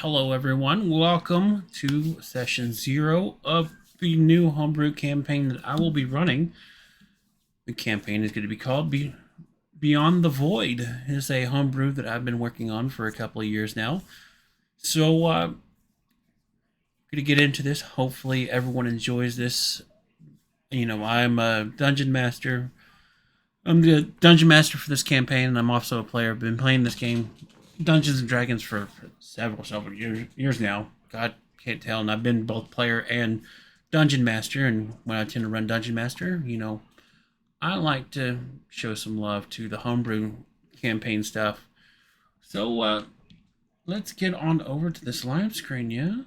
Hello, everyone. Welcome to session 0 of the new homebrew campaign that I will be running. The campaign is going to be called Beyond the Void. It is a homebrew that I've been working on for a couple of years now. So, I'm going to get into this. Hopefully, everyone enjoys this. I'm a dungeon master. I'm the dungeon master for this campaign, and I'm also a player. I've been playing this game, Dungeons and Dragons, for several years now. God, can't tell. And I've been both player and dungeon master. And when I tend to run dungeon master, I like to show some love to the homebrew campaign stuff. So let's get on over to this live screen, yeah.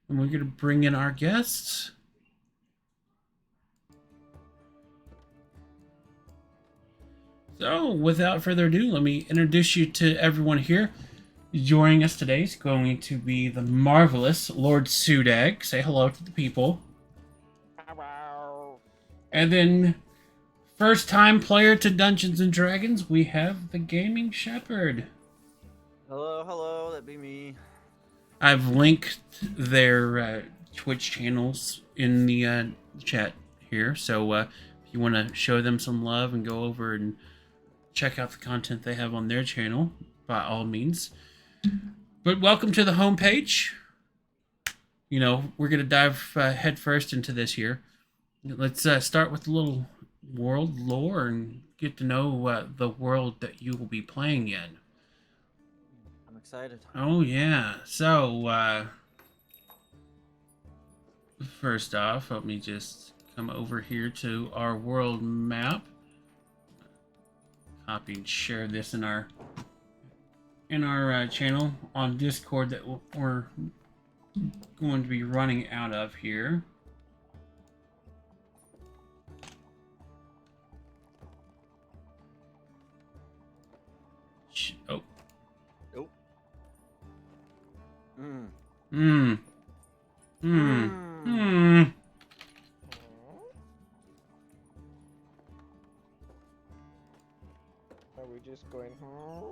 And we're gonna bring in our guests. So, without further ado, let me introduce you to everyone here. Joining us today is going to be the marvelous Lord Sudag. Say hello to the people. Hello. And then, first time player to Dungeons and Dragons, we have the Gaming Shepherd. Hello, that'd be me. I've linked their Twitch channels in the chat here, so if you want to show them some love and go over and check out the content they have on their channel, by all means. But welcome to the homepage. We're going to dive head first into this here. Let's start with a little world lore and get to know the world that you will be playing in. I'm excited. Oh, yeah. So, first off, let me just come over here to our world map. Copy and share this in our channel on Discord that we're going to be running out of here. Oh. Oh. Are we just going home?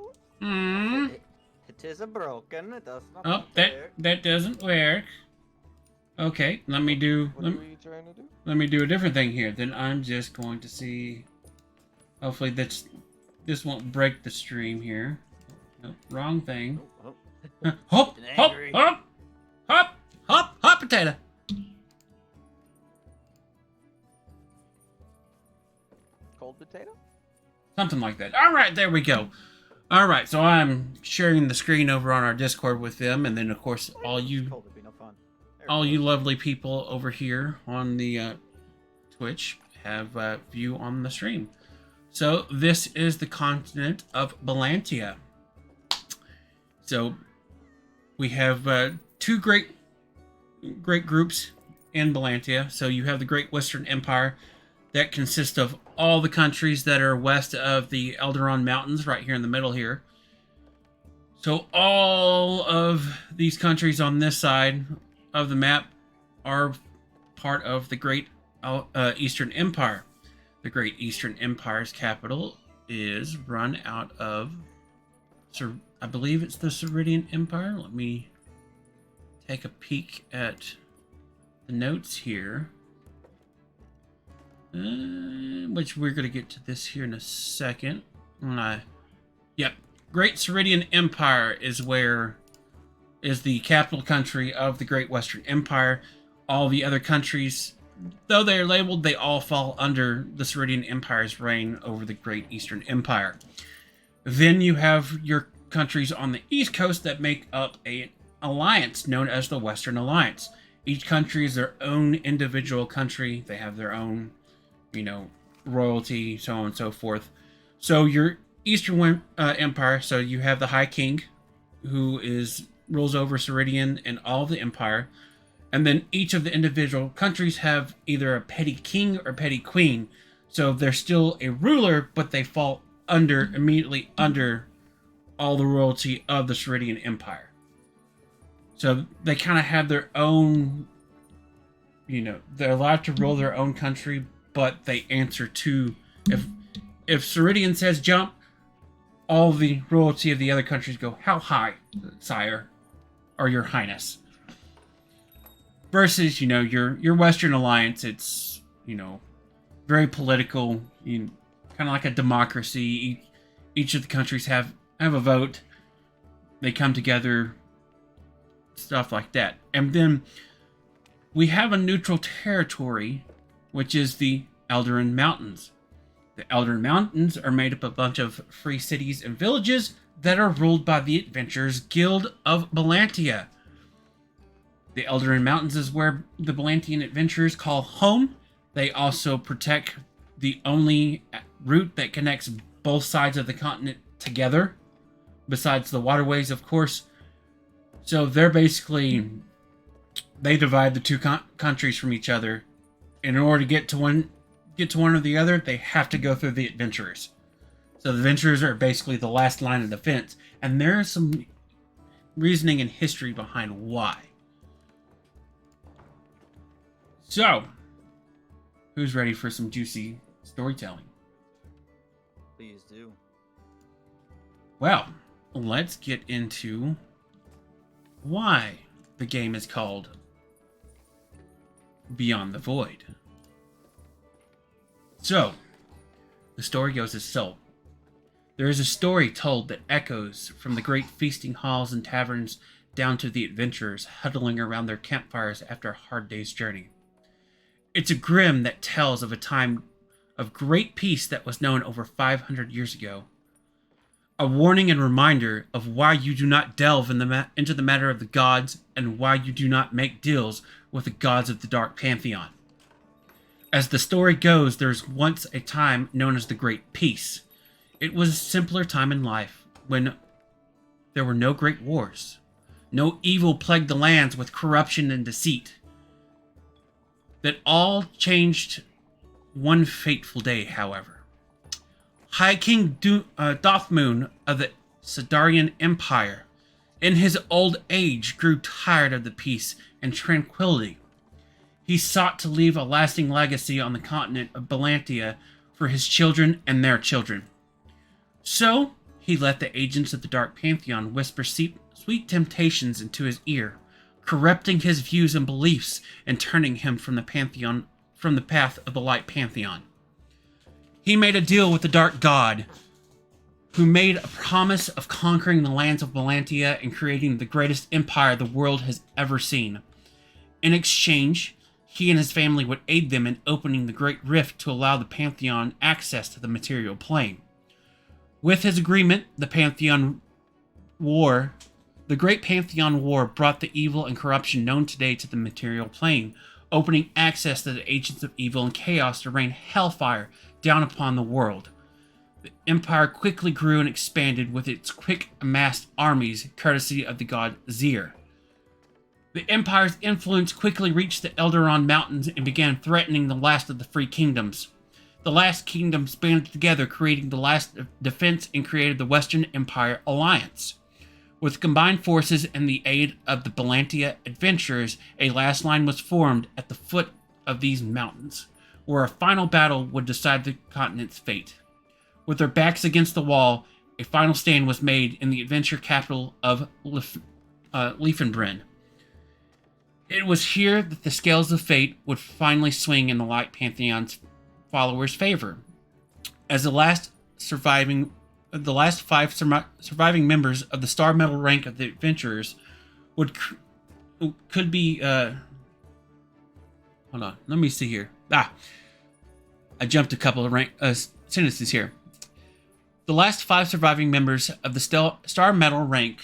It is a broken. It does not. Oh, that doesn't work. Okay, let me do. What are we trying to do? Let me do a different thing here. Then I'm just going to see. Hopefully this won't break the stream here. Nope, wrong thing. Hop, hop, hop, hop, hop, hop, potato. Cold potato? Something like that. All right, there we go. All right, so I'm sharing the screen over on our Discord with them, and then of course all you lovely people over here on the Twitch have view on the stream. So this is the continent of Belantia. So we have two great groups in Belantia. So you have the Great Western Empire that consists of all the countries that are west of the Eldaron Mountains, right here in the middle here. So all of these countries on this side of the map are part of the Great Eastern Empire. The Great Eastern Empire's capital is run out of, I believe it's the Ceridian Empire. Let me take a peek at the notes here. Which we're going to get to this here in a second. Yep. Great Ceridian Empire is the capital country of the Great Western Empire. All the other countries, though they are labeled, they all fall under the Ceridian Empire's reign over the Great Eastern Empire. Then you have your countries on the East Coast that make up an alliance known as the Western Alliance. Each country is their own individual country. They have their own, royalty, so on and so forth. So your Eastern Empire, so you have the High King, who rules over Ceridian and all of the Empire. And then each of the individual countries have either a petty king or petty queen. So they're still a ruler, but they fall immediately under all the royalty of the Ceridian Empire. So they kind of have their own, they're allowed to rule their own country, but they answer to, if Ceridian says jump, all the royalty of the other countries go, how high, sire? or your highness. Versus, your Western Alliance, it's, very political, kind of like a democracy. Each of the countries have a vote. They come together, stuff like that. And then we have a neutral territory, which is the Eldarin Mountains. The Eldarin Mountains are made up of a bunch of free cities and villages that are ruled by the Adventurers Guild of Belantia. The Eldarin Mountains is where the Belantian adventurers call home. They also protect the only route that connects both sides of the continent together, besides the waterways, of course. So they're basically, they divide the two countries from each other. In order to get to one or the other, they have to go through the adventurers. So the adventurers are basically the last line of defense, and there is some reasoning and history behind why. So, who's ready for some juicy storytelling? Please do. Well, let's get into why the game is called Beyond the Void. So, the story goes as so. There is a story told that echoes from the great feasting halls and taverns down to the adventurers huddling around their campfires after a hard day's journey. It's a grim that tells of a time of great peace that was known over 500 years ago. A warning and reminder of why you do not delve into the matter of the gods and why you do not make deals with the gods of the Dark Pantheon. As the story goes, there was once a time known as the Great Peace. It was a simpler time in life when there were no great wars. No evil plagued the lands with corruption and deceit. That all changed one fateful day, however. High King Dothmoon of the Sidarian Empire, in his old age, grew tired of the peace and tranquility. He sought to leave a lasting legacy on the continent of Belantia for his children and their children. So, he let the agents of the Dark Pantheon whisper sweet temptations into his ear, corrupting his views and beliefs and turning him from the path of the Light Pantheon. He made a deal with the Dark God, who made a promise of conquering the lands of Belantia and creating the greatest empire the world has ever seen. In exchange, he and his family would aid them in opening the Great Rift to allow the Pantheon access to the material plane. With his agreement, the Great Pantheon War brought the evil and corruption known today to the material plane, opening access to the agents of evil and chaos to rain hellfire down upon the world. The empire quickly grew and expanded with its quick amassed armies, courtesy of the god Zir. The empire's influence quickly reached the Eldarin Mountains and began threatening the last of the free kingdoms. The last kingdoms banded together, creating the last defense, and created the Western Empire Alliance. With combined forces and the aid of the Belantia adventurers, a last line was formed at the foot of these mountains, where a final battle would decide the continent's fate. With their backs against the wall, a final stand was made in the adventure capital of Liefenbrunn. It was here that the scales of fate would finally swing in the Light Pantheon's followers' favor, as the last five surviving members of the Star Metal rank of the adventurers could be. Hold on, let me see here. I jumped a couple of sentences here. The last 5 surviving members of the Star Metal rank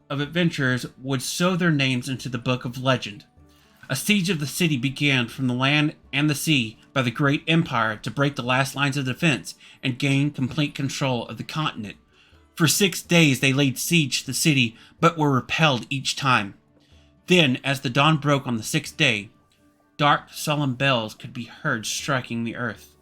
of adventurers would sow their names into the Book of Legend. A siege of the city began from the land and the sea by the Great Empire to break the last lines of defense and gain complete control of the continent. For 6 days they laid siege to the city, but were repelled each time. Then, as the dawn broke on the 6th day, dark, solemn bells could be heard striking the earth.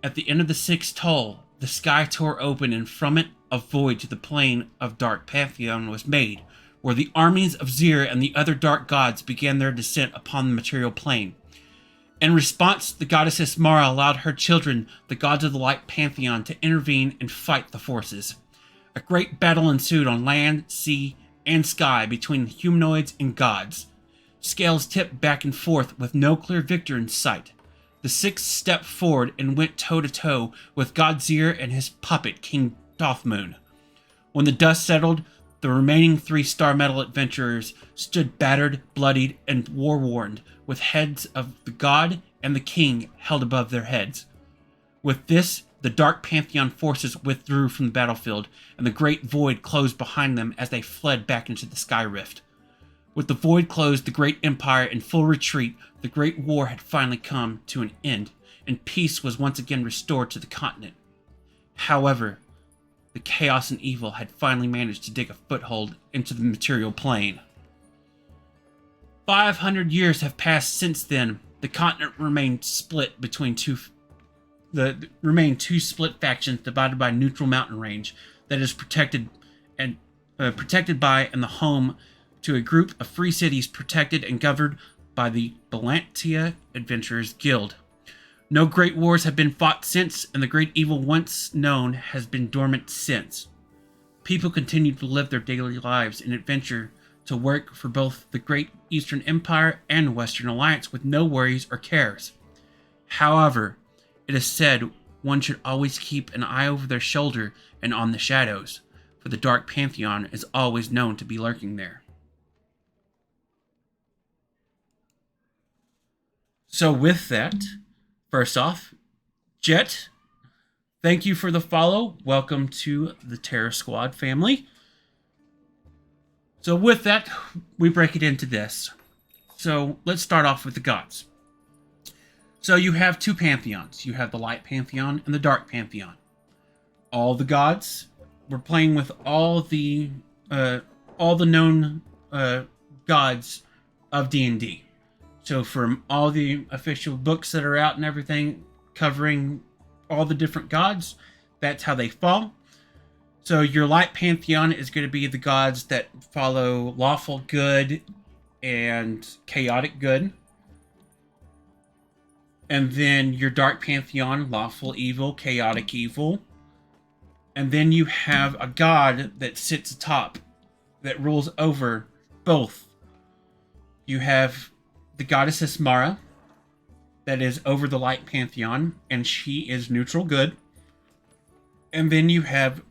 At the end of the 6th toll, the sky tore open, and from it a void to the plane of Dark Pantheon was made, where the armies of Zir and the other dark gods began their descent upon the material plane. In response, the goddess Mara allowed her children, the gods of the Light Pantheon, to intervene and fight the forces. A great battle ensued on land, sea, and sky between humanoids and gods. Scales tipped back and forth with no clear victor in sight. The six stepped forward and went toe-to-toe with Godzir and his puppet, King Dothmoon. When the dust settled, the remaining 3 Star Metal adventurers stood battered, bloodied, and war-worn, with heads of the god and the king held above their heads. With this, the Dark Pantheon forces withdrew from the battlefield, and the great void closed behind them as they fled back into the Sky Rift. With the void closed, the great empire in full retreat, the great war had finally come to an end, and peace was once again restored to the continent. However, the chaos and evil had finally managed to dig a foothold into the material plane. 500 years have passed since then. The continent remained split between two split factions divided by a neutral mountain range that is protected by and the home to a group of free cities protected and governed by the Belantia Adventurers Guild. No great wars have been fought since, and the great evil once known has been dormant since. People continue to live their daily lives in adventure, to work for both the Great Eastern Empire and Western Alliance with no worries or cares. However, it is said one should always keep an eye over their shoulder and on the shadows, for the Dark Pantheon is always known to be lurking there. So with that, first off, Jet, thank you for the follow. Welcome to the Terror Squad family. So with that, we break it into this. So let's start off with the gods. So you have 2 pantheons. You have the Light Pantheon and the Dark Pantheon. All the gods, we're playing with all the known gods of D&D. So from all the official books that are out and everything, covering all the different gods, that's how they fall. So your Light Pantheon is going to be the gods that follow lawful good and chaotic good. And then your Dark Pantheon, lawful evil, chaotic evil. And then you have a god that sits atop, that rules over both. You have the goddess Ismara, that is over the Light Pantheon, and she is neutral good. And then you had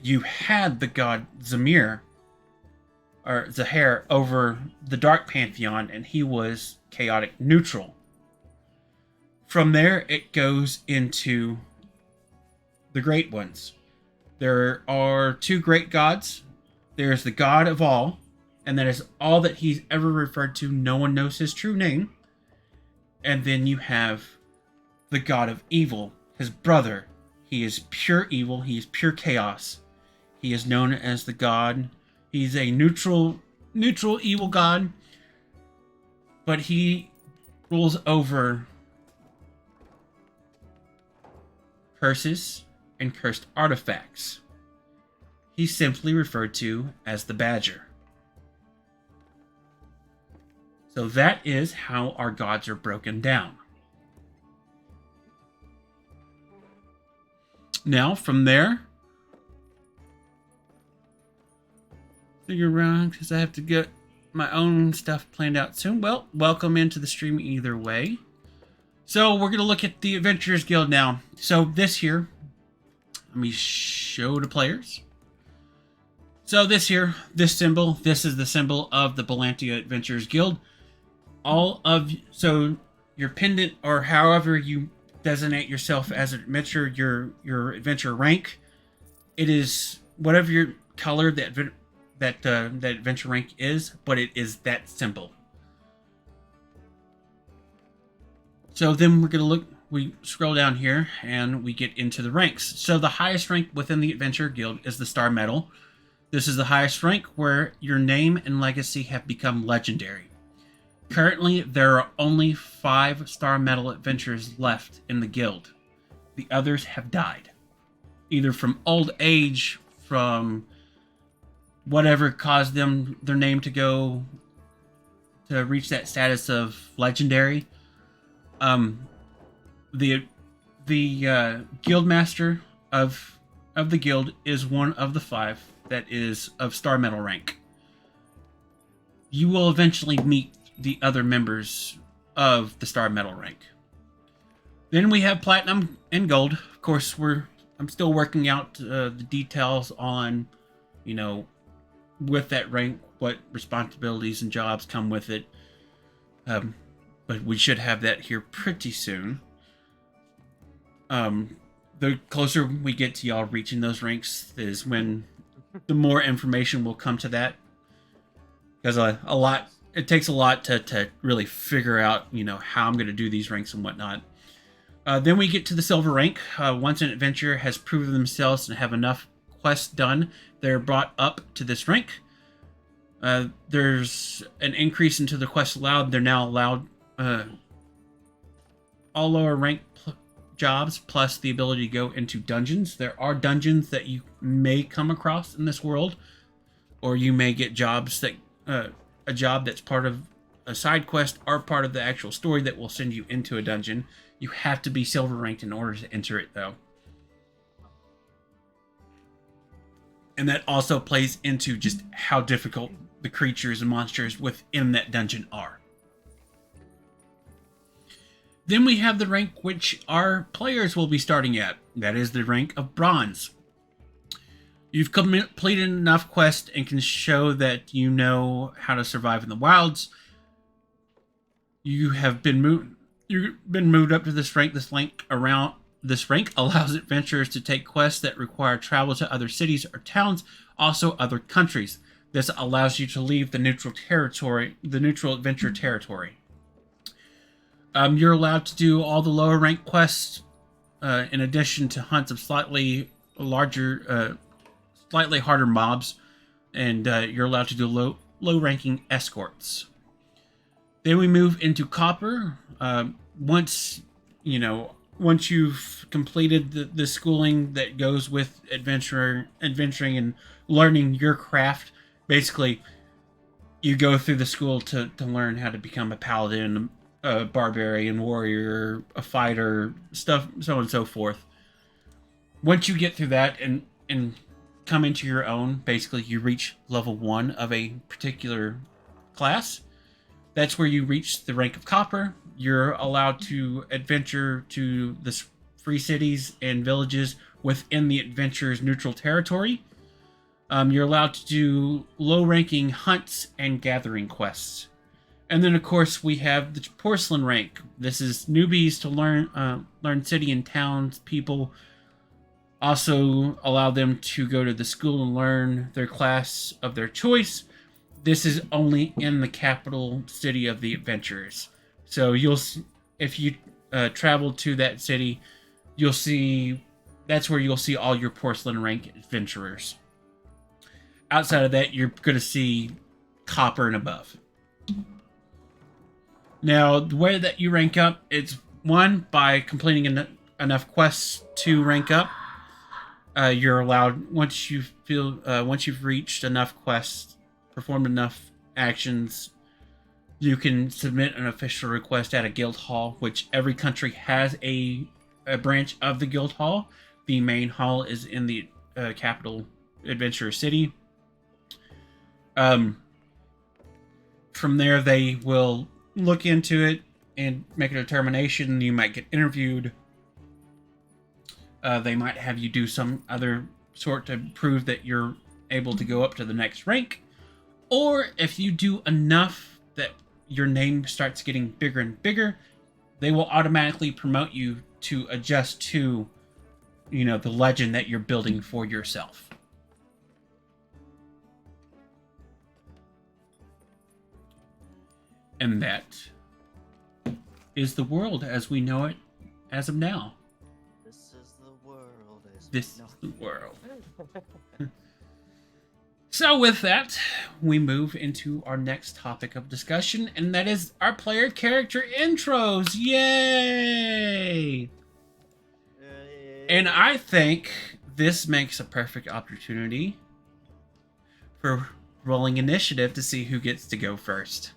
the god Zamir, or Zahir, over the Dark Pantheon, and he was chaotic neutral. From there, it goes into the great ones. There are 2 great gods. There's the god of all, and that is all that he's ever referred to. No one knows his true name. And then you have the god of evil, his brother. He is pure evil. He is pure chaos. He is known as the god. He's a neutral evil god. But he rules over curses and cursed artifacts. He's simply referred to as the Badger. So that is how our gods are broken down. Now, from there, figure around because I have to get my own stuff planned out soon. Well, welcome into the stream either way. So we're going to look at the Adventurers Guild now. So this here, let me show the players. So this here, this symbol, this is the symbol of the Belantia Adventurers Guild. So your pendant, or however you designate yourself as an adventurer, your adventure rank, it is whatever your color that adventure rank is, but it is that symbol. So then we're going to we scroll down here and we get into the ranks. So the highest rank within the Adventurer Guild is the Star Metal. This is the highest rank where your name and legacy have become legendary. Currently, there are only 5 Star Metal adventurers left in the guild. The others have died. Either from old age, from whatever caused their name to reach that status of legendary. The guild master of the guild is one of the 5 that is of Star Metal rank. You will eventually meet the other members of the Star Metal rank. Then we have Platinum and Gold. Of course, I'm still working out the details on, with that rank, what responsibilities and jobs come with it. But we should have that here pretty soon. The closer we get to y'all reaching those ranks is when the more information will come to that. Because it takes a lot to really figure out, how I'm going to do these ranks and whatnot. Then we get to the silver rank. Once an adventurer has proven themselves and have enough quests done, they're brought up to this rank. There's an increase into the quests allowed. They're now allowed all lower rank jobs plus the ability to go into dungeons. There are dungeons that you may come across in this world, or you may get jobs that a job that's part of a side quest or part of the actual story that will send you into a dungeon. You have to be silver ranked in order to enter it, though. And that also plays into just how difficult the creatures and monsters within that dungeon are. Then we have the rank which our players will be starting at. That is the rank of Bronze. You've completed enough quests and can show that you know how to survive in the wilds. You've been moved up to this rank. This rank allows adventurers to take quests that require travel to other cities or towns, also other countries. This allows you to leave the neutral adventure territory. You're allowed to do all the lower rank quests, in addition to hunts of slightly harder mobs, and you're allowed to do low ranking escorts. Then we move into Copper. Once you've completed the schooling that goes with adventuring and learning your craft, basically, you go through the school to learn how to become a paladin, a barbarian, warrior, a fighter, stuff, so on and so forth. Once you get through that and come into your own, basically you reach level 1 of a particular class. That's where you reach the rank of Copper. You're allowed to adventure to the free cities and villages within the adventurer's neutral territory. You're allowed to do low-ranking hunts and gathering quests. And then, of course, we have the Porcelain rank. This is newbies to learn city and towns people. Also allow them to go to the school and learn their class of their choice. This is only in the capital city of the adventurers. So if you travel to that city, that's where you'll see all your Porcelain rank adventurers. Outside of that, you're going to see Copper and above. Now, the way that you rank up, it's one, by completing enough quests to rank up. You're allowed, once you've reached enough quests, performed enough actions, you can submit an official request at a guild hall, which every country has a branch of the guild hall. The main hall is in the capital adventurer city. From there, they will look into it and make a determination. You might get interviewed. They might have you do some other sort to prove that you're able to go up to the next rank. Or if you do enough that your name starts getting bigger and bigger, they will automatically promote you to adjust to, the legend that you're building for yourself. And that is the world as we know it as of now. This is the world. This is the world. So with that, we move into our next topic of discussion, and that is our player character intros. Yay! And I think this makes a perfect opportunity for rolling initiative to see who gets to go first.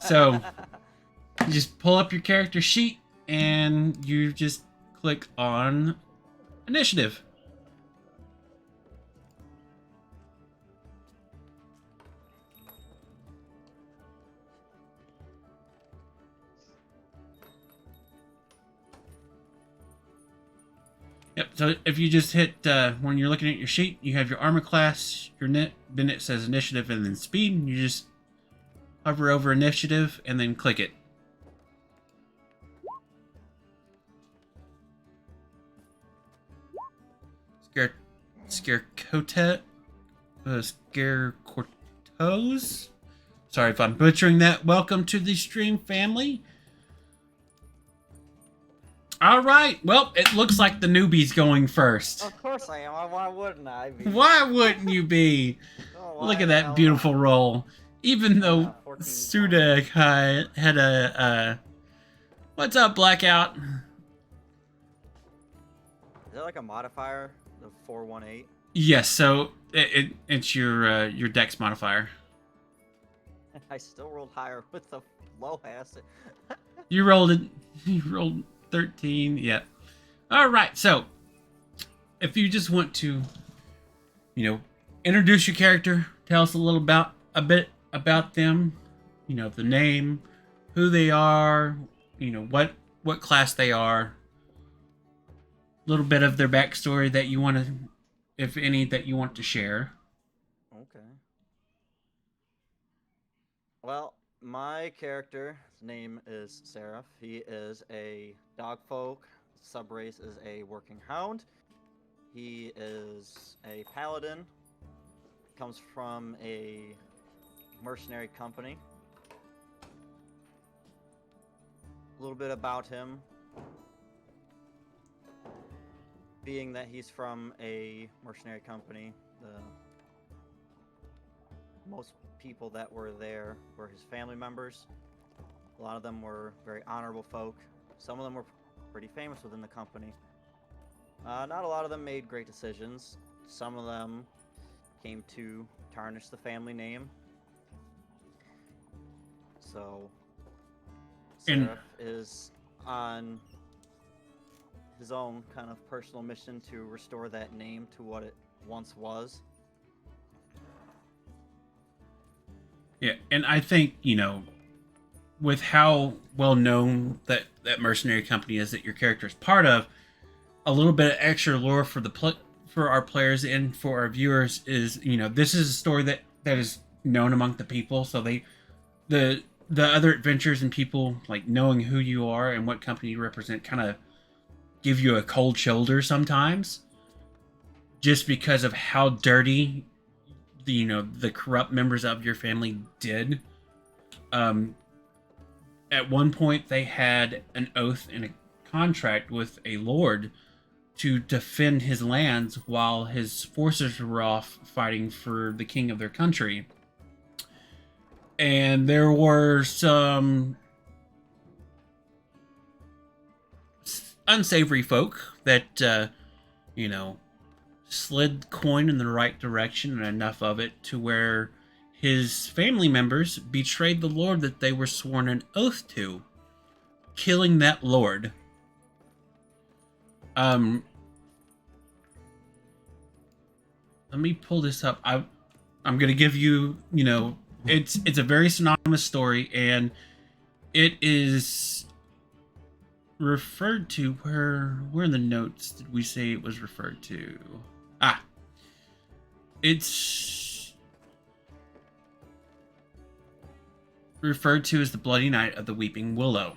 So, you just pull up your character sheet and you just click on initiative. Yep, so if you just hit, when you're looking at your sheet, you have your armor class, your then it says initiative and then speed, and you just hover over initiative and then click it. Scarecortos? Sorry if I'm butchering that. Welcome to the stream, family. Alright, well, it looks like the newbie's going first. Of course I am. Why wouldn't I be? Why wouldn't you be? Oh, why Look at the that hell beautiful not? roll. Even though 14 Suda had a, what's up, Blackout? Is that like a modifier? The 418? Yes, so it's your dex modifier. I still rolled higher with the low acid. You rolled 13, yep. Alright, so if you just want to, introduce your character, tell us a bit about them, the name, who they are, what class they are, a little bit of their backstory that you want to, if any, that you want to share. Okay. Well, my character's name is Seraph. He is a dogfolk. Subrace is a working hound. He is a paladin. Comes from a mercenary company. A little bit about him. Being that he's from a mercenary company, most people that were there were his family members. A lot of them were very honorable folk. Some of them were pretty famous within the company. Not a lot of them made great decisions. Some of them came to tarnish the family name. So, Seraph is on his own kind of personal mission to restore that name to what it once was. Yeah, and I think, with how well known that mercenary company is that your character is part of, a little bit of extra lore for for our players and for our viewers is, this is a story that is known among the people, so the other adventures and people like knowing who you are and what company you represent kind of give you a cold shoulder sometimes, just because of how dirty the corrupt members of your family did. At one point, they had an oath and a contract with a lord to defend his lands while his forces were off fighting for the king of their country. And there were some unsavory folk that, slid coin in the right direction, and enough of it to where his family members betrayed the lord that they were sworn an oath to, killing that lord. Let me pull this up. I'm gonna give you, it's a very synonymous story, and it is referred to where in the notes did we say it was referred to? It's referred to as the Bloody Night of the Weeping Willow.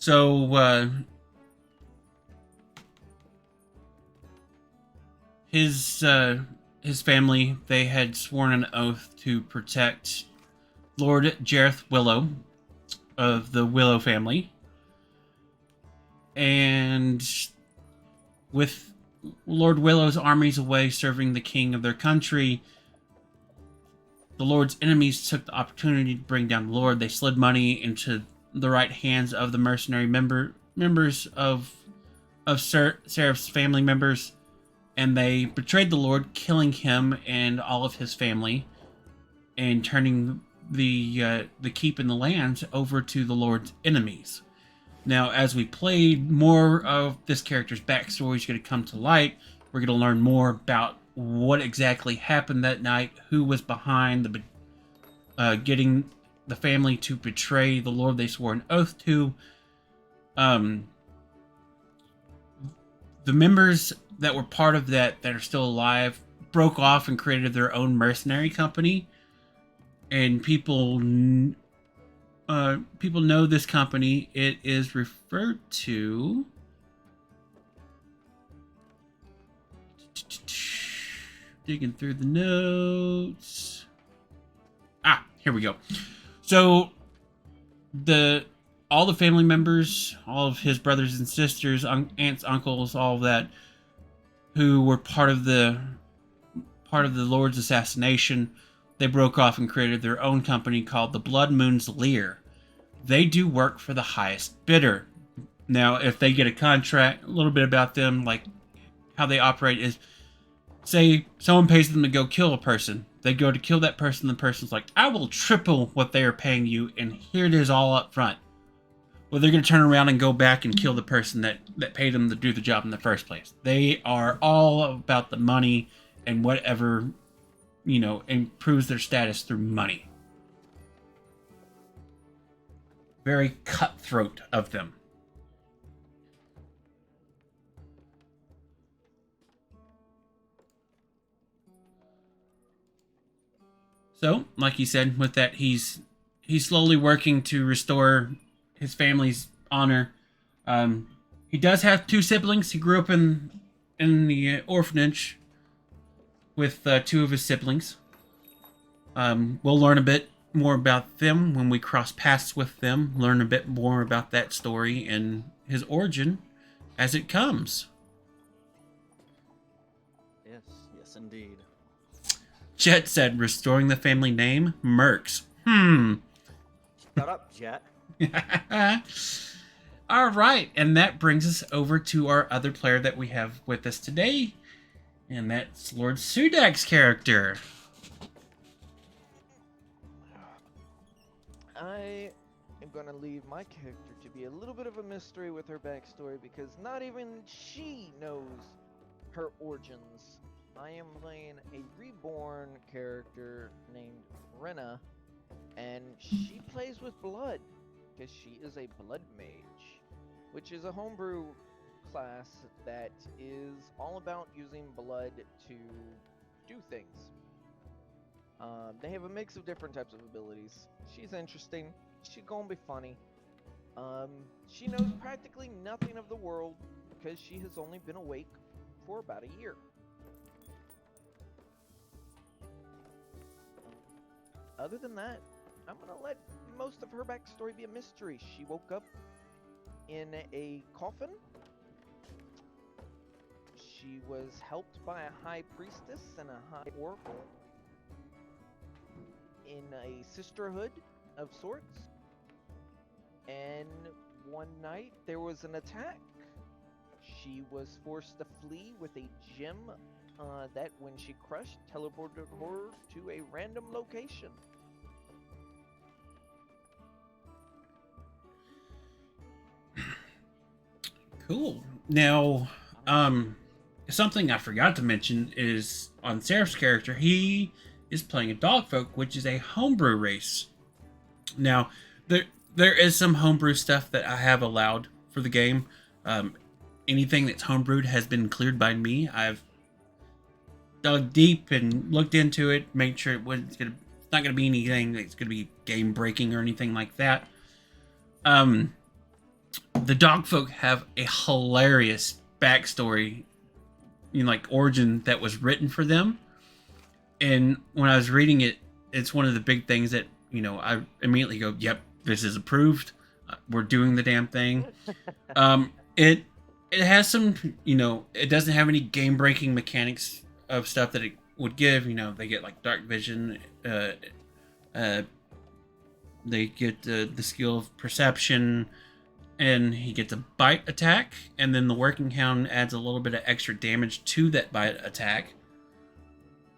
So, his family, they had sworn an oath to protect Lord Jareth Willow of the Willow family. And with Lord Willow's armies away serving the king of their country, the Lord's enemies took the opportunity to bring down the Lord. They slid money into the right hands of the mercenary members of Seraph's family members, and they betrayed the Lord, killing him and all of his family, and turning the keep and the lands over to the Lord's enemies. Now, as we played, more of this character's backstory is going to come to light. We're going to learn more about what exactly happened that night, who was behind the getting the family to betray the Lord they swore an oath to. The members that were part of that are still alive broke off and created their own mercenary company, and people know this company. It is referred to. Digging through the notes. Here we go. So all the family members, all of his brothers and sisters, aunts, uncles, all of that, who were part of the Lord's assassination, they broke off and created their own company called the Blood Moon's Lear. They do work for the highest bidder. Now, if they get a contract, a little bit about them, like how they operate is, say someone pays them to go kill a person. They go to kill that person, the person's like, I will triple what they are paying you, and here it is all up front. Well, they're going to turn around and go back and kill the person that paid them to do the job in the first place. They are all about the money and whatever, improves their status through money. Very cutthroat of them. So, like he said, with that, he's slowly working to restore his family's honor. He does have 2 siblings. He grew up in the orphanage with 2 of his siblings. We'll learn a bit more about them when we cross paths with them. Learn a bit more about that story and his origin as it comes. Yes, indeed. Jet said, restoring the family name, Mercs. Shut up, Jet. All right, and that brings us over to our other player that we have with us today, and that's Lord Sudak's character. I am going to leave my character to be a little bit of a mystery with her backstory because not even she knows her origins. I am playing a reborn character named Rena, and she plays with blood because she is a blood mage, which is a homebrew class that is all about using blood to do things. They have a mix of different types of abilities. She's interesting. She's gonna be funny. She knows practically nothing of the world because she has only been awake for about a year. Other than that, I'm gonna let most of her backstory be a mystery. She woke up in a coffin. She was helped by a high priestess and a high oracle in a sisterhood of sorts. And one night there was an attack. She was forced to flee with a gem that, when she crushed, teleported her to a random location. Cool. Now, something I forgot to mention is on Seraph's character, he is playing a dogfolk, which is a homebrew race. Now, there is some homebrew stuff that I have allowed for the game. Anything that's homebrewed has been cleared by me. I've dug deep and looked into it, made sure it's not going to be anything that's going to be game breaking or anything like that. The dogfolk have a hilarious backstory, like origin that was written for them. And when I was reading it, it's one of the big things that, I immediately go, yep, this is approved. We're doing the damn thing. It has some, it doesn't have any game breaking mechanics of stuff that it would give. They get like dark vision. They get the skill of perception, and he gets a bite attack, and then the working hound adds a little bit of extra damage to that bite attack.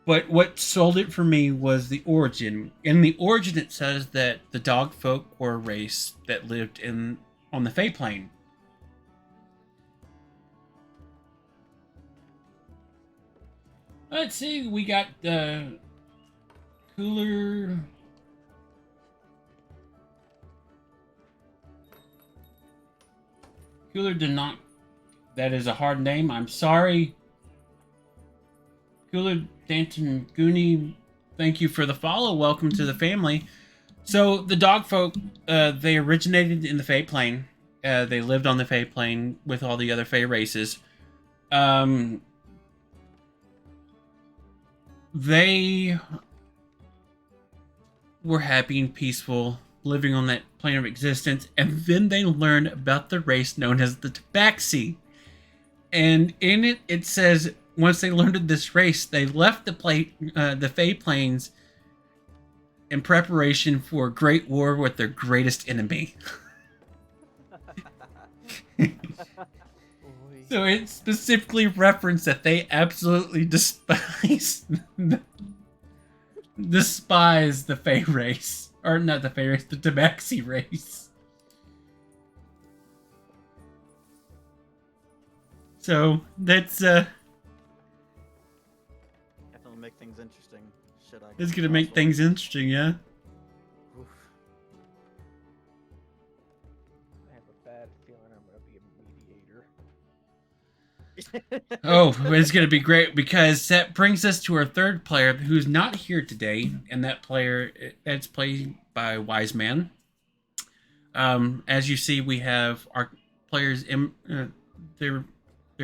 But what sold it for me was the origin. In the origin, it says that the dog folk were a race that lived on the Fey Plane. Let's see, we got Cooler. Cooler did not. That is a hard name. I'm sorry. Cooler Danton Goonie, thank you for the follow. Welcome to the family. So the dog folk, they originated in the Fey Plane. They lived on the Fey Plane with all the other Fey races. They were happy and peaceful, living on that plane of existence, and then they learned about the race known as the Tabaxi. And in it, it says once they learned of this race, they left the Fey Plains in preparation for a great war with their greatest enemy. So it specifically referenced that they absolutely despise the Fey race. Or not the Fey race, the Tabaxi race. So that's Definitely make things interesting. It's gonna make things interesting, yeah. Oof. I have a bad feeling I'm gonna be a mediator. Oh, it's gonna be great because that brings us to our third player who's not here today, and that player that's played by Wise Man. As you see, we have our players their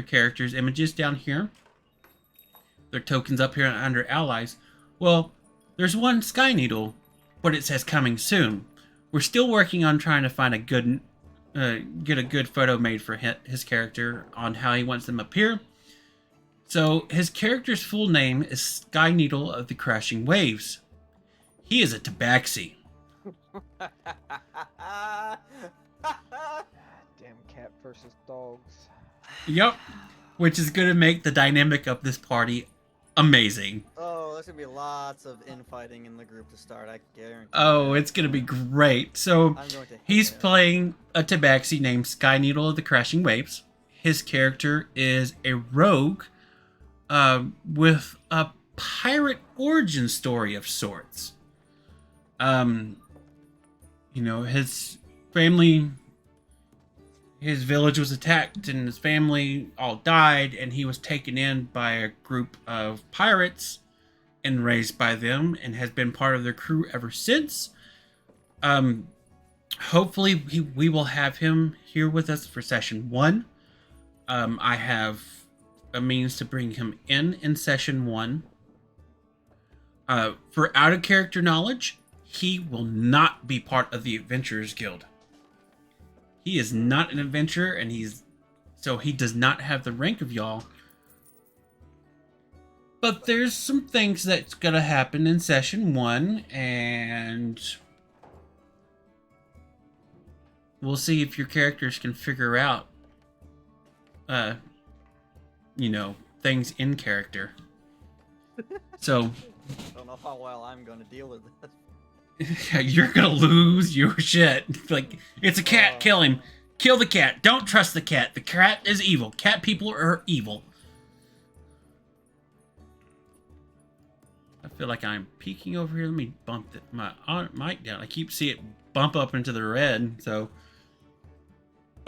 characters' images down here. Their tokens up here under allies. Well, there's one Sky Needle, but it says coming soon. We're still working on trying to find get a good photo made for his character on how he wants them up here. So his character's full name is Sky Needle of the Crashing Waves. He is a Tabaxi. Damn cat versus dogs. Yep, which is going to make the dynamic of this party amazing. Oh, there's gonna be lots of infighting in the group to start. I guarantee. Oh, it's going to be great. So I'm going to. he's playing a Tabaxi named Sky Needle of the Crashing Waves. His character is a rogue with a pirate origin story of sorts. His family, his village was attacked and his family all died, and he was taken in by a group of pirates and raised by them and has been part of their crew ever since. Hopefully we will have him here with us for session 1. I have a means to bring him in session 1. For out of character knowledge, he will not be part of the Adventurers Guild. He is not an adventurer, and he does not have the rank of y'all. But there's some things that's gonna happen in session 1, and we'll see if your characters can figure out, things in character. So, I don't know how well I'm gonna deal with this. you're gonna lose your shit. Like, it's a cat, kill him. Kill the cat. Don't trust the cat. The cat is evil. Cat people are evil. I feel like I'm peeking over here. Let me bump my mic down. I keep seeing it bump up into the red, so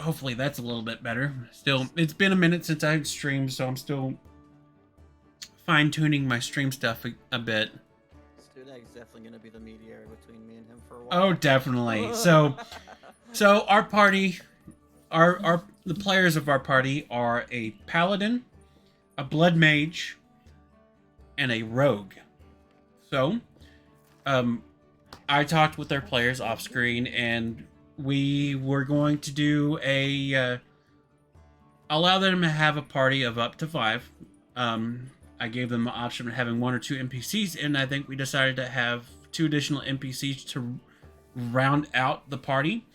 hopefully that's a little bit better. Still, it's been a minute since I've streamed, so I'm still fine-tuning my stream stuff a bit. Studag's definitely gonna be the mediator between me and him for a while. Oh, definitely. So our party, the players of our party are a paladin, a blood mage, and a rogue. So, I talked with our players off screen, and we were going to do allow them to have a party of up to 5. I gave them the option of having 1 or 2 NPCs, and I think we decided to have 2 additional NPCs to round out the party.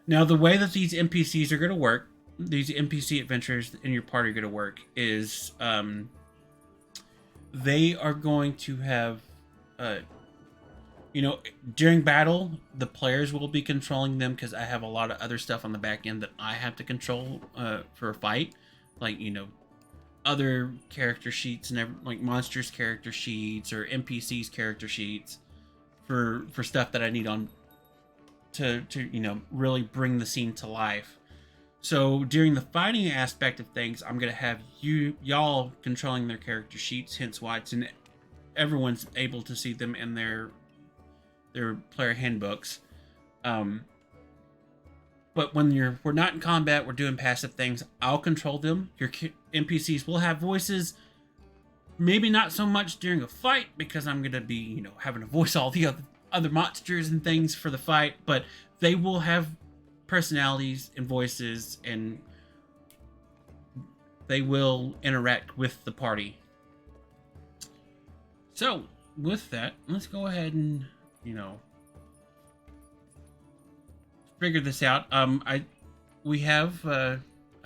Now, the way that these NPCs are going to work, these NPC adventures in your party are going to work, is they are going to have, you know, during battle, the players will be controlling them because I have a lot of other stuff on the back end that I have to control for a fight, like, you know, other character sheets and like monsters character sheets or NPCs character sheets for stuff that I need on to you know, really bring the scene to life. So during the fighting aspect of things, I'm gonna have y'all controlling their character sheets, hence why it's in everyone's able to see them in their player handbooks. But when we're not in combat, we're doing passive things, I'll control them. Your NPCs will have voices. Maybe not so much during a fight because I'm gonna be, you know, having to voice all the other monsters and things for the fight, but they will have personalities and voices, and they will interact with the party. So with that, let's go ahead and, you know, figure this out. We have I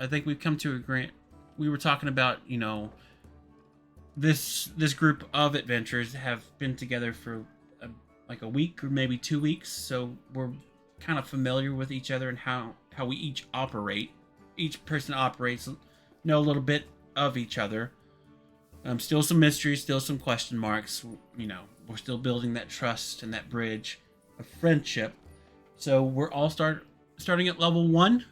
think we've come to agreement. We were talking about, you know, this group of adventurers have been together for like a week or maybe 2 weeks, so we're kind of familiar with each other and how we each operate. Each person operates, know a little bit of each other. Still some mysteries, still some question marks. You know, we're still building that trust and that bridge of friendship. So we're all starting at level 1.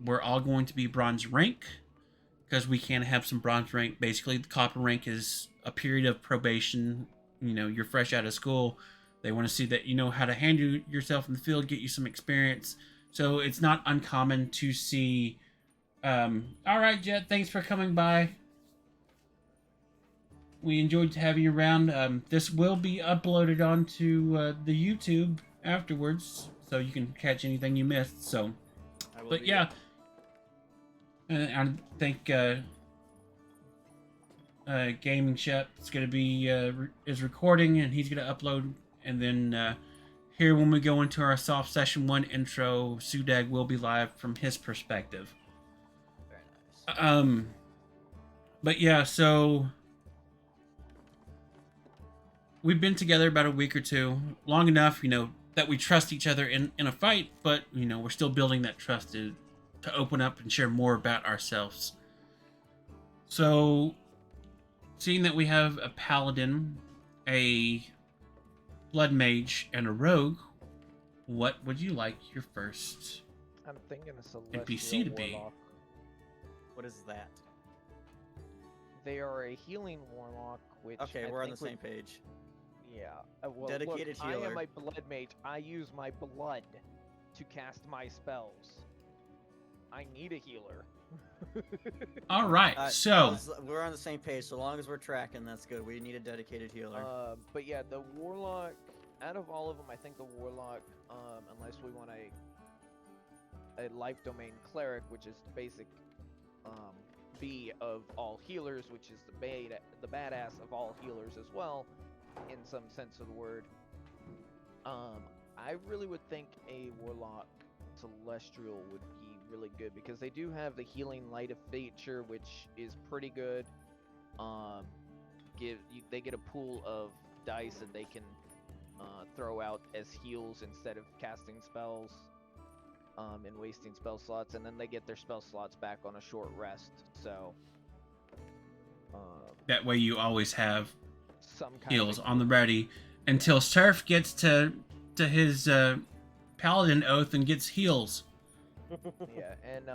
We're all going to be bronze rank because we can have some bronze rank. Basically, the copper rank is a period of probation. You know, you're fresh out of school. They want to see that you know how to handle yourself in the field, get you some experience. So it's not uncommon to see. All right, Jet, thanks for coming by. We enjoyed having you around. This will be uploaded onto the YouTube afterwards, so you can catch anything you missed. So, but yeah, I think Gaming Shep is going to be is recording, and he's going to upload, and then here when we go into our soft session 1 intro, Sudag will be live from his perspective. Very nice. But yeah, so we've been together about a week or two, long enough, you know, that we trust each other in a fight, but, you know, we're still building that trust to open up and share more about ourselves. So, seeing that we have a paladin, a blood mage, and a rogue, what would you like your first I'm thinking a celestial NPC to be? warlock. What is that? They are a healing warlock, which Okay, I we're on the think same page. Yeah. Well, Dedicated look, healer. I am a blood mage. I use my blood to cast my spells. I need a healer. All right, so We're on the same page. So long as we're tracking, that's good. We need a dedicated healer. But yeah, the warlock. Out of all of them, I think the warlock, unless we want a life domain cleric, which is the basic B of all healers, which is the badass of all healers as well, in some sense of the word. I really would think a warlock celestial would be really good because they do have the healing light of feature, which is pretty good. They get a pool of dice that they can throw out as heals instead of casting spells and wasting spell slots, and then they get their spell slots back on a short rest. So that way you always have some kind heals of on the ready until Surf gets to his paladin oath and gets heals. yeah, and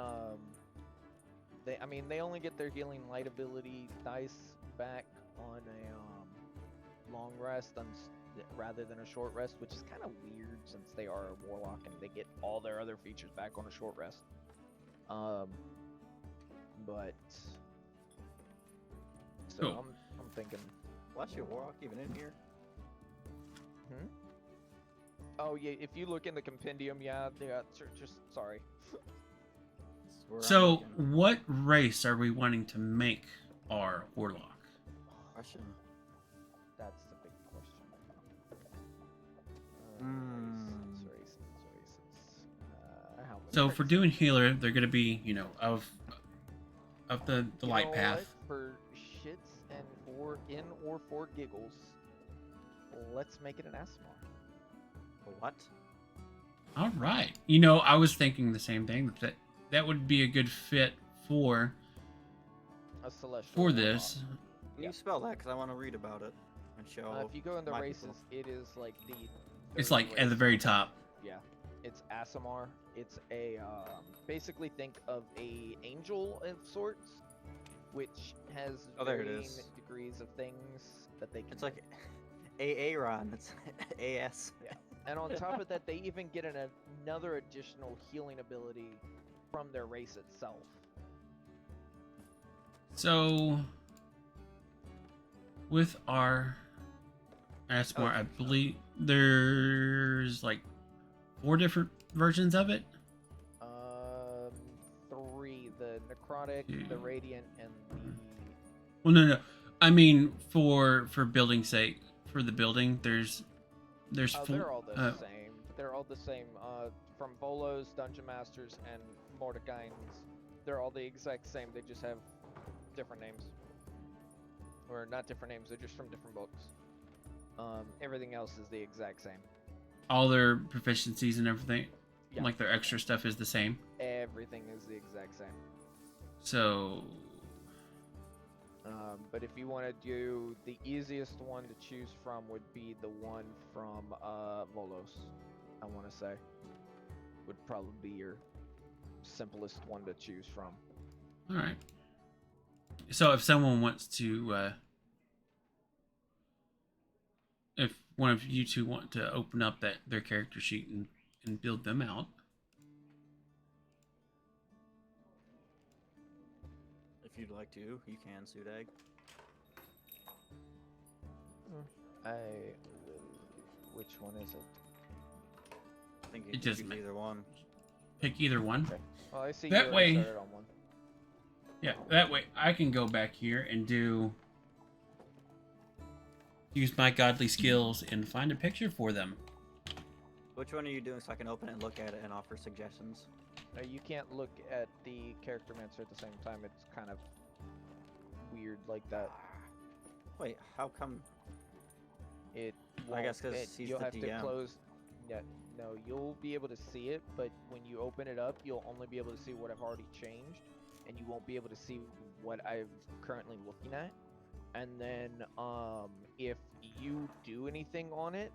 they only get their healing light ability dice back on a long rest rather than a short rest, which is kind of weird since they are a warlock and they get all their other features back on a short rest. But so Cool. I'm thinking. What's your warlock even in here? Oh yeah, if you look in the compendium, just sorry. So, what race are we wanting to make our warlock? Question. That's the big question. Races. How many So, for races? doing healer, they're going to be, you know, of the light You know path. what? For shits and for giggles, let's make it an Asimar. What? All right. I was thinking the same thing. That would be a good fit for A celestial. for this. Can Yeah. you spell that? Because I want to read about it and show. If you go in the my races, people. it is like the. It's third like at the race. very top. Yeah, it's Asimar. It's a basically think of a angel of sorts, which has Oh, there it varying is. degrees of things that they can. It's like Aaron. It's AS. And on top of that, they even get another additional healing ability from their race itself. So, with our Asmar, I believe there's like 4 different versions of it. 3: the necrotic, the radiant, and the. Well, no. I mean, for building sake, for the building, there's Oh, 4. they're all the same. They're all the same. From Volos, Dungeon Masters, and Mordekain's, they're all the exact same. They just have different names, or not different names. They're just from different books. Everything else is the exact same. All their proficiencies and everything, Yeah. like their extra stuff, is the same. Everything is the exact same. So, But if you want to do the easiest one to choose from, would be the one from Volos. I want to say would probably be your simplest one to choose from. all right. So, if someone wants to, if one of you two want to open up their character sheet and build them out, If you'd like to, you can, Sudag. Which one is it? I think you It can doesn't choose matter. either one. pick either one. Okay. Well, I see That you way- started on one. Yeah, that way I can go back here and use my godly skills and find a picture for them. Which one are you doing so I can open it and look at it and offer suggestions? You can't look at the character mancer at the same time. It's kind of weird like that. Wait, how come? It. I guess won't- 'cause it- he's you'll the have DM. to close. Yeah, no, you'll be able to see it, but when you open it up, you'll only be able to see what I've already changed, and you won't be able to see what I'm currently looking at. And then, if you do anything on it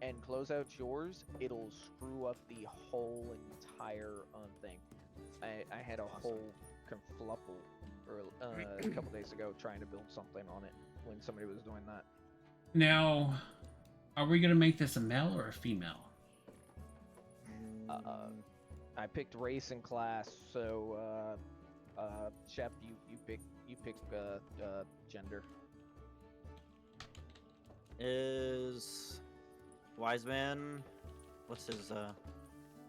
and close out yours, it'll screw up the whole entire thing. I had a whole kerfluffle a couple days ago trying to build something on it when somebody was doing that. Now, are we gonna make this a male or a female? I picked race and class, so Shep, you pick gender. Is Wiseman? What's his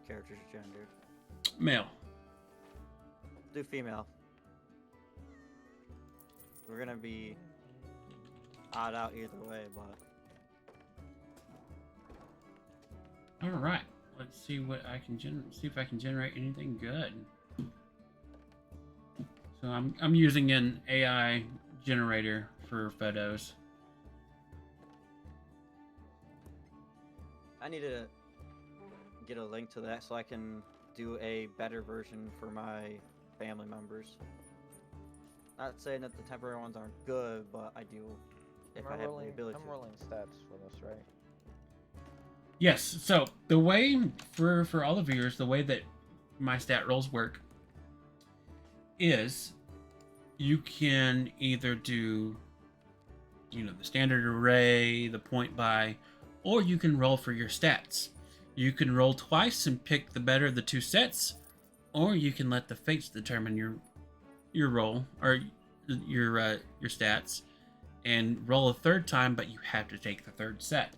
character's gender? Male. Do female. We're gonna be odd out either way, but All right. Let's see what I can see if I can generate anything good. So I'm using an AI generator for photos. I need to get a link to that so I can do a better version for my family members. Not saying that the temporary ones aren't good, but I do if I have the ability. I'm rolling stats for this, right? Yes. So the way for all the viewers, the way that my stat rolls work is you can either do the standard array, the point buy, or you can roll for your stats. You can roll twice and pick the better of the two sets, or you can let the fates determine your roll or your stats and roll a third time, but you have to take the third set.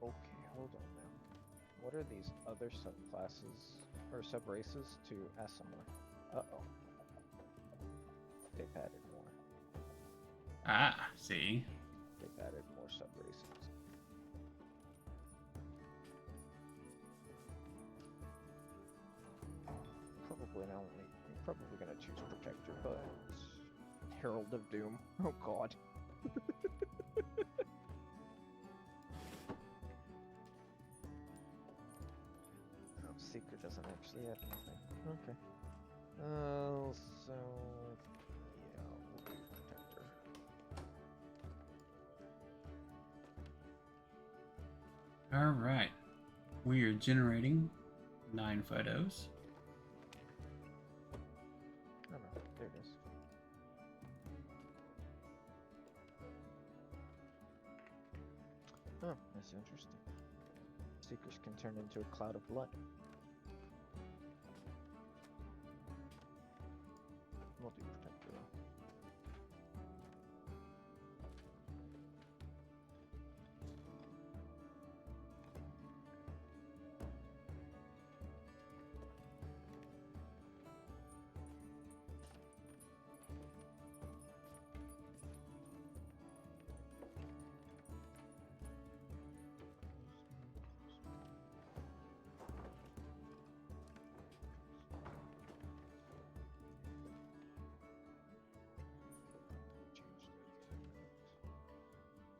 Okay, hold on now. What are these other subclasses or subraces to Asimar? Uh-oh. They've added more. Ah, see. They've added more subraces. Probably gonna choose Protector, but Herald of Doom. Oh god. Oh, Seeker doesn't actually have anything. Okay. So yeah, we'll do Protector. All right. We are generating 9 photos. Oh no, there it is. Oh, that's interesting. Seekers can turn into a cloud of blood. We'll do Protector though.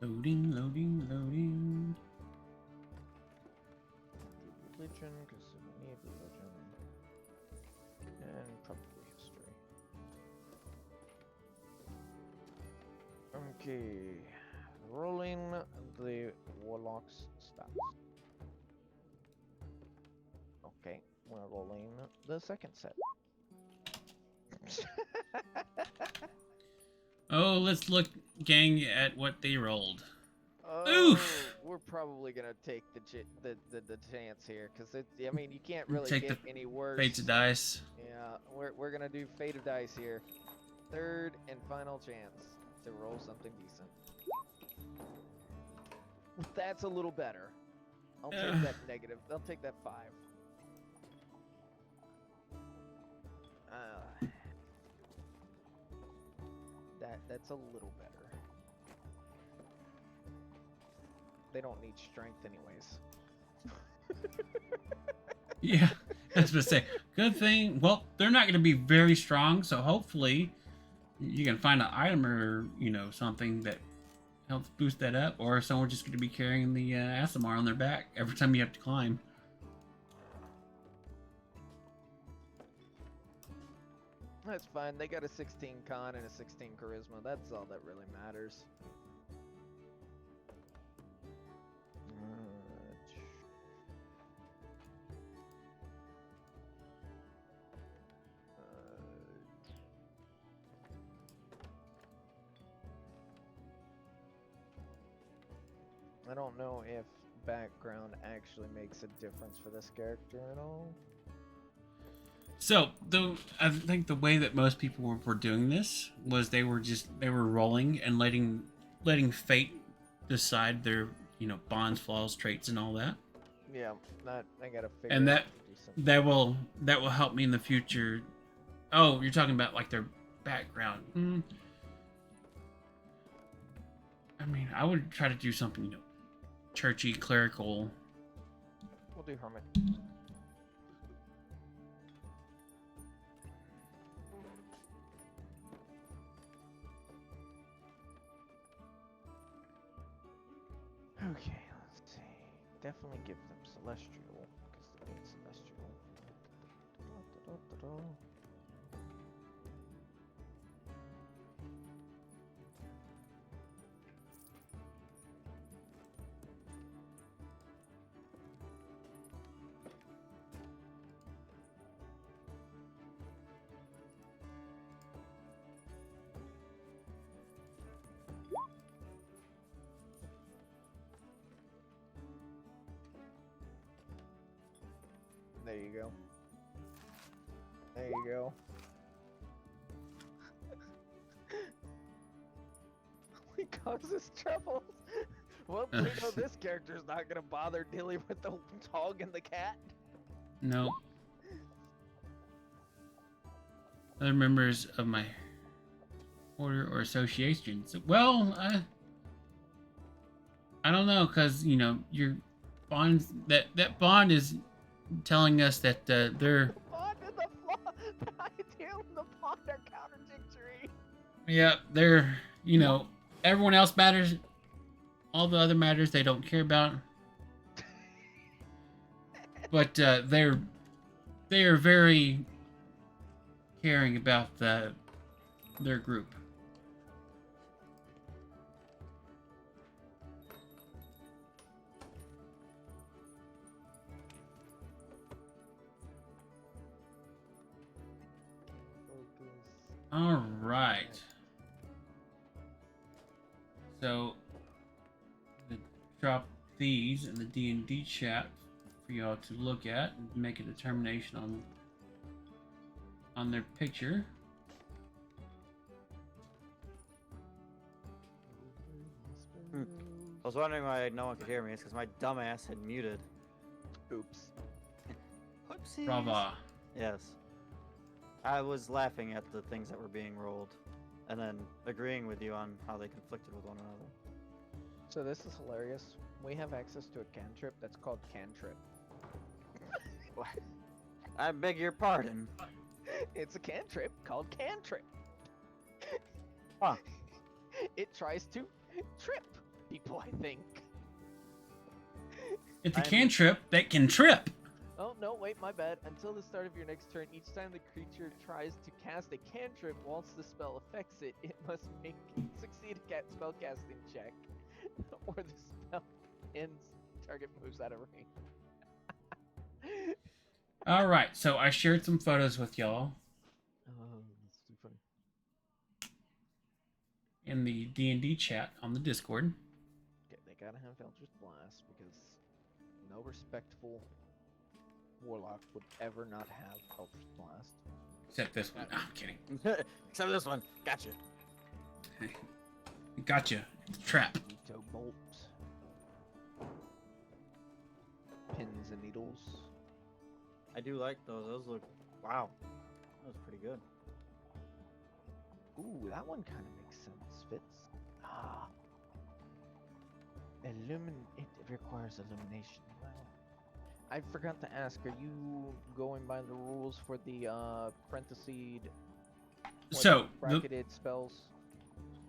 Loading, loading, loading. Religion, because we need religion. And probably history. Okay. Rolling the warlock's stats. Okay, we're rolling the second set. Oh, let's look, gang, at what they rolled. Oh, Oof! we're probably gonna take the chance here, because I mean, you can't really Take get the any worse. Fates of dice. Yeah, we're gonna do Fate of Dice here. Third and final chance to roll something decent. That's a little better. I'll take that negative. I'll take that 5. That's a little better. They don't need strength anyways. Yeah, I was gonna say, good thing. Well, they're not gonna be very strong, so hopefully you can find an item or something that helps boost that up, or someone's just gonna be carrying the Asimar on their back every time you have to climb. That's fine. They got a 16 con and a 16 charisma. That's all that really matters. I don't know if background actually makes a difference for this character at all. So, I think the way that most people were doing this was they were rolling and letting fate decide their bonds, flaws, traits, and all that. Yeah, I gotta figure. And out that will help me in the future. Oh, you're talking about like their background. I mean, I would try to do something churchy, clerical. We'll do hermit. Okay, let's see. Definitely give them celestial, because they need celestial. There you go. There you go. He causes troubles. Well, we know this character's not gonna bother dealing with the dog and the cat. No. Other members of my order or association. So, well, I don't know, because your bonds that bond is telling us that they're Bond in the flaw. Ideally, Yeah, they're, everyone else matters. All the other matters they don't care about. But they are very caring about their group. Focus. All right. So, drop these in the D&D chat for y'all to look at and make a determination on their picture. I was wondering why no one could hear me. It's because my dumbass had muted. Oops. Whoopsies. Brava. Yes. I was laughing at the things that were being rolled, and then agreeing with you on how they conflicted with one another. So this is hilarious. We have access to a cantrip that's called Cantrip. I beg your pardon. It's a cantrip called Cantrip. Huh. It tries to trip people, I think. It's a I'm- cantrip that can trip. Oh, no, wait, my bad. Until the start of your next turn, each time the creature tries to cast a cantrip whilst the spell affects it, it must succeed a spell casting check, or the spell ends, target moves out of range. All right, so I shared some photos with y'all That's too funny. in the D&D chat on the Discord. Okay, they gotta have Eldritch Blast because no respectful warlock would ever not have Eldritch Blast. Except this one. I'm kidding. Except this one. Gotcha. Gotcha. Trap. Veto bolt. Pins and needles. I do like those. Those look. Wow. That was pretty good. Ooh, that one kind of makes sense. Fits. Ah. It requires illumination. Wow. I forgot to ask, are you going by the rules for the parentheses So, bracketed spells?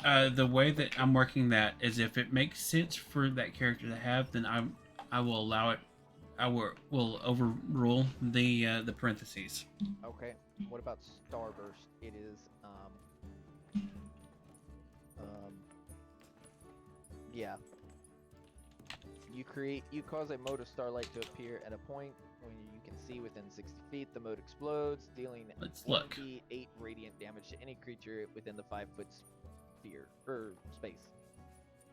the way that I'm working that is if it makes sense for that character to have, then I will allow it. I will overrule the parentheses. Okay. What about Starburst? It is yeah. You cause a mode of starlight to appear at a point when you can see within 60 feet. The mode explodes, dealing Let's look. 1d8 radiant damage to any creature within the 5-foot sphere or space.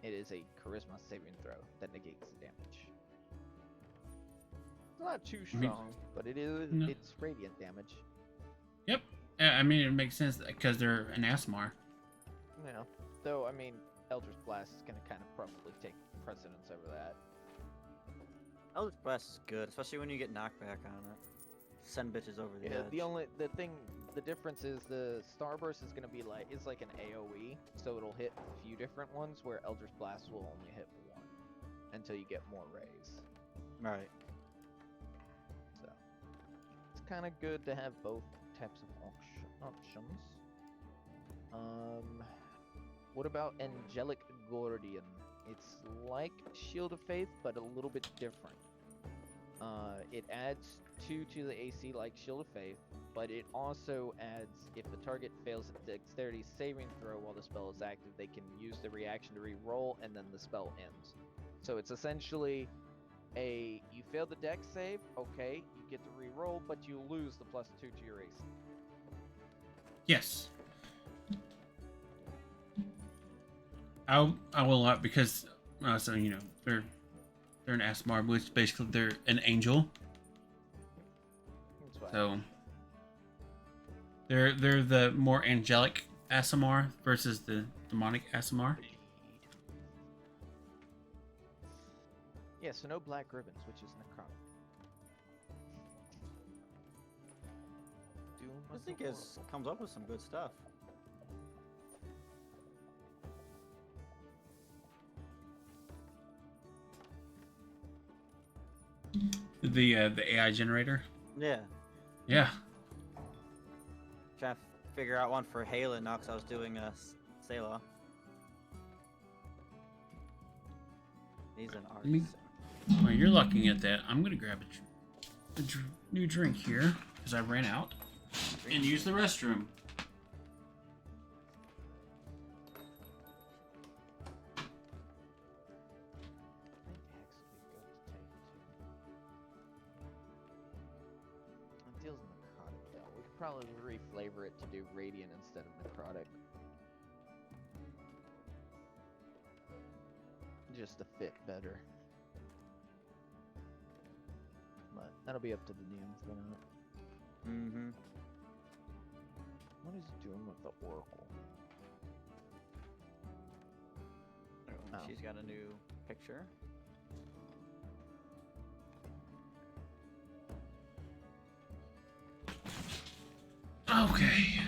It is a charisma saving throw that negates the damage. It's not too I mean, strong, but it is. no. It's radiant damage. Yep. I mean, it makes sense because they're an Asmar. Yeah. Though I mean, Eldritch Blast is gonna kind of probably take precedence over that. Eldritch Blast is good, especially when you get knockback on it. Send bitches over the edge. The difference is the Starburst is gonna be it's like an AOE, so it'll hit a few different ones, where Eldritch Blast will only hit one until you get more rays. Right. So it's kind of good to have both types of options. What about Angelic Guardian? It's like Shield of Faith, but a little bit different. It adds 2 to the AC like Shield of Faith, but it also adds, if the target fails a dexterity saving throw while the spell is active, they can use the reaction to re-roll, and then the spell ends. So it's essentially you failed the dex save, okay, you get to re-roll, but you lose the +2 to your AC. Yes. I will because so they're an Asmar, which basically they're an angel. That's fine. So they're the more angelic Aasimar versus the demonic Aasimar. Yeah, so no black ribbons, which is necrotic. Doom I was think the it horrible. comes up with some good stuff. The AI generator. Yeah. Yeah. Trying to figure out one for Halen now because I was doing Sayla. He's an me- artist. While you're looking at that, I'm gonna grab a new drink here because I ran out and use the restroom. It deals necrotic though. We could probably reflavor it to do radiant instead of necrotic. Just to fit better. But that'll be up to the DM for that. Mm-hmm. What is he doing with the Oracle? Oh. She's got a new picture. Okay.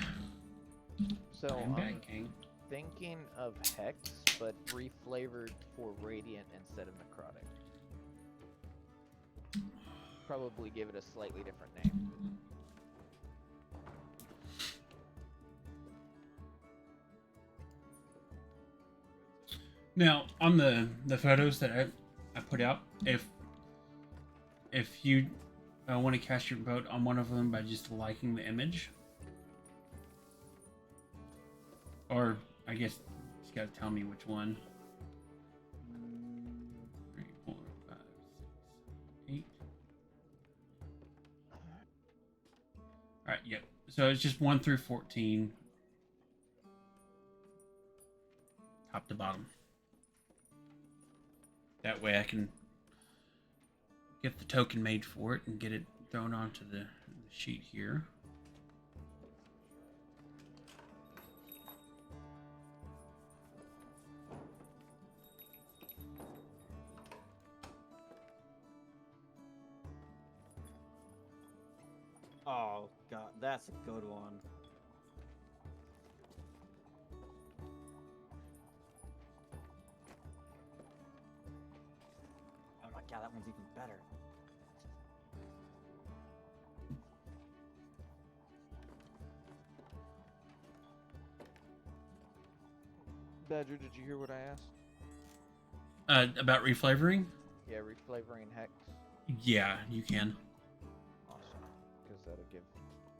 So I'm I'm back, gang. thinking of Hex, but reflavored for Radiant instead of Necrotic. Probably give it a slightly different name. Now, on the photos that I put out, if you want to cast your vote on one of them by just liking the image, or I guess you just got to tell me which one. 3, 4, 5, 6, 8. All right, yeah. So it's just 1 through 14, top to bottom. That way I can get the token made for it and get it thrown onto the sheet here. Oh god, that's a good one. Oh my god, that one's even better. Badger, did you hear what I asked? About reflavoring? Yeah, reflavoring Hex. Yeah, you can. Awesome. Because that'll give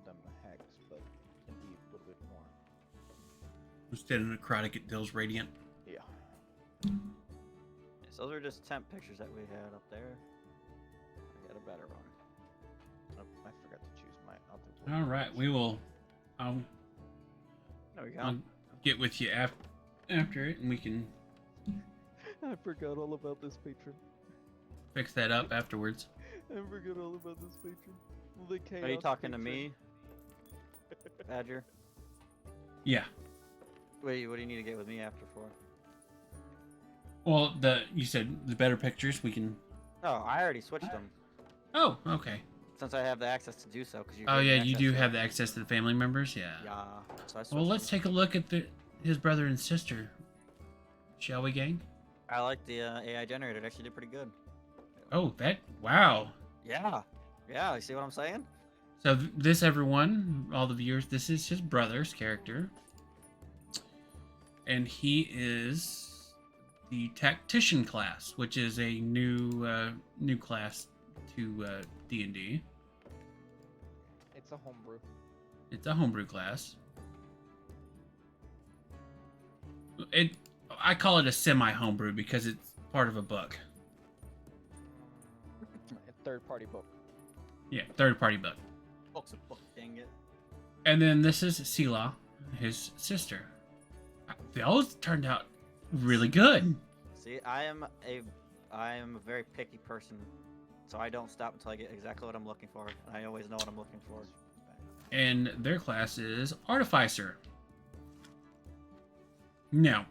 them the Hex, but indeed a little bit more. Instead of necrotic, it deals radiant. Yeah. Yes, those are just temp pictures that we had up there. I got a better one. Oh, I forgot to choose my other one. All right, we will. I'll There we go. I'll get with you after it, and we can I forgot all about this patron. fix that up afterwards. I forgot all about this patron. The chaos Are you talking to patron. me, Badger? Yeah. Wait, what do you need to get with me after for? Well, you said the better pictures we can. Oh, I already switched them. Oh, okay. Since I have the access to do so. Cause you Oh gave me yeah, you access do to have it. the access to the family members. Yeah. Yeah. So I switched Well, let's them. take a look at his brother and sister. Shall we, gang? I like the AI generator. It actually did pretty good. Oh, wow. Yeah. Yeah. You see what I'm saying? So this, everyone, all the viewers, this is his brother's character, and he is the tactician class, which is a new class to D&D. It's a homebrew. It's a homebrew class. I call it a semi-homebrew because it's part of a book. A third-party book. Yeah, third-party book. Book's a book. Dang it. And then this is Sela, his sister. They all turned out really good. See, I am a very picky person, so I don't stop until I get exactly what I'm looking for. And I always know what I'm looking for. And their class is Artificer. Now,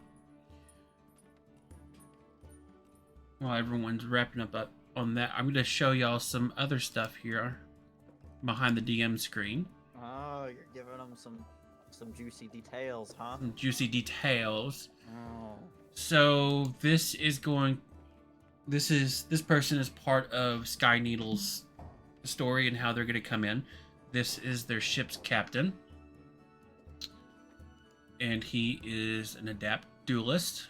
while everyone's wrapping up on that, I'm going to show y'all some other stuff here behind the DM screen. Oh, you're giving them some juicy details, huh? Some juicy details. Oh. So this person is part of Sky Needle's story and how they're going to come in. This is their ship's captain. and he is an adept duelist.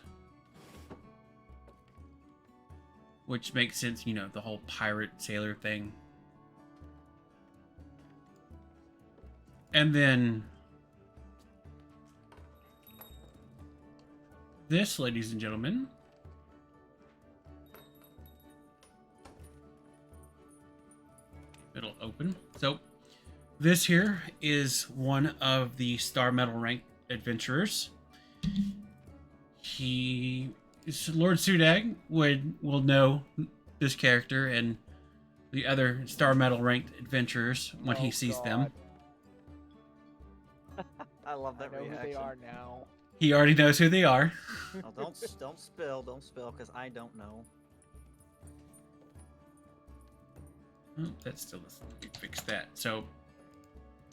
Which makes sense, you know, the whole pirate sailor thing. And then this, ladies and gentlemen, it'll open. So this here is one of the Star Medal rank adventurers. Lord Sudag will know this character and the other Star Medal ranked adventurers when he sees them. I love that I know reaction. who they are now. He already knows who they are. Oh, don't spill, because I don't know. Oh, that still doesn't fix that. So,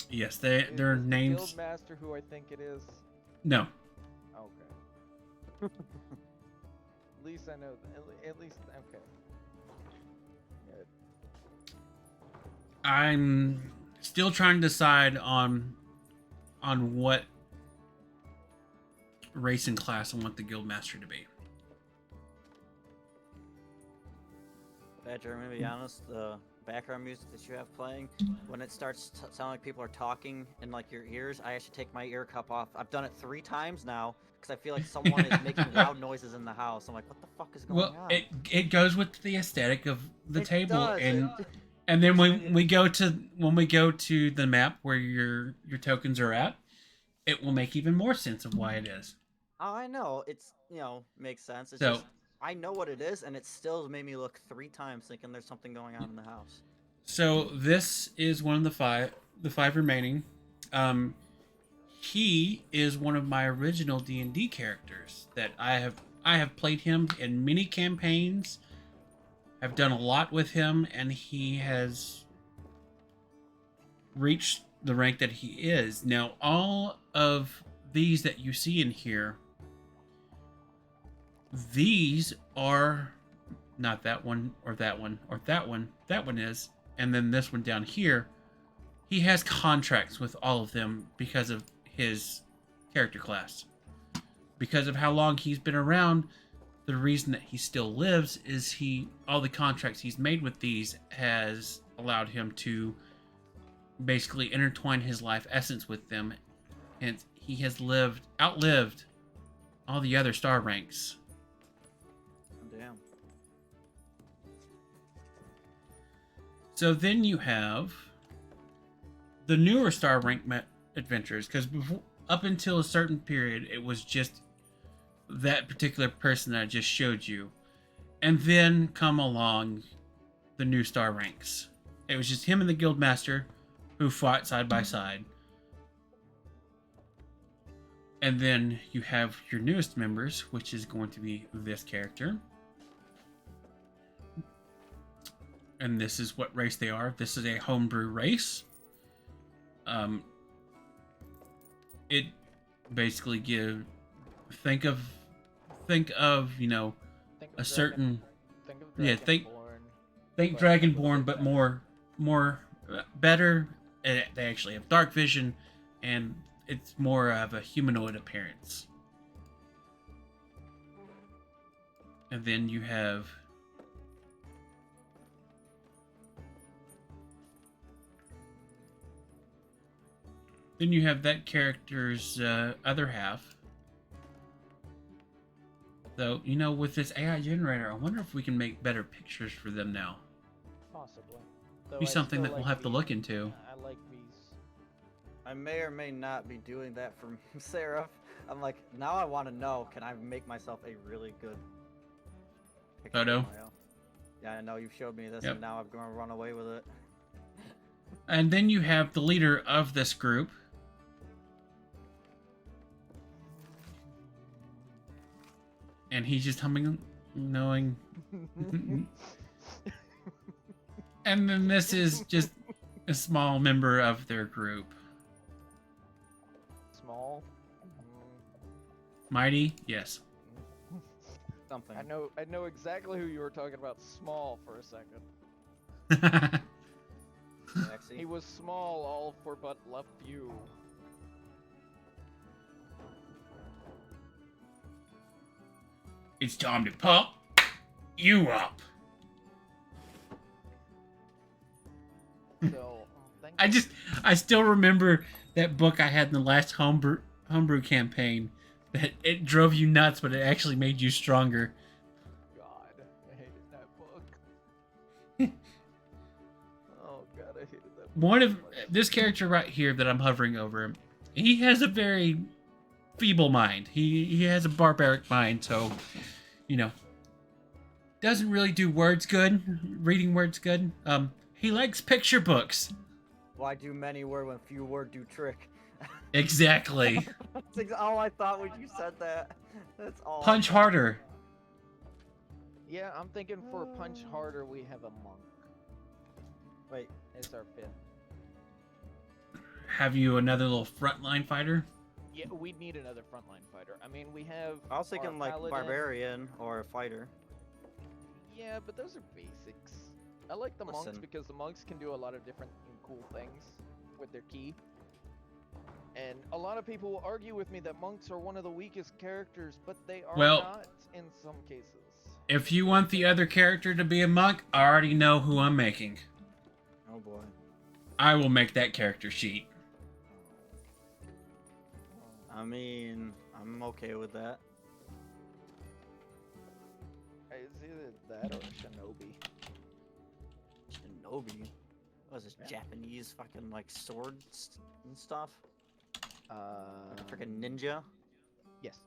yes, their Is the names. Guildmaster who I think it is. No, Okay. At least I know. At least okay. Good. I'm still trying to decide on what race and class I want the Guildmaster to be. Badger, I'm gonna be honest, the background music that you have playing, when it starts sounding like people are talking in like your ears, I actually take my ear cup off. I've done it 3 times now because I feel like someone is making loud noises in the house. I'm like, what the fuck is going Well, on? it goes with the aesthetic of the It table, does, and then when we go to the map where your tokens are at, it will make even more sense of why it is. Oh, I know. It's, makes sense. It's So- just, I know what it is, and it still made me look 3 times thinking there's something going on in the house. So this is one of the five remaining. He is one of my original D&D characters that I have played him in many campaigns. I've done a lot with him, and he has reached the rank that he is. Now, all of these that you see in here, these are not that one or that one or that one. That one is, and then this one down here, he has contracts with all of them because of his character class. Because of how long he's been around, the reason that he still lives is all the contracts he's made with these has allowed him to basically intertwine his life essence with them. Hence, he has outlived all the other star ranks. Damn. So then you have the newer star rank adventures, because up until a certain period, it was just that particular person that I just showed you. And then come along the new star ranks. It was just him and the Guildmaster who fought side by side. And then you have your newest members, which is going to be this character. And this is what race they are. This is a homebrew race. It basically think of Think a certain Think of yeah, Dragonborn. think But- Dragonborn, but more better. They actually have dark vision, and it's more of a humanoid appearance. And then you have that character's other half. So, with this AI generator, I wonder if we can make better pictures for them now. Possibly. Though Be I something still that we'll like have to these. look into. I like these. I may or may not be doing that for Seraph. I'm like, now I want to know, can I make myself a really good picture Photo? of Mario? Yeah, I know you've showed me this, Yep. and now I'm going to run away with it. And then you have the leader of this group. And he's just humming, knowing. And then this is just a small member of their group. Small. Mighty? Yes. Something. I know exactly who you were talking about. Small for a second. He was small all for but left you. It's time to pump you up. So, thank I still remember that book I had in the last homebrew campaign. That it drove you nuts, but it actually made you stronger. God, I hated that book. Oh God, I hated that book. One of so much. this character right here that I'm hovering over, he has a very feeble mind. He has a barbaric mind, so doesn't really do words good, reading words good. He likes picture books. Why do many word when few word do trick? Exactly. That's all I thought when you said that. That's all. I Punch thought. harder. Yeah, I'm thinking for Punch Harder we have a monk Wait, as our 5th. Have you another little frontline fighter? Yeah, we need another frontline fighter. I mean, we have. I was thinking our like paladin. barbarian or a fighter. Yeah, but those are basics. I like the monks Listen. because the monks can do a lot of different and cool things with their key. And a lot of people will argue with me that monks are one of the weakest characters, but they are Well- not in some cases. If you want the other character to be a monk, I already know who I'm making. Oh boy. I will make that character sheet. I mean, I'm okay with that. It's either that or Shinobi. Shinobi. What is this, Yeah. Japanese fucking like swords and stuff? Uh, Freaking ninja? yes,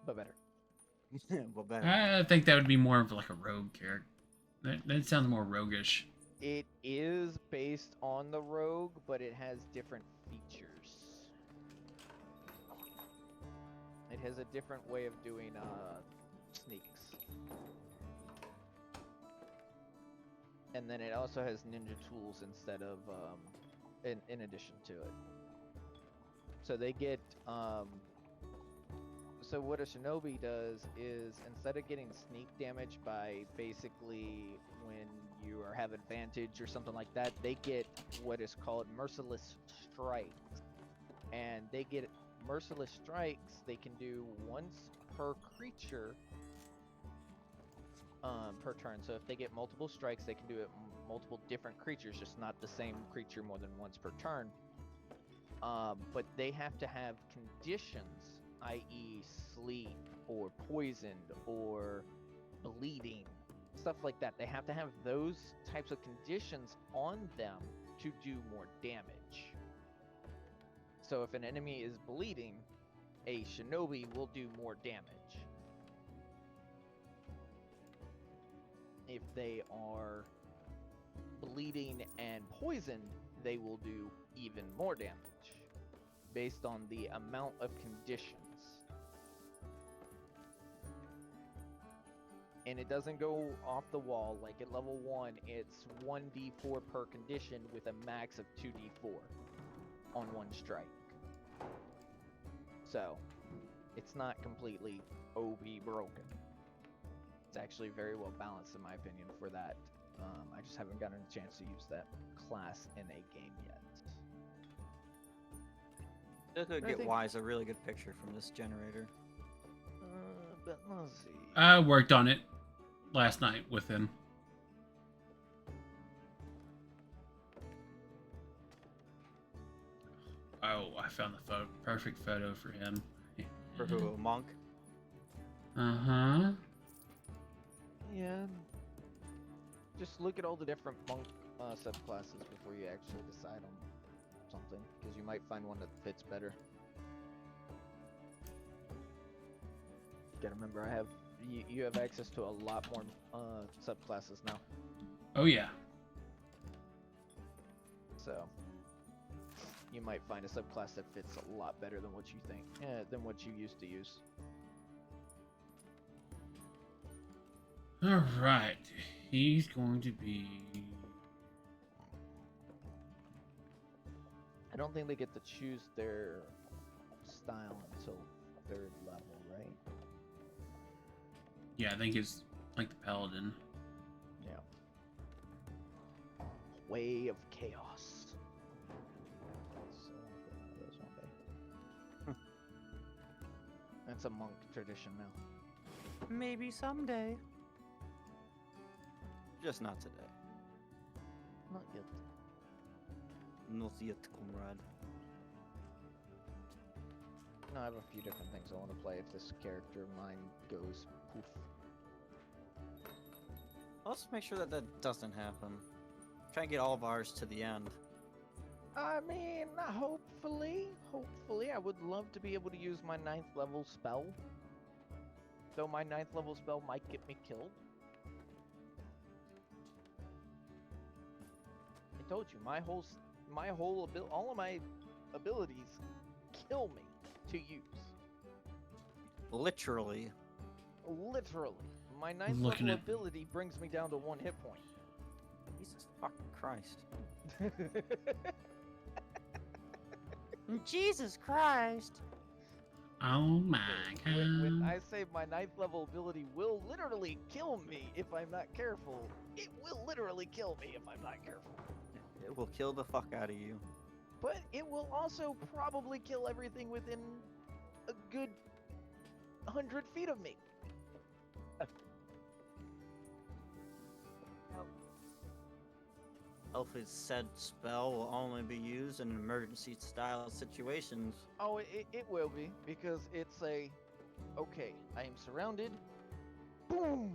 but better. Well, better. I think that would be more of like a rogue character. That sounds more roguish. It is based on the rogue, but it has different features. It has a different way of doing sneaks. And then it also has ninja tools instead of in addition to it. So they get so what a shinobi does is instead of getting sneak damage by basically when you have advantage or something like that, they get what is called merciless strikes. And they get merciless strikes they can do once per creature per turn. So if they get multiple strikes, they can do it multiple different creatures, just not the same creature more than once per turn. But they have to have conditions, i.e. sleep or poisoned or bleeding, stuff like that. They have to have those types of conditions on them to do more damage. So if an enemy is bleeding, a shinobi will do more damage. If they are bleeding and poisoned, they will do even more damage based on the amount of conditions. And it doesn't go off the wall. Like at level 1, it's 1d4 per condition with a max of 2d4 on one strike. So, it's not completely OP broken. It's actually very well balanced in my opinion for that. I just haven't gotten a chance to use that class in a game yet. This could I get think- Wise a really good picture from this generator. But let's see. I worked on it last night with him. Oh, I found the perfect photo for him. For who? A monk? Uh-huh. Yeah. Just look at all the different monk subclasses before you actually decide on something, because you might find one that fits better. Gotta remember, you have access to a lot more subclasses now, Oh, yeah. so you might find a subclass that fits a lot better than what you think, than what you used to use. All right. He's going to be... I don't think they get to choose their style until 3rd level, right? Yeah, I think it's like the paladin. Yeah. Way of Chaos. So, those won't be. That's a monk tradition now. Maybe someday. Just not today. Not yet. Not yet, comrade. No, I have a few different things I want to play if this character of mine goes poof. Let's make sure that that doesn't happen. Try and get all of ours to the end. I mean, hopefully, I would love to be able to use my 9th level spell. Though my 9th level spell might get me killed. I told you, all of my abilities kill me to use. Literally. Literally. My 9th Looking level at- ability brings me down to 1 hit point. Jesus fucking Christ. Jesus Christ. Oh my When god. I say my 9th level ability will literally kill me if I'm not careful, it will literally kill me if I'm not careful. It will kill the fuck out of you. But it will also probably kill everything within a good 100 feet of me. Alfred's said spell will only be used in emergency style situations. Oh, it will be, because it's a, okay, I am surrounded, boom,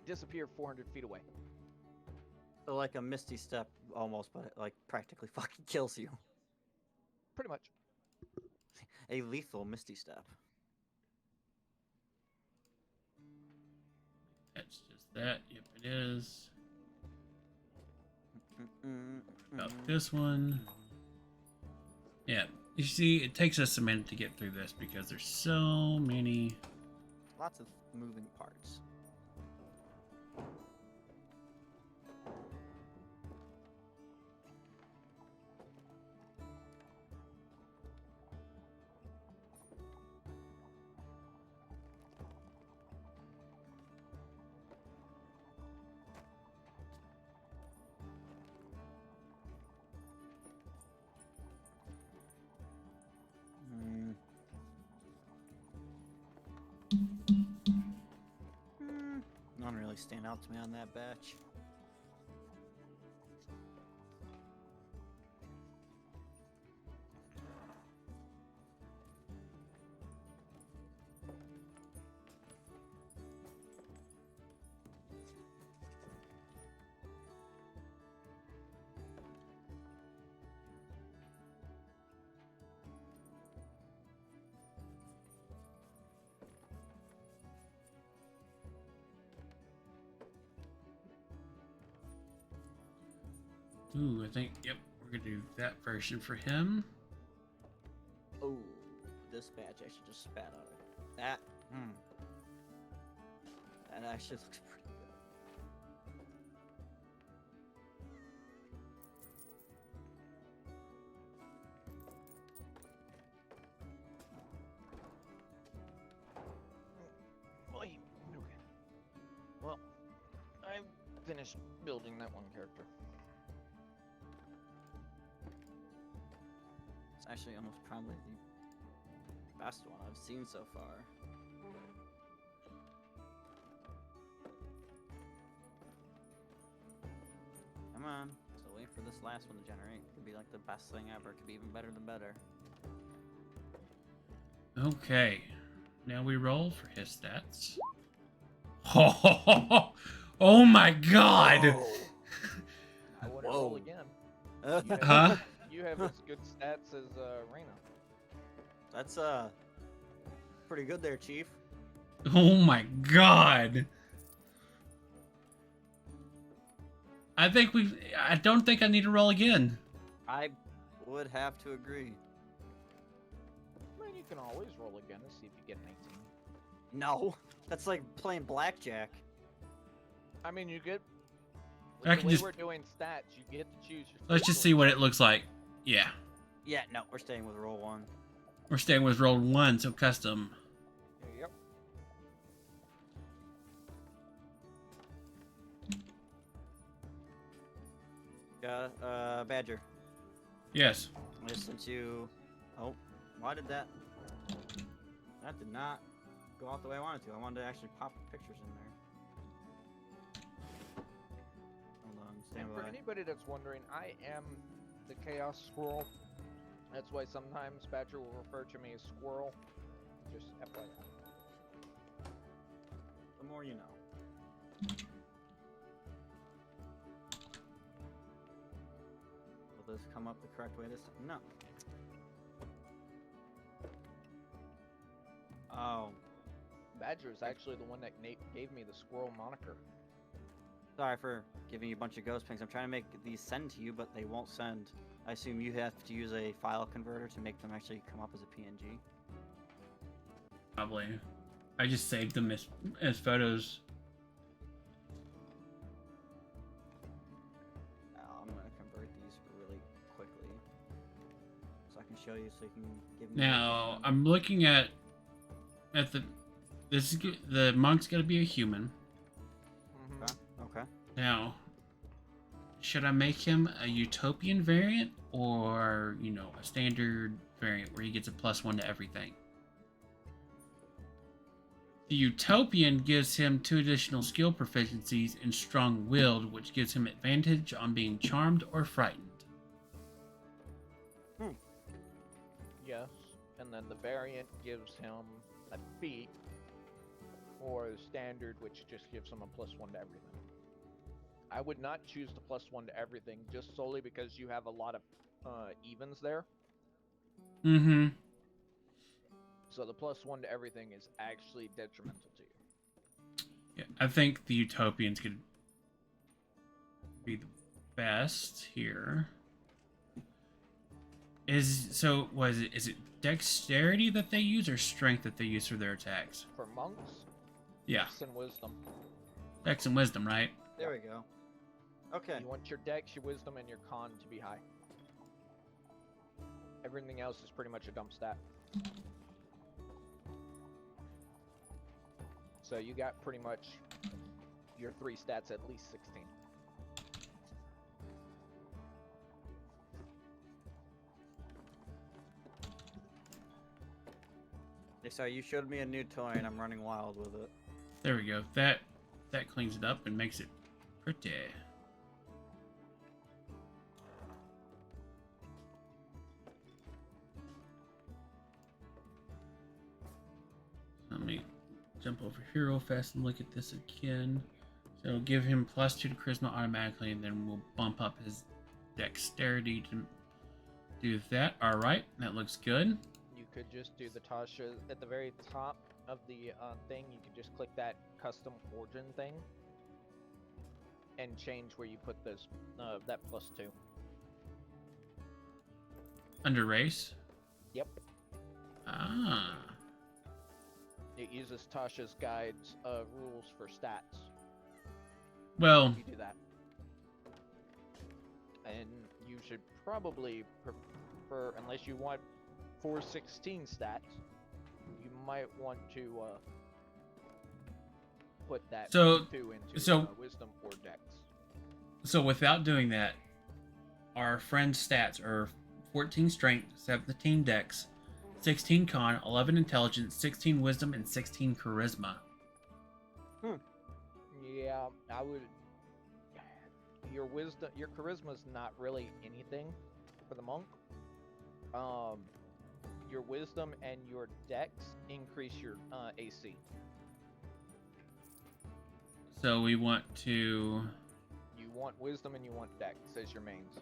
disappear 400 feet away. So like a misty step almost, but it like practically fucking kills you. Pretty much. A lethal misty step. That's just that. Yep, it is. About this one. Yeah. You see, it takes us a minute to get through this because there's so many. Lots of moving parts. None really stand out to me on that batch. Ooh, I think, yep, we're gonna do that version for him. Oh, this batch I should just spat on it. That, that actually looks pretty good. Wait, okay. Well, I finished building that one character. It's actually almost probably the best one I've seen so far. Come on, still wait for this last one to generate. Could be like the best thing ever. Could be even better than better. Okay. Now we roll for his stats. Oh my god! I want to Whoa. roll again. Huh? You have as good stats as Reyna. That's pretty good there, Chief. Oh my god! I don't think I need to roll again. I would have to agree. I mean, you can always roll again to see if you get an 18. No, that's like playing blackjack. I mean, you get. I The can way just- we're doing stats, you get to choose your. Let's just see what it looks like. Yeah. Yeah, no, we're staying with roll one. We're staying with roll 1, so custom. Yep. Badger. Yes. I just sent you. Oh, why did that? That did not. go out the way I wanted to. I wanted to actually pop pictures in there. Hold on, stand And for by. anybody that's wondering, I am the Chaos Squirrel. That's why sometimes Badger will refer to me as Squirrel. Just FYI. The more you know. Will this come up the correct way this time? No. Oh, Badger is actually the one that gave me the Squirrel moniker. sorry for giving you a bunch of ghost pings. I'm trying to make these send to you, but they won't send. I assume you have to use a file converter to make them actually come up as a PNG. Probably. I just saved them as photos. I'm gonna convert these really quickly, so I can show you, so you can give me. Now I'm looking at the the monk's gonna be a human. Mm-hmm. Okay. Okay. Now, should I make him a utopian variant or a standard variant where he gets a +1 to everything? The utopian gives him 2 additional skill proficiencies in strong-willed, which gives him advantage on being charmed or frightened. Yes, and then the variant gives him a feat, or the standard, which just gives him a +1 to everything. I would not choose the +1 to everything, just solely because you have a lot of evens there. Mm-hmm. So the +1 to everything is actually detrimental to you. Yeah, I think the utopians could be the best here. Is it dexterity that they use or strength that they use for their attacks? For monks, Yeah, Dex and Wisdom. dex and wisdom, right? There we go. Okay. You want your Dex, your Wisdom, and your Con to be high. Everything else is pretty much a dump stat. So you got pretty much your 3 stats at least 16. Sorry, you showed me a new toy and I'm running wild with it. There we go. That cleans it up and makes it pretty. Let me jump over here real fast and look at this again. So it'll give him +2 to charisma automatically, and then we'll bump up his dexterity to do that. All right, that looks good. You could just do the Tasha at the very top of the thing. You could just click that custom origin thing and change where you put this that +2. Under race. Yep. Ah. It uses Tasha's guide's rules for stats. Well, You do that. And you should probably prefer, unless you want 416 stats, you might want to put that So- 2 into so- Wisdom or Dex. so without doing that, our friend's stats are 14 strength, 17 dex, 16 con, 11 intelligence, 16 wisdom, and 16 charisma. Yeah, I would. Your wisdom, your charisma is not really anything for the monk. Your wisdom and your dex increase your AC. So we want to... You want wisdom and you want dex as your mains.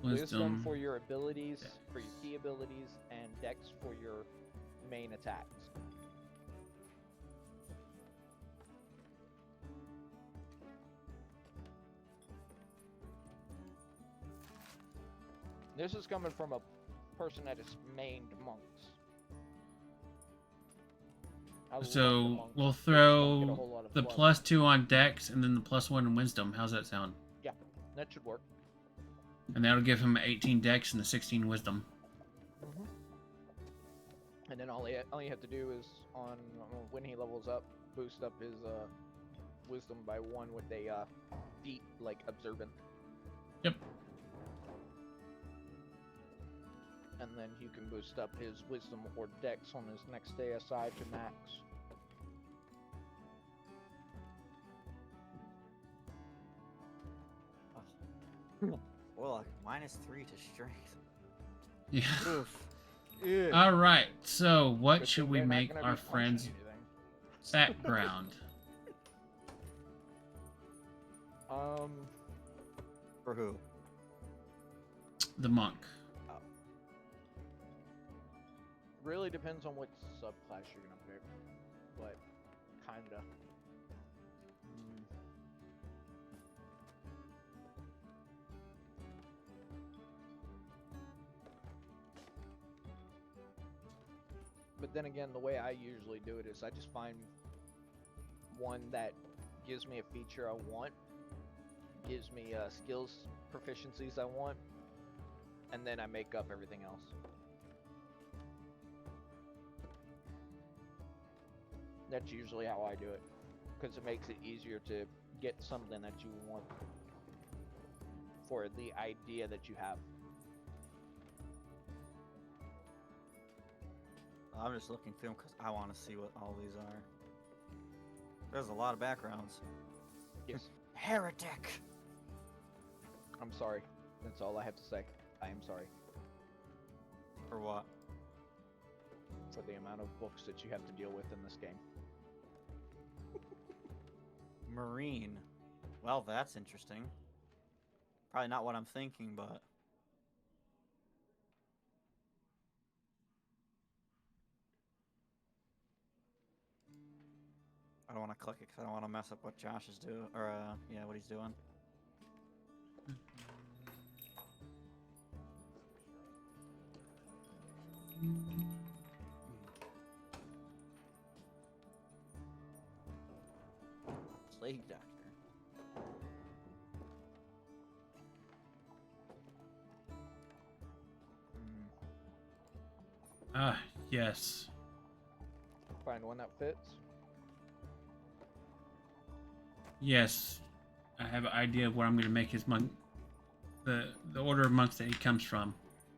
Wisdom. For your abilities, Dex. for your key abilities, and dex for your main attacks. This is coming from a person that has mained monks. I love the So monks. we'll They don't get a throw whole lot of the blood. +2 on dex and then the +1 in wisdom. How's that sound? That should work. And that'll give him 18 dex and the 16 wisdom. And then all you have to do is on when he levels up, boost up his wisdom by 1 with a feat like observant. Yep. and then you can boost up his wisdom or dex on his next ASI to max. Well, -3 to strength. Yeah. Oof. Ew. All right. So, what Good should thing we they're not make gonna be our punching friend's anything. background? For who? The monk. Really depends on what subclass you're gonna pick, but kinda. But then again, the way I usually do it is I just find one that gives me a feature I want, gives me skills proficiencies I want, and then I make up everything else. That's usually how I do it, because it makes it easier to get something that you want for the idea that you have. I'm just looking through them because I want to see what all these are. There's a lot of backgrounds. Yes. Heretic! I'm sorry. That's all I have to say. I am sorry For what? for the amount of books that you have to deal with in this game. Marine. Well, that's interesting. Probably not what I'm thinking, but... I don't want to click it because I don't want to mess up what Josh is doing, or yeah, what he's doing. Plague Doctor. Ah, yes. Find one that fits. Yes. I have an idea of where I'm going to make his monk. The order of monks that he comes from.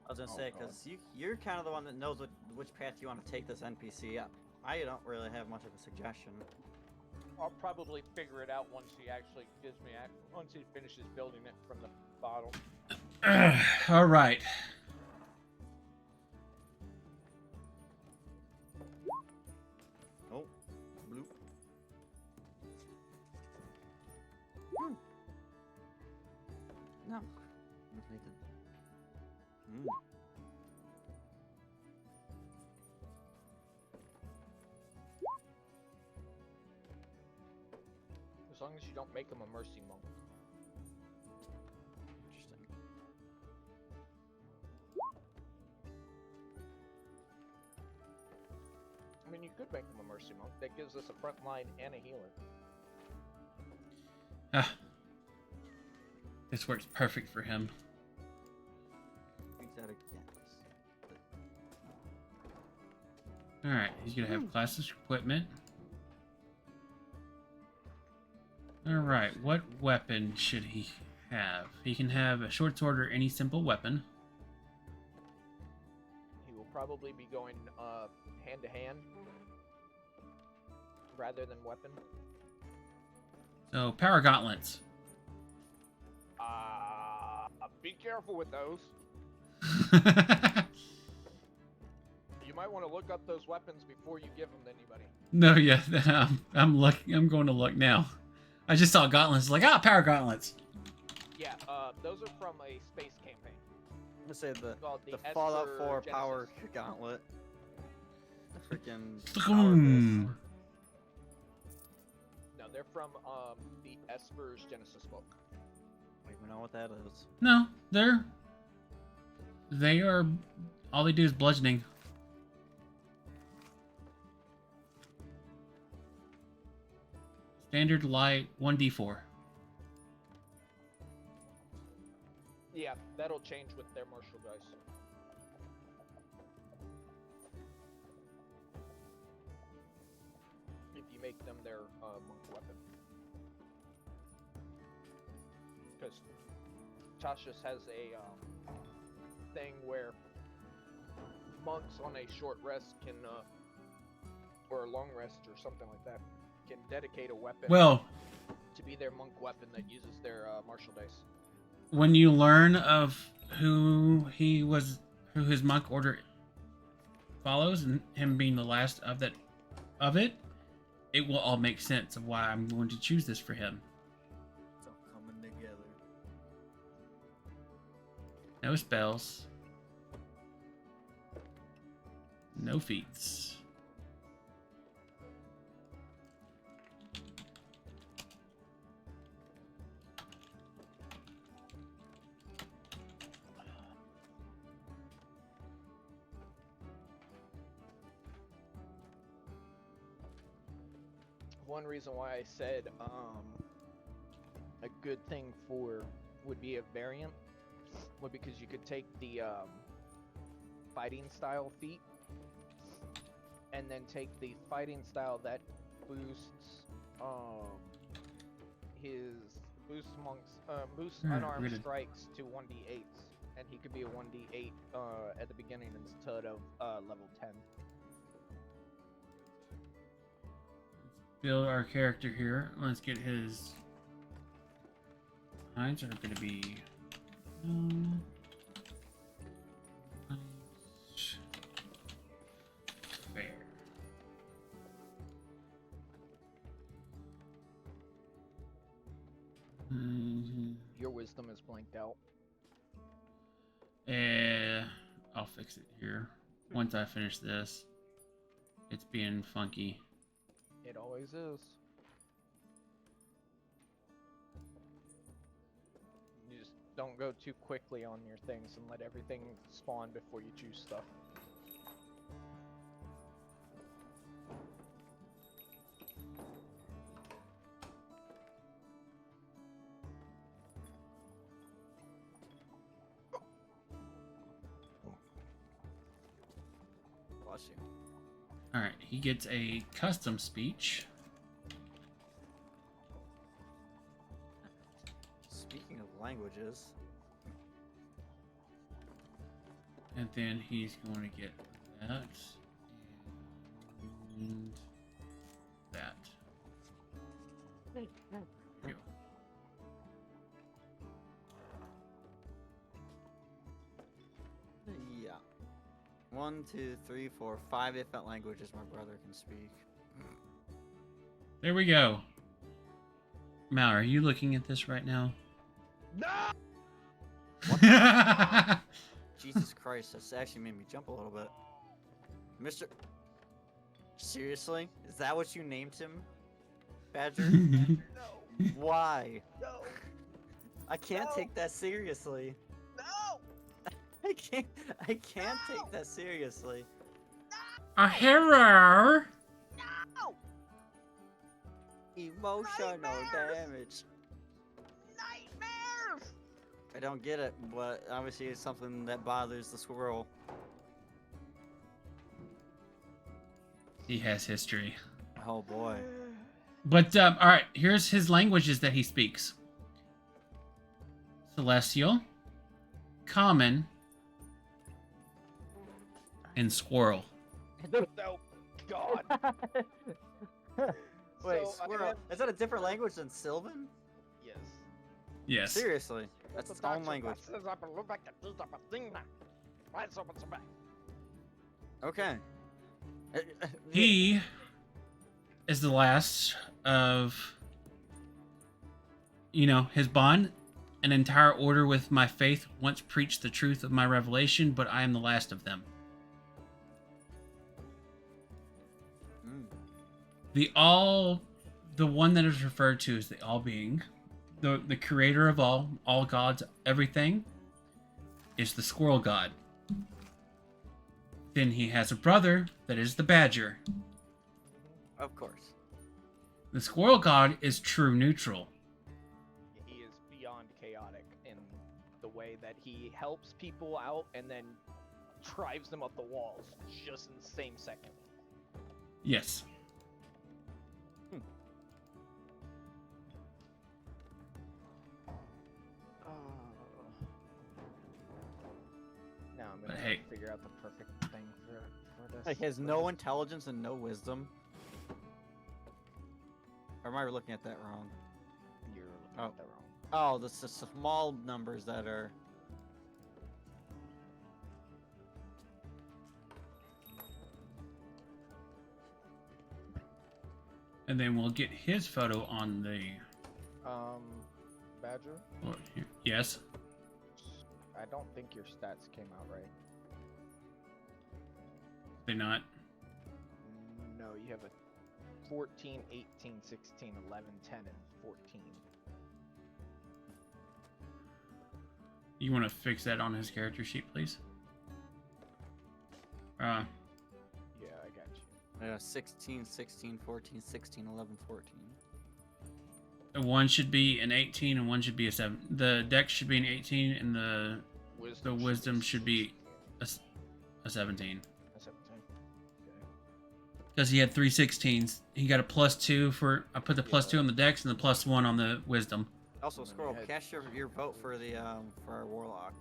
I was gonna Oh, say, God. because you're kind of the one that knows which path you want to take this NPC up. I don't really have much of a suggestion. I'll probably figure it out once he actually gives me once he finishes building it from the bottom. All right. Oh, bloop. No. As long as you don't make him a mercy monk. Interesting. I mean, you could make him a mercy monk. That gives us a front line and a healer. Ah. This works perfect for him. Use that again. All right, he's going to have classes equipment. All right, what weapon should he have? He can have a short sword or any simple weapon. He will probably be going hand to hand rather than weapon. So, power gauntlets. Be careful with those. You might want to look up those weapons before you give them to anybody. No, yeah, I'm looking. I'm going to look now. I just saw gauntlets. Like, power gauntlets. Yeah, those are from a space campaign. I'm gonna say the Called the Esper Fallout 4 Genesis. power gauntlet. The freaking power Boom. fist. No, they're from the Esper's Genesis book. I don't even know what that is. No, they are. All they do is bludgeoning. Standard light 1d4. Yeah, that'll change with their martial dice. If you make them their monk weapon. Because Tasha's has a thing where monks on a short rest can, or a long rest or something like that, can dedicate a weapon Well, to be their monk weapon that uses their martial dice. when you learn of who his monk order follows, and him being the last of it, it will all make sense of why I'm going to choose this for him. It's all coming together. No spells. No feats. One reason why I said a good thing would be a variant would because you could take the fighting style feat and then take the fighting style that boosts boosts unarmed Really? strikes to 1d8s, and he could be a 1d8 at the beginning instead of level 10. Build our character here. Let's get his lines are going to be fair. Your wisdom is blanked out. I'll fix it here once I finish this. It's being funky. It always is. You just don't go too quickly on your things and let everything spawn before you choose stuff. Bless you. Alright, he gets a custom speech. Speaking of languages, And then he's going to get that. And that. There we go. yeah. 1, 2, 3, 4, 5 different languages my brother can speak. There we go. Mal, are you looking at this right now? No! Jesus Christ, that's actually made me jump a little bit. Mr. Seriously? Is that what you named him? Badger? No! Why? No! I can't No. take that seriously. No! I can't take that seriously. A hero! No! Emotional Nightmares! damage. Nightmares! I don't get it, but obviously it's something that bothers the squirrel. He has history. Oh boy. But, alright, here's his languages that he speaks. Celestial, Common, and Squirrel. No, God. Wait, So, I squirrel. have- Is that a different language than Sylvan? Yes. Yes. Seriously, that's its own language. Okay. He is the last of, his bond. An entire order with my faith once preached the truth of my revelation, but I am the last of them. Mm. The one that is referred to as the all-being, the creator of all gods, everything, is the squirrel god. Then he has a brother that is the badger. Of course. The squirrel god is true neutral. He is beyond chaotic in the way that he helps people out and then drives them up the walls just in the same second. Yes. Now I'm gonna But hey, right. Figure out the perfect thing for this. Like, he has no intelligence and no wisdom. Or am I looking at that wrong? You're looking Oh. at that wrong. Oh, the small numbers that are. And then we'll get his photo on the. Badger, Or here. Yes. I don't think your stats came out right. They not. No, you have a 14, 18, 16, 11, 10, and 14. You want to fix that on his character sheet, please? Yeah, I got you. 16, 16, 14, 16, 11, 14. One should be an 18 and one should be a 7. The dex should be an 18 and the wisdom should be a 17. A 17. Okay. Because he had 3 16s. He got a +2 for. I put the +2 on the dex and the +1 on the wisdom. Also, And then Squirrel, we had- cast your vote for the for our warlock.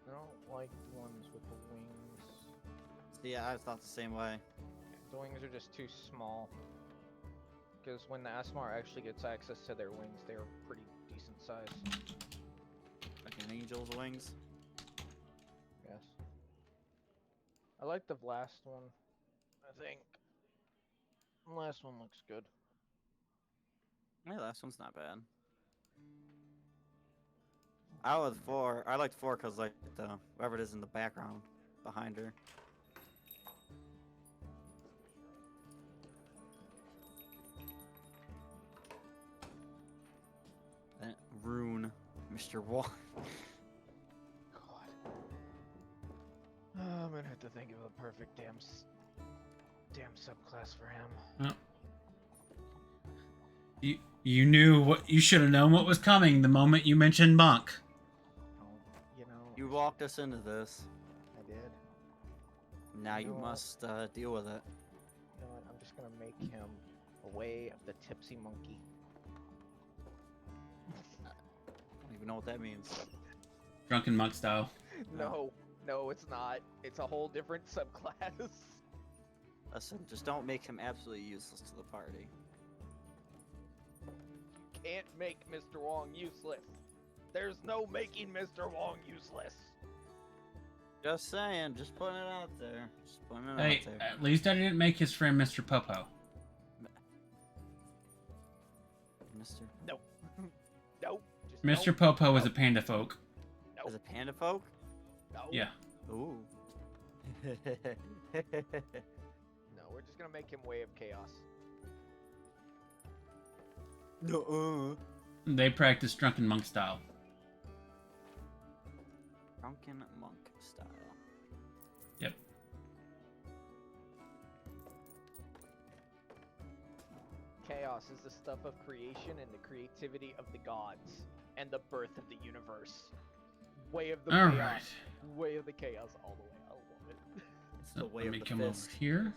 I don't like the ones with the wings. Yeah, I thought the same way. The wings are just too small. Because when the Asmar actually gets access to their wings, they're pretty decent size. Like an angel's wings. Yes. I like the last one, I think. The last one looks good. Yeah, last one's not bad. I was 4. I liked 4 because like the whoever it is in the background behind her. That rune, Mr. Wall. God. I'm gonna have to think of a perfect damn subclass for him. You knew what. You should have known what was coming the moment you mentioned monk. Oh, you know. You walked us into this. I did. Now You you know what? must deal with it. You know what? I'm just gonna make him a way of the tipsy monkey. I don't even know what that means. Drunken monk style. No, it's not. It's a whole different subclass. Listen, just don't make him absolutely useless to the party. Can't make Mr. Wong useless. There's no making Mr. Wong useless. Just saying, just putting it out there. Just putting it Hey, out there. at least I didn't make his friend Mr. Popo. Mr. Nope. Nope. Just Mr. nope. Popo is a Nope. panda folk. Nope. As a panda folk? No. Yeah. Ooh. No, we're just gonna make him Way of Chaos. No. They practice drunken monk style. Drunken monk style. Yep. Chaos is the stuff of creation and the creativity of the gods and the birth of the universe. Way of the All chaos. right. Way of the chaos all the way. I love it. It's So the way let of me the come fist. over here.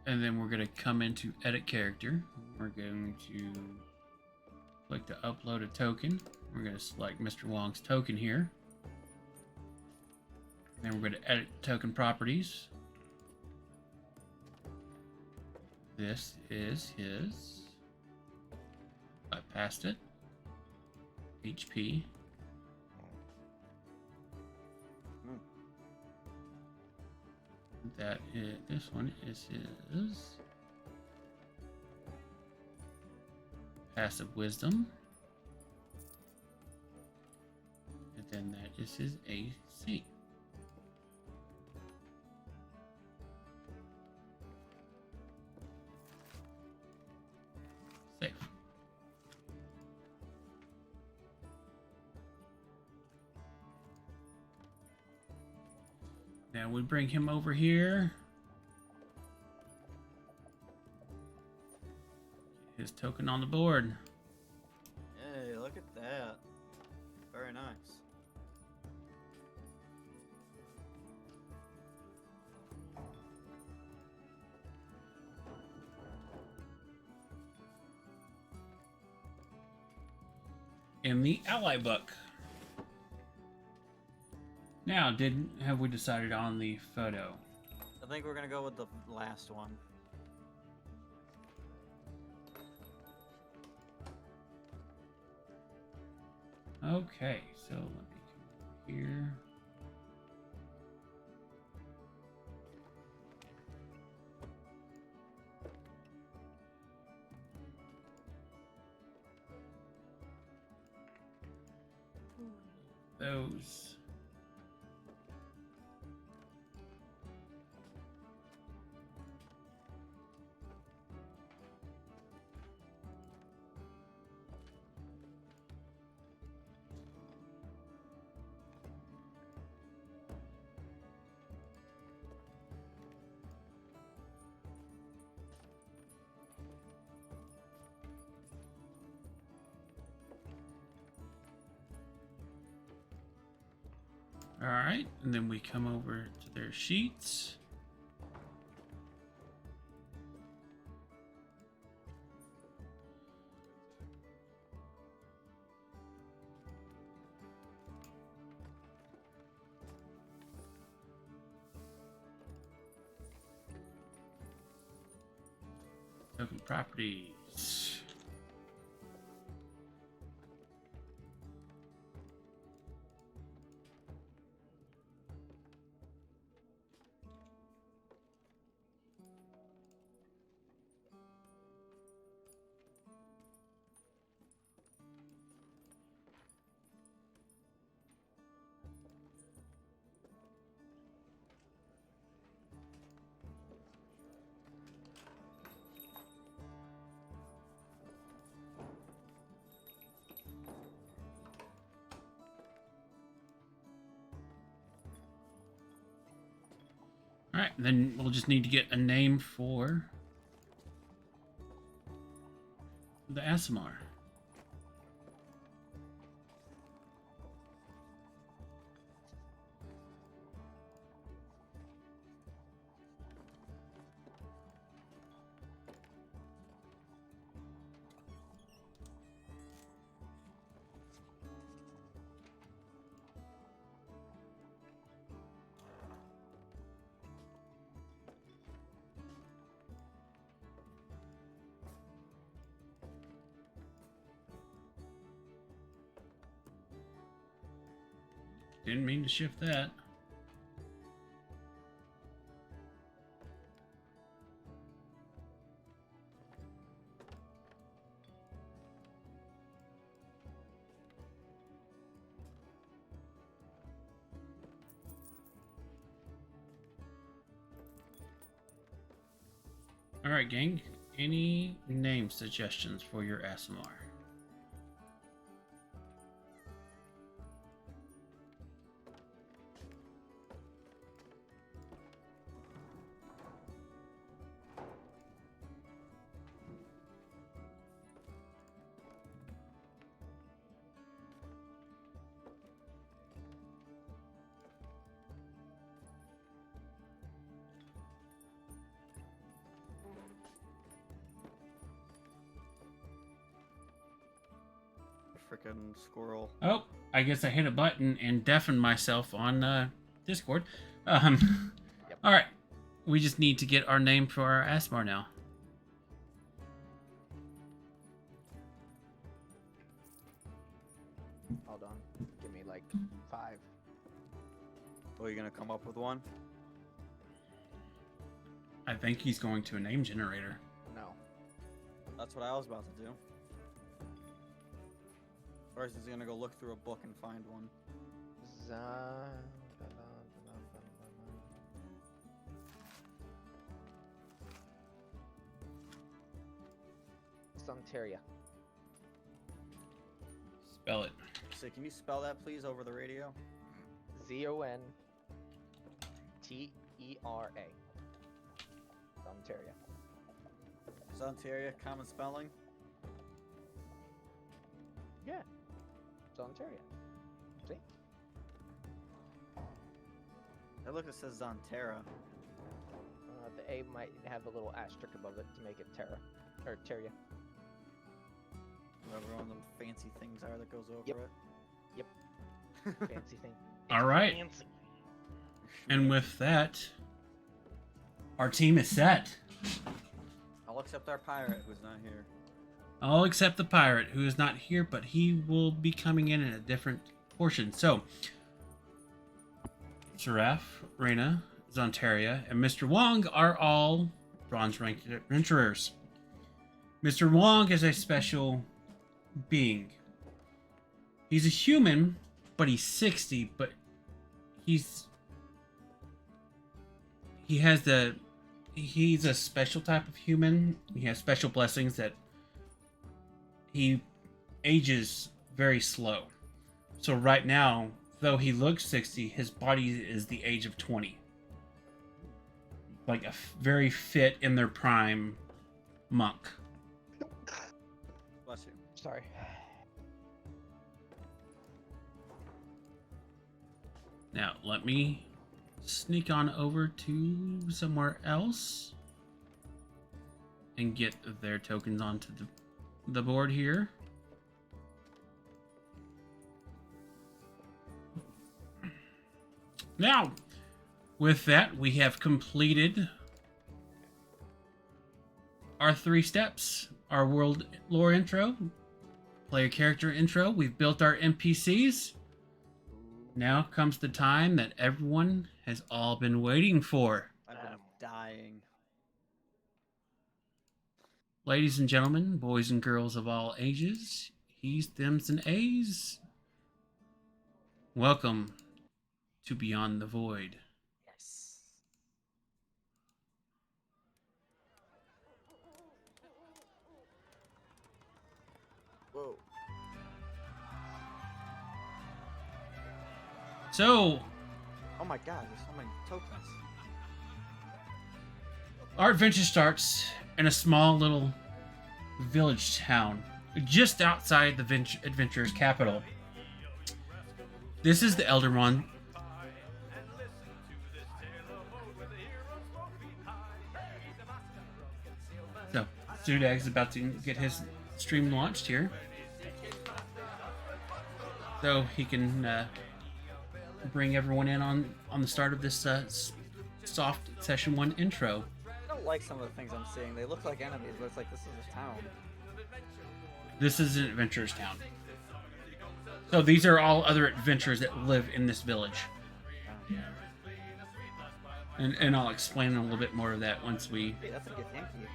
And then we're going to come into edit character. We're going to click to upload a token. We're going to select Mr. Wong's token here. Then we're going to edit token properties. This is his. I passed it. HP. That is, this one is his passive wisdom, and then that is his AC. Save. Now we bring him over here. Get his token on the board. Hey, look at that. Very nice. in the ally book. Now, have we decided on the photo? I think we're gonna go with the last one. Okay, so let me come over here. Those. All right, and then we come over to their sheets. Token properties. All right, then we'll just need to get a name for the Aasimar. Didn't mean to shift that. All right, gang. Any name suggestions for your Aasimar? Frickin' squirrel. Oh, I guess I hit a button and deafened myself on Discord. Yep. All right, we just need to get our name for our Aasimar now. Hold on. Give me like 5. Oh, you gonna come up with one? I think he's going to a name generator. No. That's what I was about to do. First, he's gonna go look through a book and find one. Zontaria. Spell it. So can you spell that, please, over the radio? Zonteria. Zontaria. Zontaria, common spelling? Yeah. Zontaria. See? That look, it says Zontera. The A might have a little asterisk above it to make it Terra. Or Terria. whatever one of them fancy things are that goes over Yep. it. Fancy thing. All right. Fancy. And with that, our team is set. All except our pirate who's not here. All except the pirate, who is not here, but he will be coming in a different portion. So, Seraph, Reyna, Zontaria, and Mr. Wong are all bronze-ranked adventurers. Mr. Wong is a special being. He's a human, but he's 60, but he's a special type of human. He has special blessings that he ages very slow. So right now, though he looks 60, his body is the age of 20. Like a very fit in their prime monk. Bless you. Sorry. Now, let me sneak on over to somewhere else and get their tokens onto the board here. Now, with that, we have completed our 3 steps. Our world lore intro, player character intro. We've built our NPCs. Now comes the time that everyone has all been waiting for. I've been dying. Ladies and gentlemen, boys and girls of all ages, he's, thems, and A's. Welcome to Beyond the Void. Yes. Whoa. So, Oh my god, there's so many tokens. our adventure starts in a small little village town just outside the adventurer's capital. This is the Eldermon. So, Zudag is about to get his stream launched here. So he can bring everyone in on the start of this soft session 1 intro. I don't like some of the things I'm seeing. They look like enemies, but it's like this is a town. This is an adventurer's town. So these are all other adventurers that live in this village. And I'll explain a little bit more of that once we... Hey, that's a good Yankee.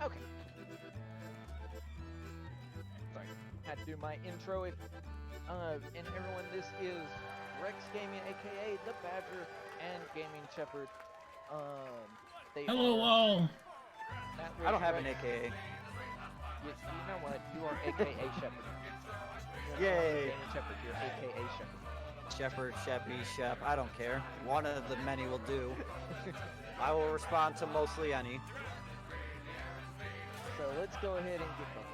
Okay. Sorry, had to do my intro. And everyone, this is Rex Gaming, aka The Badger, and Gaming Shepherd. Hello all! I don't have an AKA. You know what? You are AKA Shepherd. You're not Yay. Gaming Shepherd, you're AKA Shepherd. Shepherd, Sheppy, Shep, I don't care. One of the many will do. I will respond to mostly any. So let's go ahead and get going.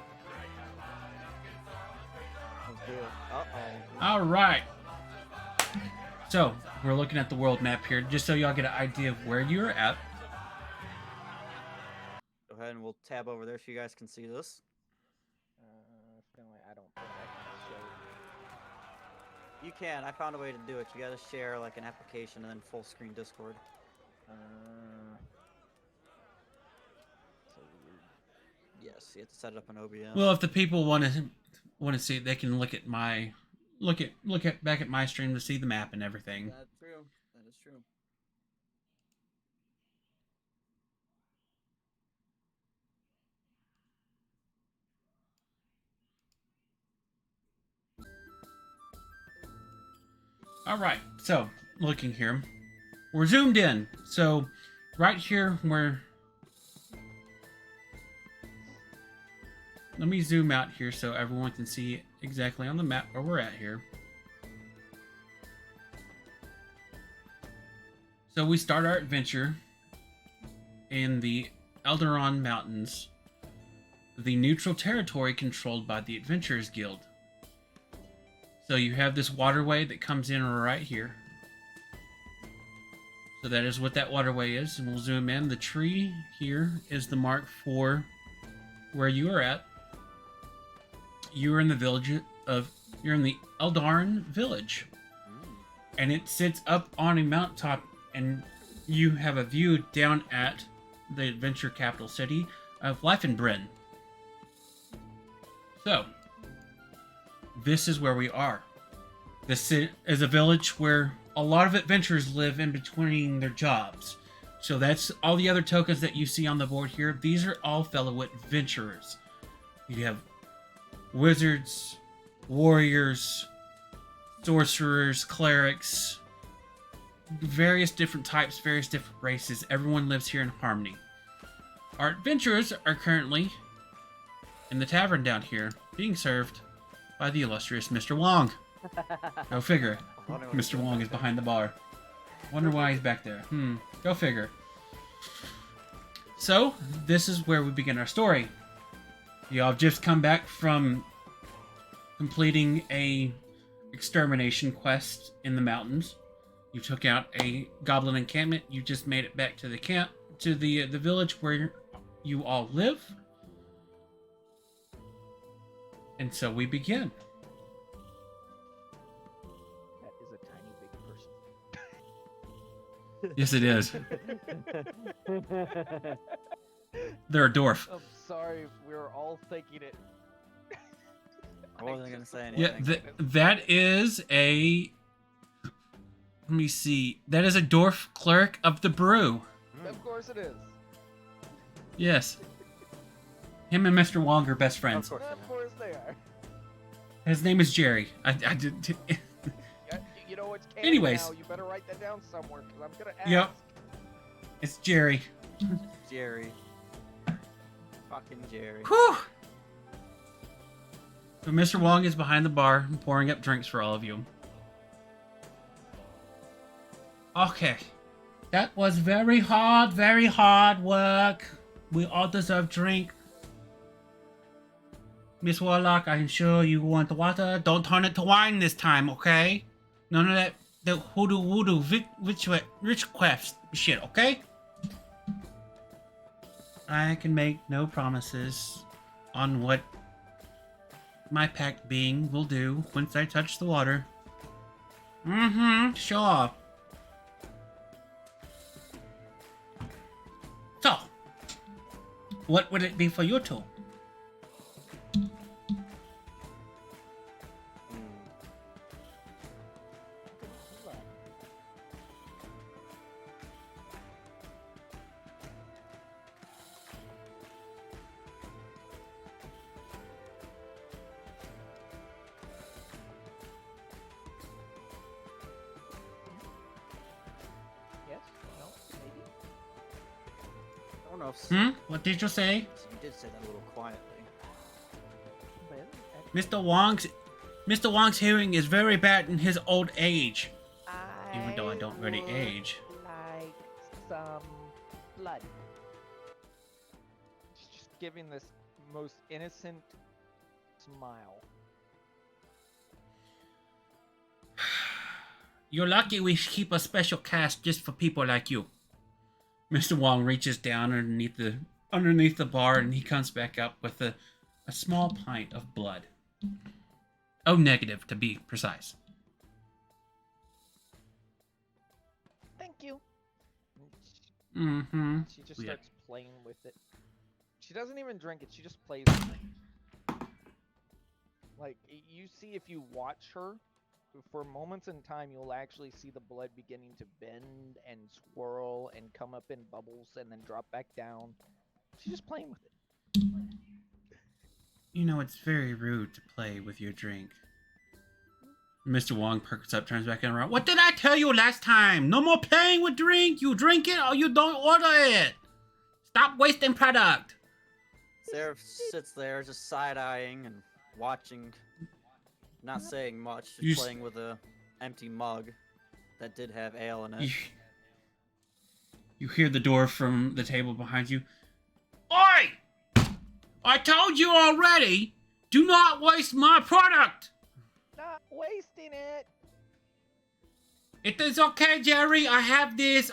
Let's do it. Uh-oh. Alright. So, we're looking at the world map here, just so y'all get an idea of where you're at. Go ahead and we'll tab over there so you guys can see this. Apparently I don't think I can show. You can. I found a way to do it. You gotta share like an application and then full screen Discord. So weird. Yes, you have to set it up in OBS. Well, if the people want to see it, they can look at back at my stream to see the map and everything. That's true. That is true. All right, so looking here, we're zoomed in. So right here, let me zoom out here so everyone can see exactly on the map where we're at here. So we start our adventure in the Eldaron Mountains, the neutral territory controlled by the Adventurers Guild. So you have this waterway that comes in right here. So that is what that waterway is, and we'll zoom in. The tree here is the mark for where you are at. You're in the you're in the Eldaron village. And it sits up on a mountaintop, and you have a view down at the adventure capital city of Leifenbrunn. So, this is where we are. This is a village where a lot of adventurers live in between their jobs. So that's all the other tokens that you see on the board here. These are all fellow adventurers. You have wizards, warriors, sorcerers, clerics, various different types, various different races. Everyone lives here in harmony. Our adventurers are currently in the tavern down here, being served by the illustrious Mr. Wong. Go figure. Mr. Wong is behind the bar. Wonder why he's back there. Go figure. So, this is where we begin our story. Y'all have just come back from completing a extermination quest in the mountains. You took out a goblin encampment. You just made it back to the camp, to the village where you all live. And so we begin. That is a tiny big person. Yes, it is. They're a dwarf. I'm sorry, we were all thinking it. I wasn't gonna say Yeah, anything. that is a... Let me see. That is a dwarf cleric of the brew. Of course it is. Yes. Him and Mr. Wong are best friends. Of course. Of course they are. His name is Jerry. I did. You know what's canon Anyways. now. You better write that down somewhere because I'm gonna ask. Yep. It's Jerry. Jerry. Fucking Jerry. Whew. So Mr. Wong is behind the bar pouring up drinks for all of you. Okay. That was very hard work. We all deserve drink. Miss Warlock, I'm sure you want the water. Don't turn it to wine this time, okay? None of that the hoodoo voodoo witchcraft shit, okay? I can make no promises on what my pact being will do once I touch the water. Sure. So, what would it be for you two? Yes? No? Maybe? I don't know if What did you say? you did say that a little quietly. Well, Mr. Wong's hearing is very bad in his old age. Even though I don't really would age. Like some blood. Just giving this most innocent smile. You're lucky we keep a special cast just for people like you. Mr. Wong reaches down underneath the bar and he comes back up with a small pint of blood. Oh, negative to be precise. Mm-hmm. She just Yeah. starts playing with it. She doesn't even drink it, she just plays with it. Like, you see, if you watch her, for moments in time, you'll actually see the blood beginning to bend and swirl and come up in bubbles and then drop back down. She's just playing with it. You know, it's very rude to play with your drink. Mr. Wong perks up, turns back around. What did I tell you last time? No more playing with drink. You drink it or you don't order it. Stop wasting product. Seraph sits there just side-eyeing and watching, not saying much, just You playing with a empty mug that did have ale in it. You hear the door from the table behind you. Oi! I told you already. Do not waste my product. Not wasting it. It is okay, Jerry. I have this.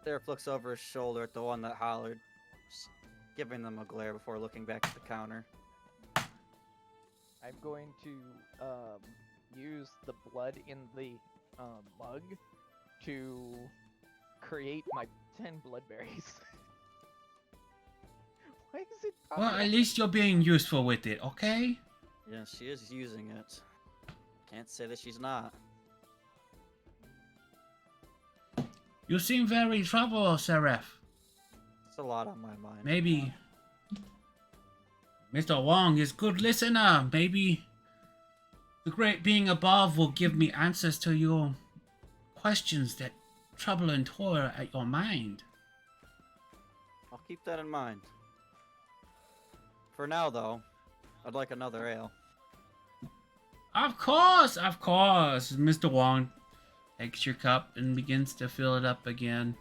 Seraph looks over his shoulder at the one that hollered, just giving them a glare before looking back at the counter. I'm going to use the blood in the mug to create my 10 bloodberries. Why is it? Well, at least you're being useful with it, okay? Yeah, she is using it. Can't say that she's not. You seem very troubled, Seraph. It's a lot on my mind. Maybe Mr. Wong is good listener. Maybe the great being above will give me answers to your questions that trouble and toil at your mind. I'll keep that in mind. For now, though, I'd like another ale. Of course. Mr. Wong takes your cup and begins to fill it up again.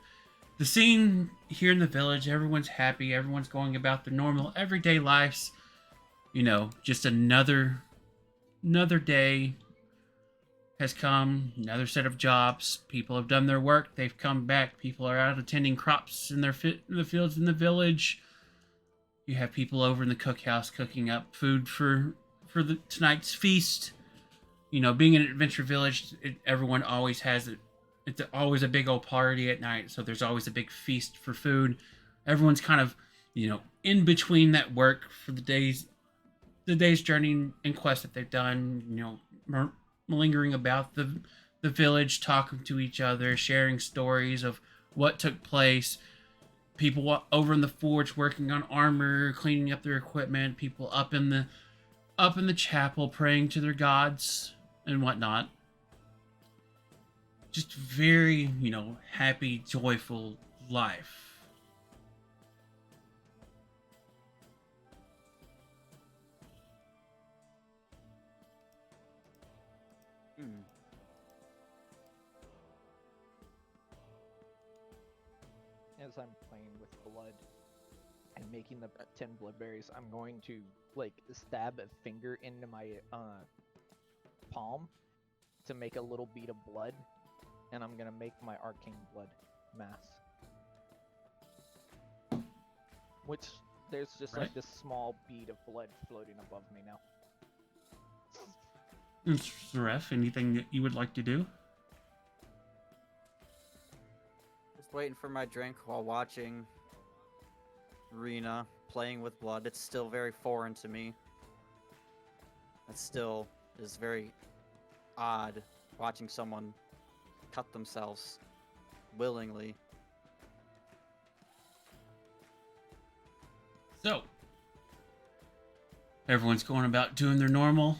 The scene here in the village, everyone's happy. Everyone's going about their normal everyday lives. You know, just another day has come. Another set of jobs. People have done their work. They've come back. People are out attending crops in the fields in the village. You have people over in the cookhouse cooking up food for tonight's feast. You know, being an adventure village, everyone always has it. It's always a big old party at night, so there's always a big feast for food. Everyone's kind of, you know, in between that work for the day's journey and quest that they've done. You know, malingering about the village, talking to each other, sharing stories of what took place. People over in the forge working on armor, cleaning up their equipment. People up in the chapel praying to their gods and whatnot. Just very, you know, happy, joyful life. As I'm playing with blood and making the 10 bloodberries, I'm going to like stab a finger into my palm to make a little bead of blood, and I'm gonna make my arcane blood mass. Which there's just like this small bead of blood floating above me now. Seraph, anything that you would like to do? Just waiting for my drink while watching Rena playing with blood. It's still very foreign to me. It still is very odd watching someone cut themselves willingly. So, everyone's going about doing their normal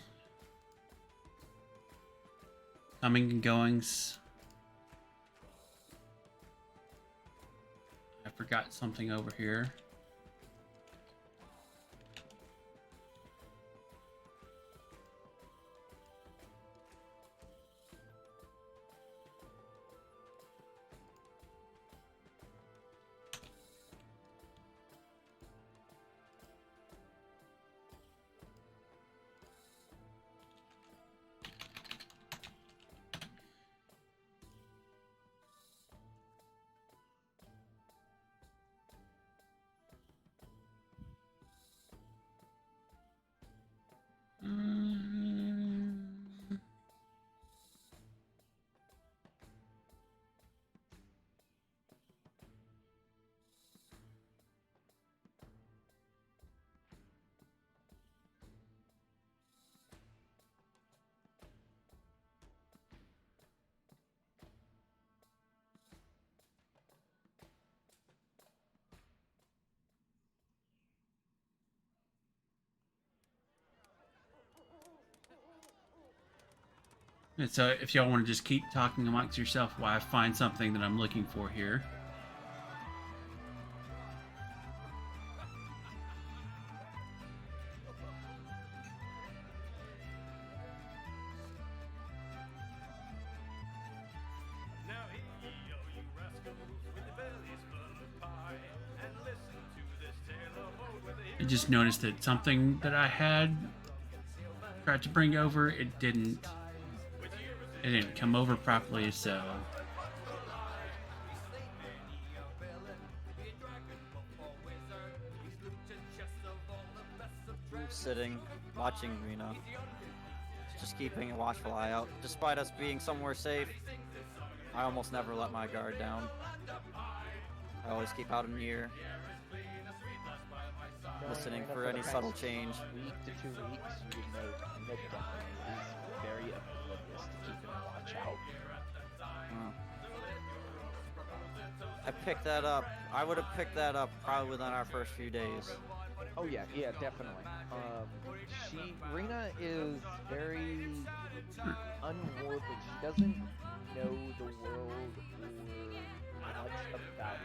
coming and goings. I forgot something over here. And so if y'all want to just keep talking amongst yourself while I find something that I'm looking for here. I just noticed that something that I had tried to bring over, it didn't come over properly, so Sitting, watching Rena, just keeping a watchful eye out. Despite us being somewhere safe, I almost never let my guard down. I always keep out an ear, listening for any subtle change. Week to 2 weeks, you know, Nick definitely is very oblivious to keeping a watch out. I picked that up. I would have picked that up probably within our first few days. Oh yeah, definitely. Rena is very unworldly. She doesn't know the world or much about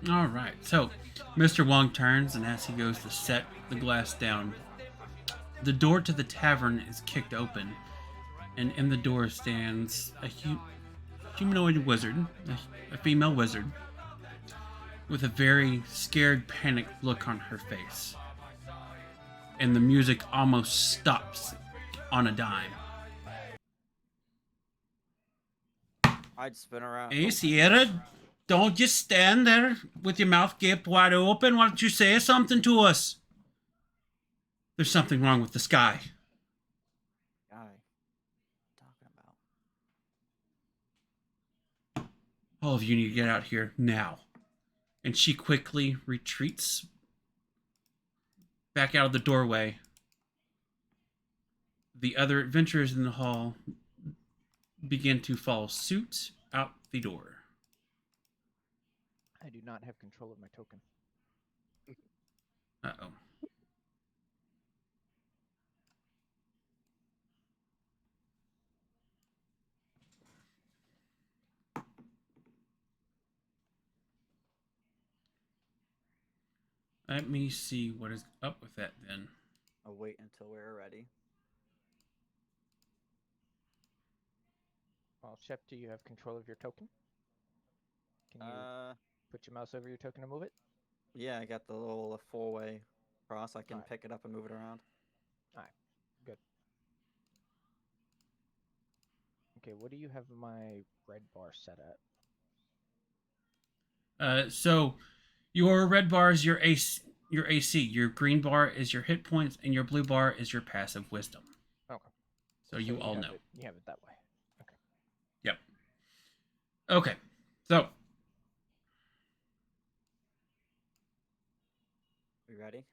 it. all right. So, Mr. Wong turns, and as he goes to set the glass down, the door to the tavern is kicked open, and in the door stands a humanoid wizard, a female wizard, with a very scared, panicked look on her face. And the music almost stops on a dime. I'd spin around. Hey, Sierra, don't just stand there with your mouth gaped wide open. Why don't you say something to us? There's something wrong with the sky. Guy, talking about. All of you need to get out here now. And she quickly retreats back out of the doorway. The other adventurers in the hall begin to follow suit out the door. I do not have control of my token. Uh-oh. Let me see what is up with that then. I'll wait until we're ready. Well, Shep, do you have control of your token? Can you put your mouse over your token to move it? Yeah, I got the little four-way cross. I can Alright. pick it up and move it around. Alright, good. Okay, what do you have my red bar set at? So your red bar is your AC. Your green bar is your hit points, and your blue bar is your passive wisdom. Okay. So you all know. You have it that way. Okay. Yep. Okay. So We ready?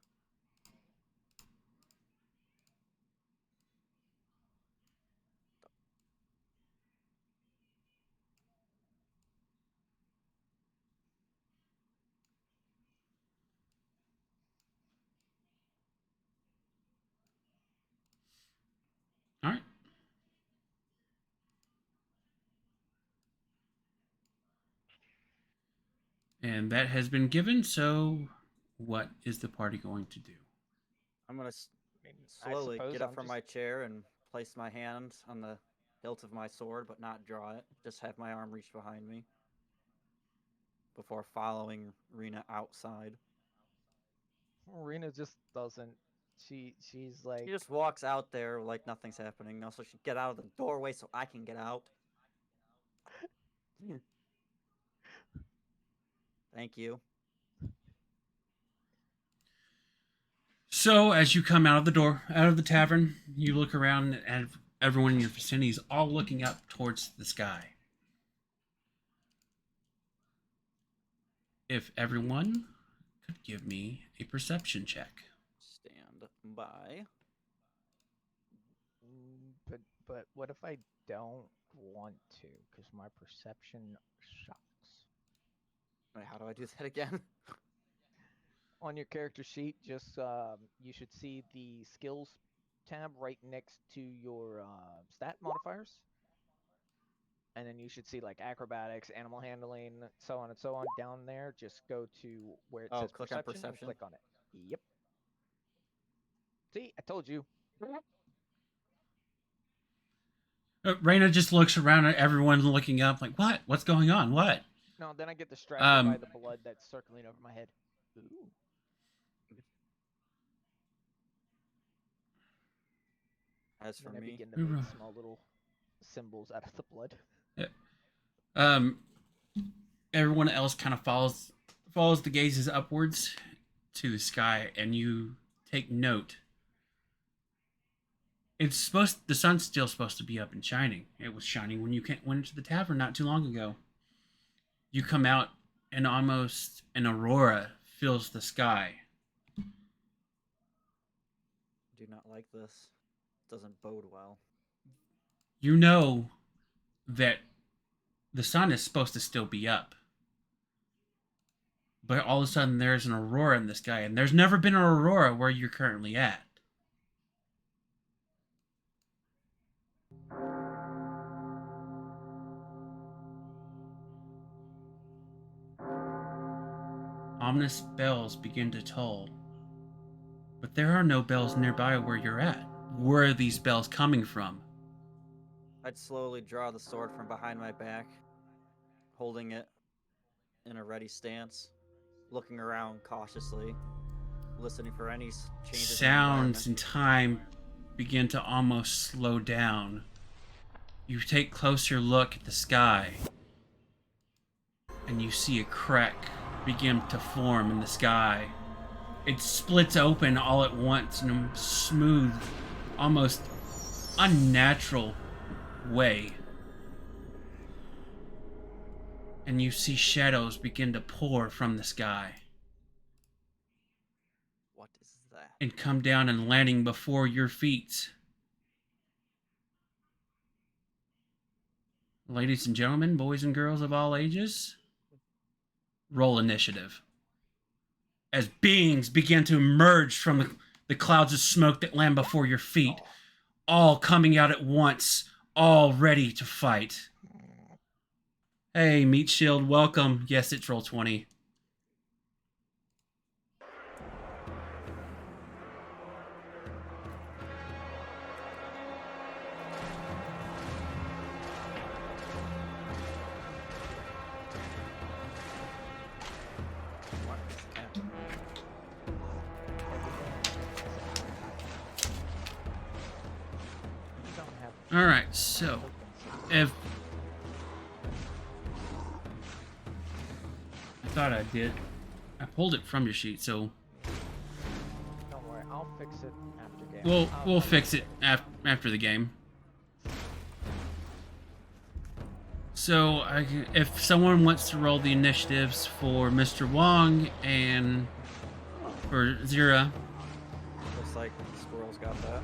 all right. And that has been given. So what is the party going to do? I'm gonna I slowly suppose get up I'm from just- my chair and place my hand on the hilt of my sword, but not draw it. Just have my arm reach behind me before following Rena outside. Rena just doesn't. She's like. She just walks out there like nothing's happening. Also, she get out of the doorway so I can get out. Thank you. So as you come out of the tavern, you look around and everyone in your vicinity is all looking up towards the sky. If everyone could give me a perception check. Stand by. But what if I don't want to? Because my perception sucks. Wait, how do I do that again? On your character sheet, just you should see the skills tab right next to your stat modifiers. And then you should see like acrobatics, animal handling, so on and so on down there. Just go to where it says click on perception and perception. click on it. Yep. See, I told you. Raina just looks around at everyone looking up, like, what? What's going on? What? No, then I get distracted by Um, the blood that's circling over my head. Ooh. As for Then I me, begin to make small little symbols out of the blood. Um, everyone else kind of follows the gazes upwards to the sky, and you take note. The sun's still supposed to be up and shining. It was shining when you went into the tavern not too long ago. You come out, and almost an aurora fills the sky. do not like this. Doesn't bode well. You know that the sun is supposed to still be up. But all of a sudden there's an aurora in the sky, and there's never been an aurora where you're currently at. Ominous bells begin to toll. But there are no bells nearby where you're at. Where are these bells coming from? I'd slowly draw the sword from behind my back, holding it in a ready stance, looking around cautiously, listening for any changes. Sounds and time begin to almost slow down. You take a closer look at the sky, and you see a crack begin to form in the sky. It splits open all at once in a smooth, almost unnatural way. And you see shadows begin to pour from the sky What is that? and come down and landing before your feet. Ladies and gentlemen, boys and girls of all ages, roll initiative. As beings begin to emerge from the clouds of smoke that land before your feet, all coming out at once, all ready to fight. Hey, Meat Shield, welcome. Yes, it's Roll20. What is happening? All right, so if I thought I did, I pulled it from your sheet, so Don't worry, I'll fix it after game. we'll fix it after the game. So if someone wants to roll the initiatives for Mr. Wong and for Zira, Looks like the squirrel's got that.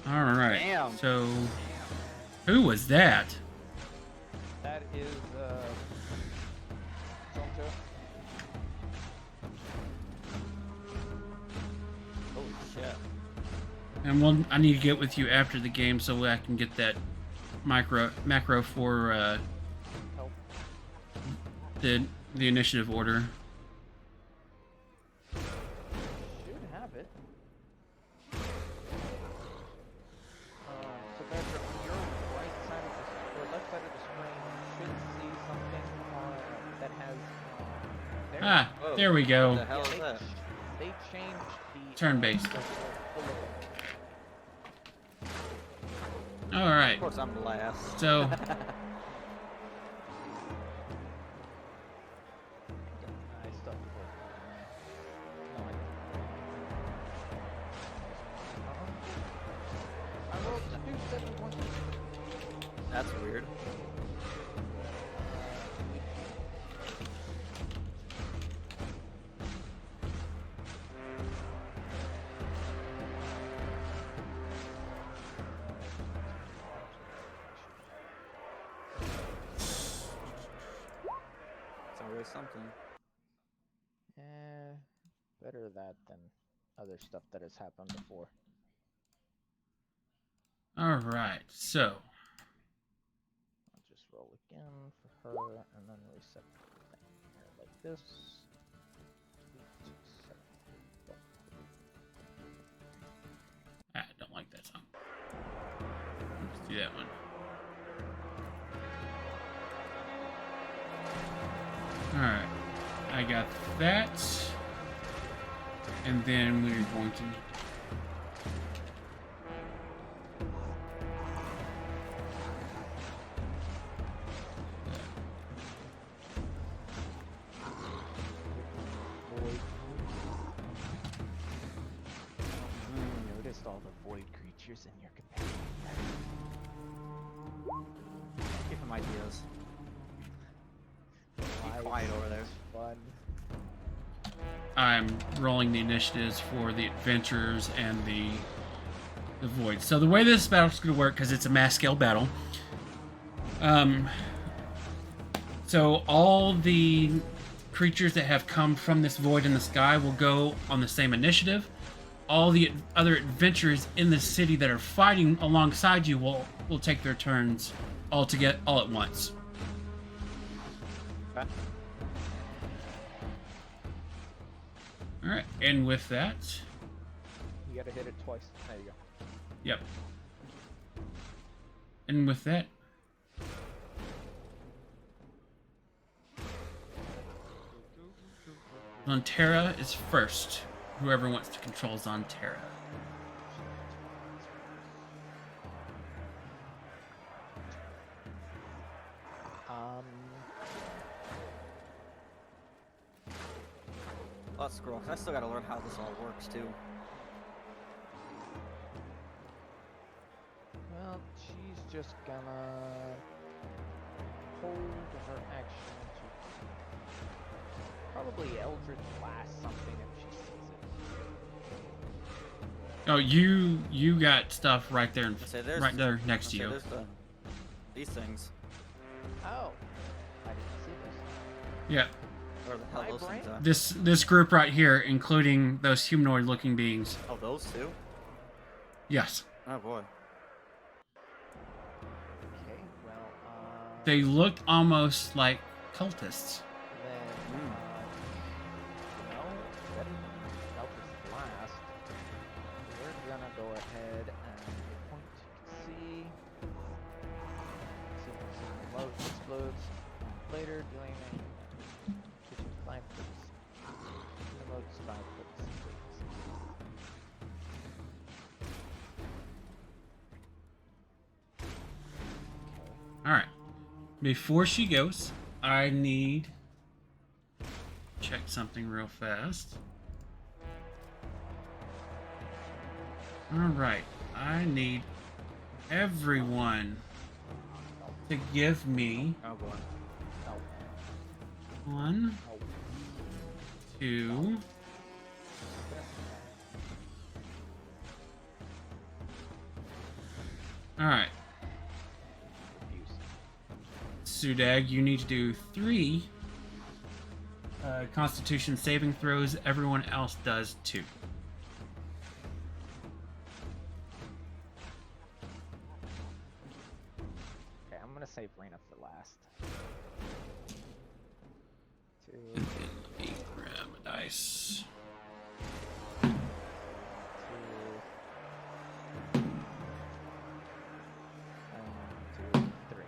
all right. Damn. So who was that? That is Zonto. Holy shit. And I need to get with you after the game so I can get that macro for Help. the initiative order. Should have it. So Badger, on your right side of the or left side of the screen, you should see something that has there. Ah, Whoa. there we What the go. hell is that? They changed the Turn-based. the logo. All right. Of course I'm last. So I stuck with it. No, I rolled 271. That's weird. It's always something. Better that than other stuff that has happened before. All right, so I'll just roll again for her and then reset the thing here like this. 8, 7, 8, I don't like that song. Let's do that one. All right, I got that, and then we're going to. Noticed all the void creatures in your companion. Give him ideas. Why quiet over there. is Fun. I'm rolling the initiatives for the adventurers and the void. So the way this battle's going to work, because it's a mass scale battle, so all the creatures that have come from this void in the sky will go on the same initiative. All the other adventurers in the city that are fighting alongside you will take their turns all at once. Okay. All right, and with that, You gotta hit it twice. There you go. yep. And with that, Zontera is first. Whoever wants to control Zontera. Let's scroll. 'Cause I still gotta learn how this all works too. Well, she's just gonna hold her action to probably Eldritch Blast something if she sees it. Oh, you got stuff right there, I say there's right there next to I say you. there's these things. Oh, I didn't see this. Yeah, Where the hell My those things brain? are. this group right here, including those humanoid-looking beings. Oh, those two? Yes, Oh boy. Okay, well, they look almost like cultists. then, you know, better than Eldritch Blast, we're gonna go ahead and point to see. See the remote explodes later, doing a 5 foot. Remote's 5 foot. All right. Before she goes, I need check something real fast. All right. I need everyone to give me Oh boy. No, 1, no. 2, all right. Sudag, you need to do 3 Constitution saving throws. Everyone else does 2. Okay, I'm gonna save Reyna for last. 2, And then let me grab a dice. 2. And 2, 3.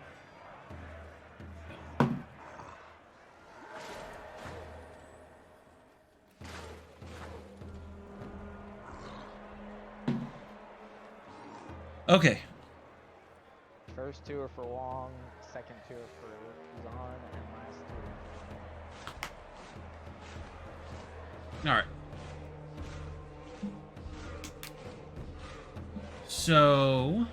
Okay. First 2 are for Wong, second 2 are for Zahn, and last 2 All right. So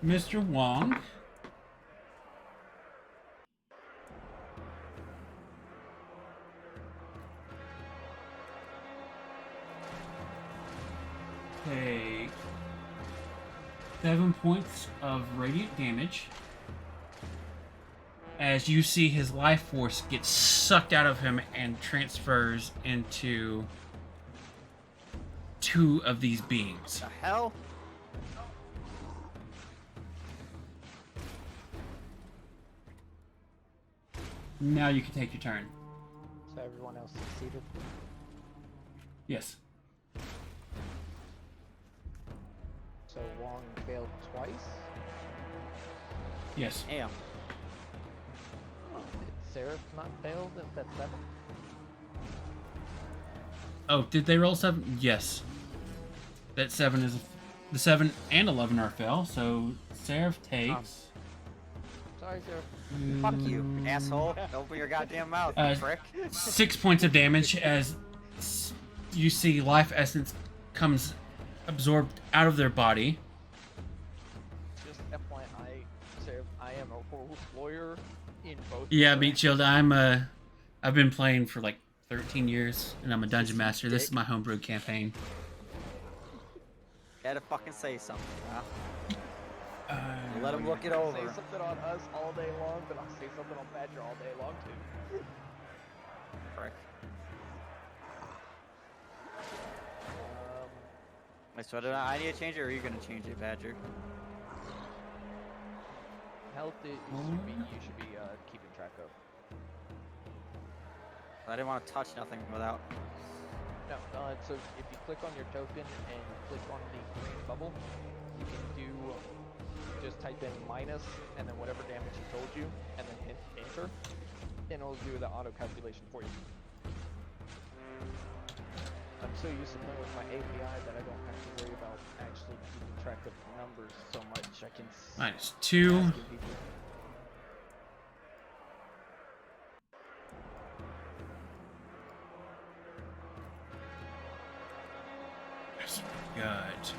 Mr. Wong, take 7 points of radiant damage as you see his life force get sucked out of him and transfers into 2 of these beings. The hell? Now you can take your turn. So everyone else succeeded. Yes. So Wong failed twice. Yes. Damn. Did Seraph not fail at that 7? Oh, did they roll 7? Yes. That 7 is... The 7 and 11 are fail, so Seraph takes... Sorry, Seraph. Fuck you, asshole. Open your goddamn mouth, you prick. 6 points of damage as you see life essence comes absorbed out of their body. Just FYI, Seraph, I am a rules lawyer in both. Yeah, Meat Shield, I've been playing for like 13 years, and I'm a dungeon master. This is my homebrew campaign. Gotta fucking say something, huh? Let him look it over. Say something on us all day long, but I'll say something on Badger all day long too. Prick. Wait, so I need to change it, or are you gonna change it, Badger? Health you should be keeping track of. I didn't want to touch nothing without. No, so if you click on your token and click on the green bubble, you can do just type in minus and then whatever damage he told you, and then hit enter, and it'll do the auto calculation for you. I'm so used to playing with my API that I don't have to worry about actually keeping track of numbers so much. I can -2. ask people. Good.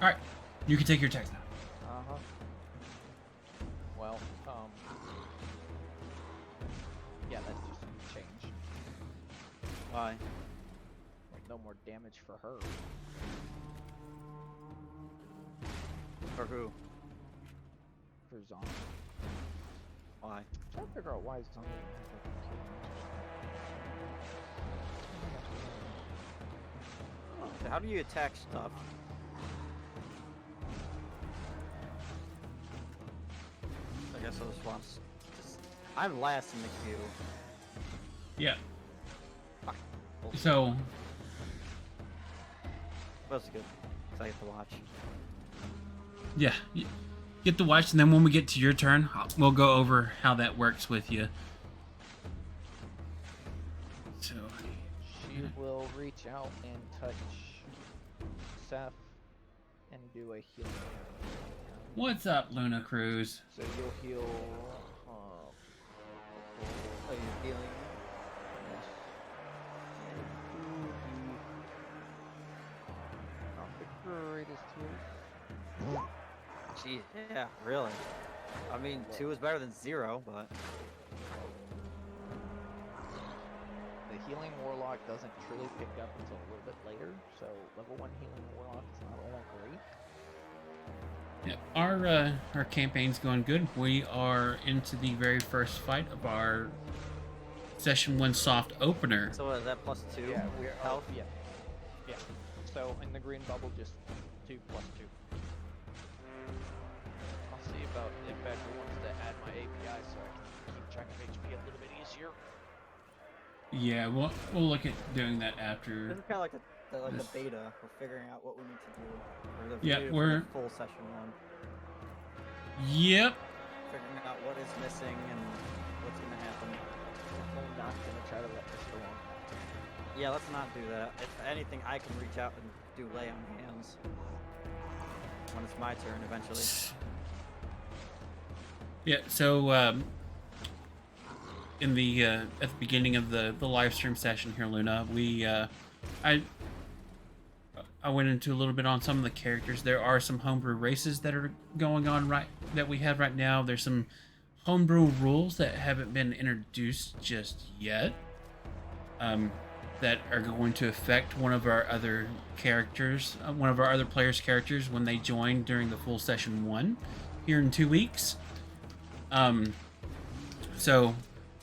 Alright, you can take your text now. Uh-huh. Well, yeah, that just changed. Why? No more damage for her. For who? For Zombie. Why? I'm trying to figure out why Zombie So how do you attack stuff? I guess I just want to... I'm last in the queue. Yeah. Fuck. So, That's good. Because I get to watch. yeah. You get to watch, and then when we get to your turn, we'll go over how that works with you. So, She will reach out and touch Seth and do a healing. what's up, Luna Cruz? So you'll heal. Oh, you're healing? Yes. Not the greatest heals. Gee, yeah, really. I mean, 2 is better than 0, but... The healing warlock doesn't truly pick up until a little bit later, so level 1 healing warlock is not all great. Yeah, our campaign's going good. We are into the very first fight of our session 1 soft opener. So is that plus 2? Yeah, we're health? yeah. Yeah. So in the green bubble, just 2 plus 2. I'll see about if Badger wants to add my API so I can keep track of HP a little bit easier. Yeah, we'll look at doing that after. This is kind of like the This- beta. We're figuring out what we need to do. Or the Yeah, beta for we're- the full session 1. Yep. Figuring out what is missing and what's going to happen. Definitely not gonna try to let this go on. Yeah, let's not do that. If anything, I can reach out and do lay on hands. When it's my turn eventually. Yeah. So in the at the beginning of the live stream session here, Luna, we I went into a little bit on some of the characters. There are some homebrew races that are going on that we have right now. There's some homebrew rules that haven't been introduced just yet. That are going to affect one of our other characters, one of our other players' characters when they join during the full session 1 here in 2 weeks. So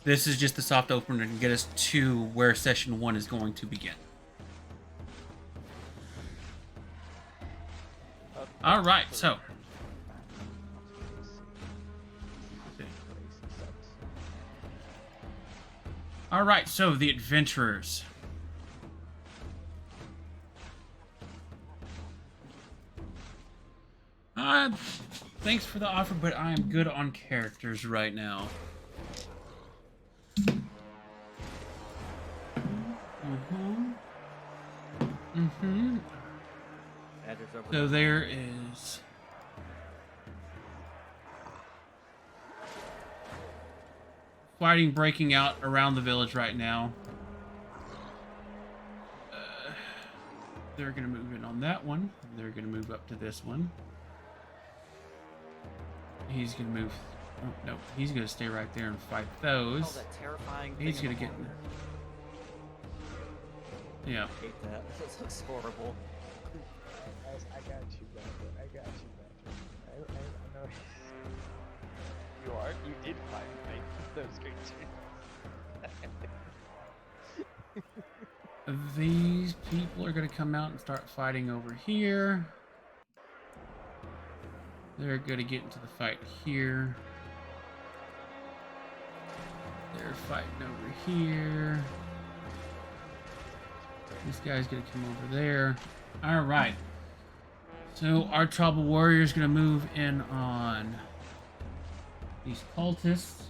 this is just the soft opener to get us to where session 1 is going to begin. All right, so the adventurers. Thanks for the offer, but I am good on characters right now. So there is fighting breaking out around the village right now. They're gonna move in on that one. They're gonna move up to this one. He's gonna move. Oh no, he's gonna stay right there and fight those. Oh, that terrifying He's thing gonna get. Yeah. I hate that. This looks horrible. I got you, Badger. I got you, Badger. I know. You are? You did fight those creatures. These people are gonna come out and start fighting over here. They're gonna get into the fight here. They're fighting over here. This guy's gonna come over there. All right. So our tribal warrior is gonna move in on these cultists.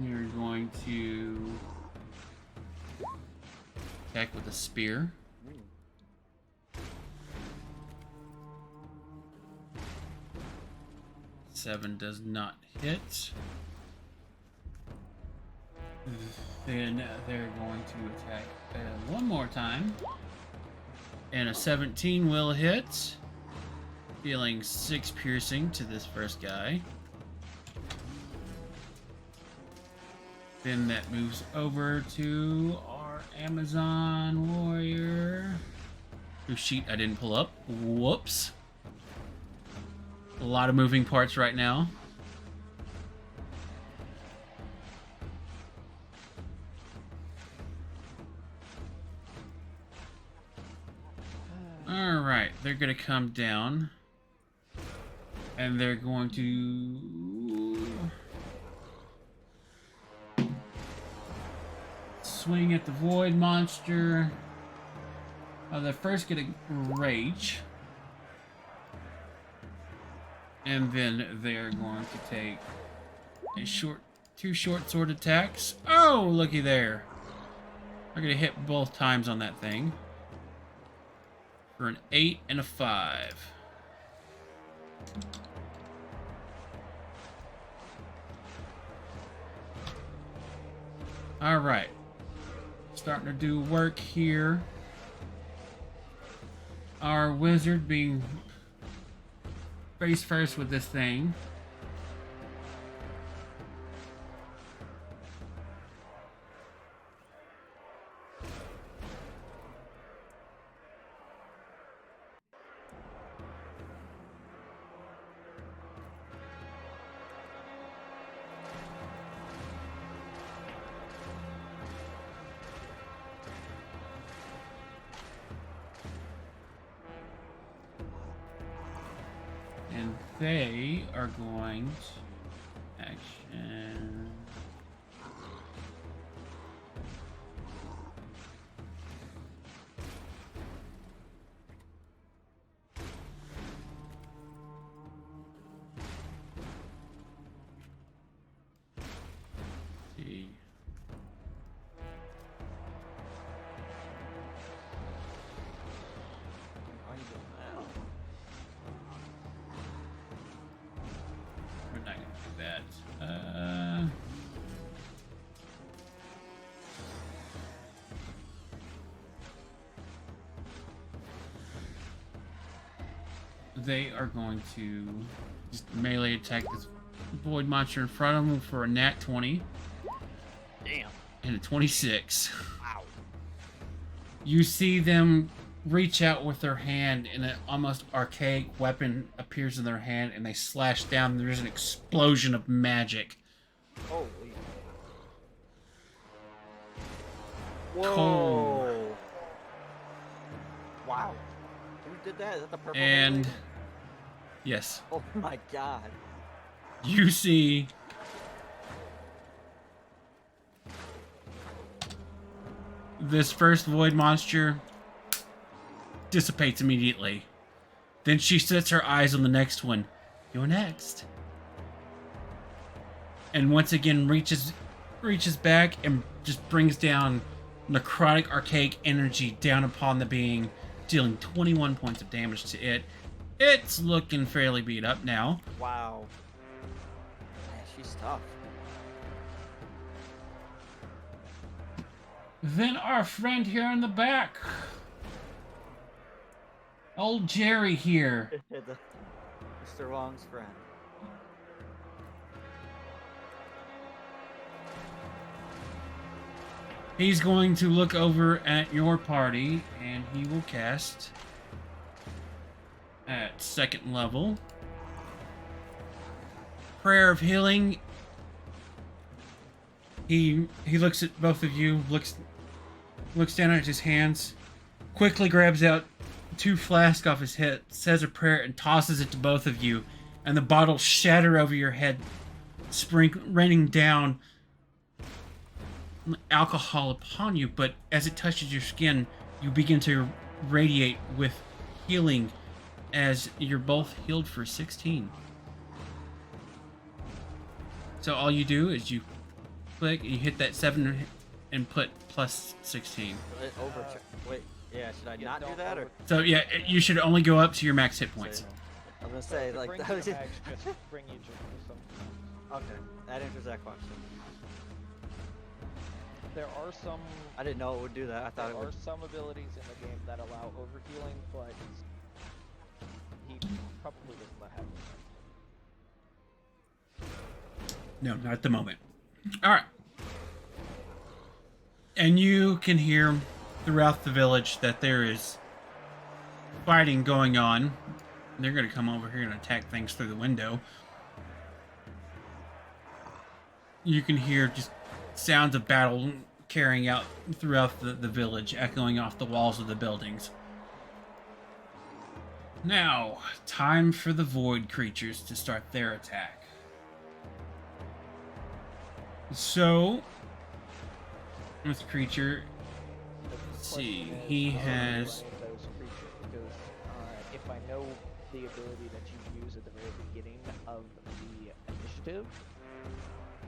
You're going to attack with a spear. 7 does not hit. Then they're going to attack one more time. And a 17 will hit. Dealing 6 piercing to this first guy. Then that moves over to our Amazon warrior. Whose sheet I didn't pull up. Whoops. A lot of moving parts right now. Alright, they're going to come down. And they're going to swing at the void monster. They're first going to rage. And then they're going to take a two short sword attacks. Oh, looky there. They're going to hit both times on that thing. For an 8 and a 5. Alright. Starting to do work here. Our wizard being face first with this thing. And they are going to action. See. We're not gonna they are going to just melee attack this void monster in front of them for a nat 20 Damn. and a 26. Wow. You see them reach out with their hand, and an almost archaic weapon appears in their hand, and they slash down. There's an explosion of magic. Holy. Cold. Whoa. Wow. Who did that? Is that the purple And lady? yes, Oh my god. you see this first void monster dissipates immediately. Then she sets her eyes on the next one. You're next. And once again reaches back and just brings down necrotic archaic energy down upon the being, dealing 21 points of damage to it. It's looking fairly beat up now. Wow. Man, she's tough. Then our friend here in the back. Old Jerry here. Mr. Wong's friend. He's going to look over at your party, and he will cast at 2nd level Prayer of Healing. He looks at both of you, looks down at his hands, quickly grabs out 2 flasks off his head, says a prayer, and tosses it to both of you, and the bottles shatter over your head, raining down alcohol upon you. But as it touches your skin, you begin to radiate with healing, as you're both healed for 16. So all you do is you click, you hit that 7 and put plus 16. Wait, yeah, should I Yeah, not do don't that, or? So yeah, you should only go up to your max hit points. I was gonna say, like, bring that was you just... bags, just bring you just some. Okay, that answers that question. There are some. I didn't know it would do that. I thought There it are would. some abilities in the game that allow overhealing, but he probably doesn't let happen. No, not at the moment. All right. And you can hear throughout the village that there is fighting going on. They're going to come over here and attack things through the window. You can hear just sounds of battle carrying out throughout the village, echoing off the walls of the buildings. Now, time for the void creatures to start their attack. So, this creature, let's see, he has... Those creatures, because if I know the ability that you use at the very beginning of the initiative,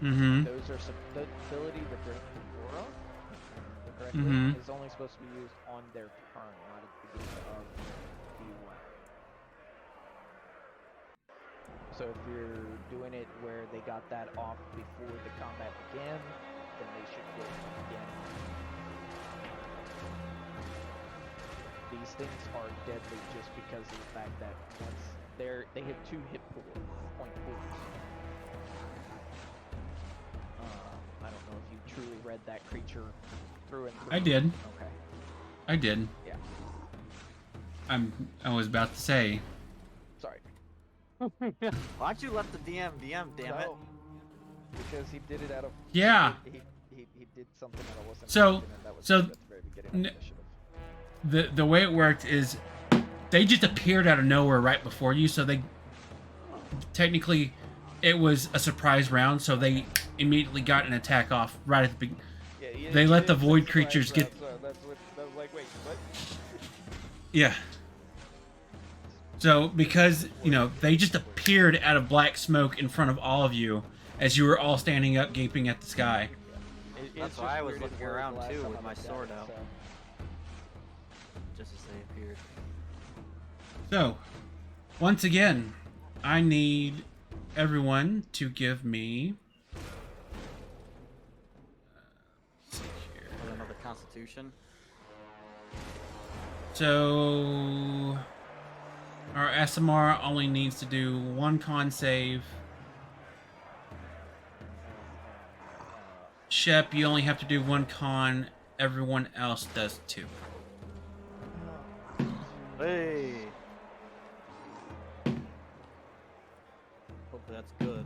those are the ability to bring the aura correctly is only supposed to be used on their turn, not at the beginning of the round. So if you're doing it where they got that off before the combat began, then they should get it again. These things are deadly just because of the fact that once they have 2 hit point pools. I don't know if you truly read that creature through and through. I did. Okay. I did. Yeah. I was about to say. Sorry. Why'd you let the DM, damn it? No, because he did it out of. Yeah. He did something that I wasn't. So- expecting, and that was so at the very beginning of the initiative. The way it worked is they just appeared out of nowhere right before you, so they technically it was a surprise round, so they immediately got an attack off right at the beginning. Yeah, They let the void creatures get... So that's what. I was like, wait, what? Yeah. So, because, they just appeared out of black smoke in front of all of you as you were all standing up gaping at the sky. That's why I was looking around too with my sword out. So. Just as they appeared. So, once again, I need everyone to give me... let's see here. Another Constitution. So... Our SMR only needs to do 1 con save. Shep, you only have to do 1 con. Everyone else does 2. Hey. Hopefully that's good.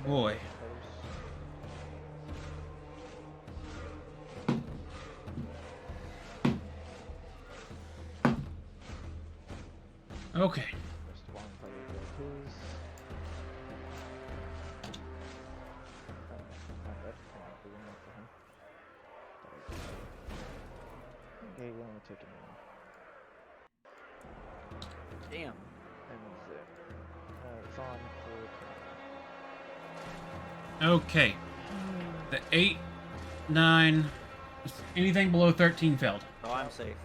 Boy. Okay. Mr. Wong probably did his. Not that far, but enough for him. Okay, we're only taking one. Damn. And zip. It's on for. Okay. The 8, 9, anything below 13 failed. Oh, I'm safe.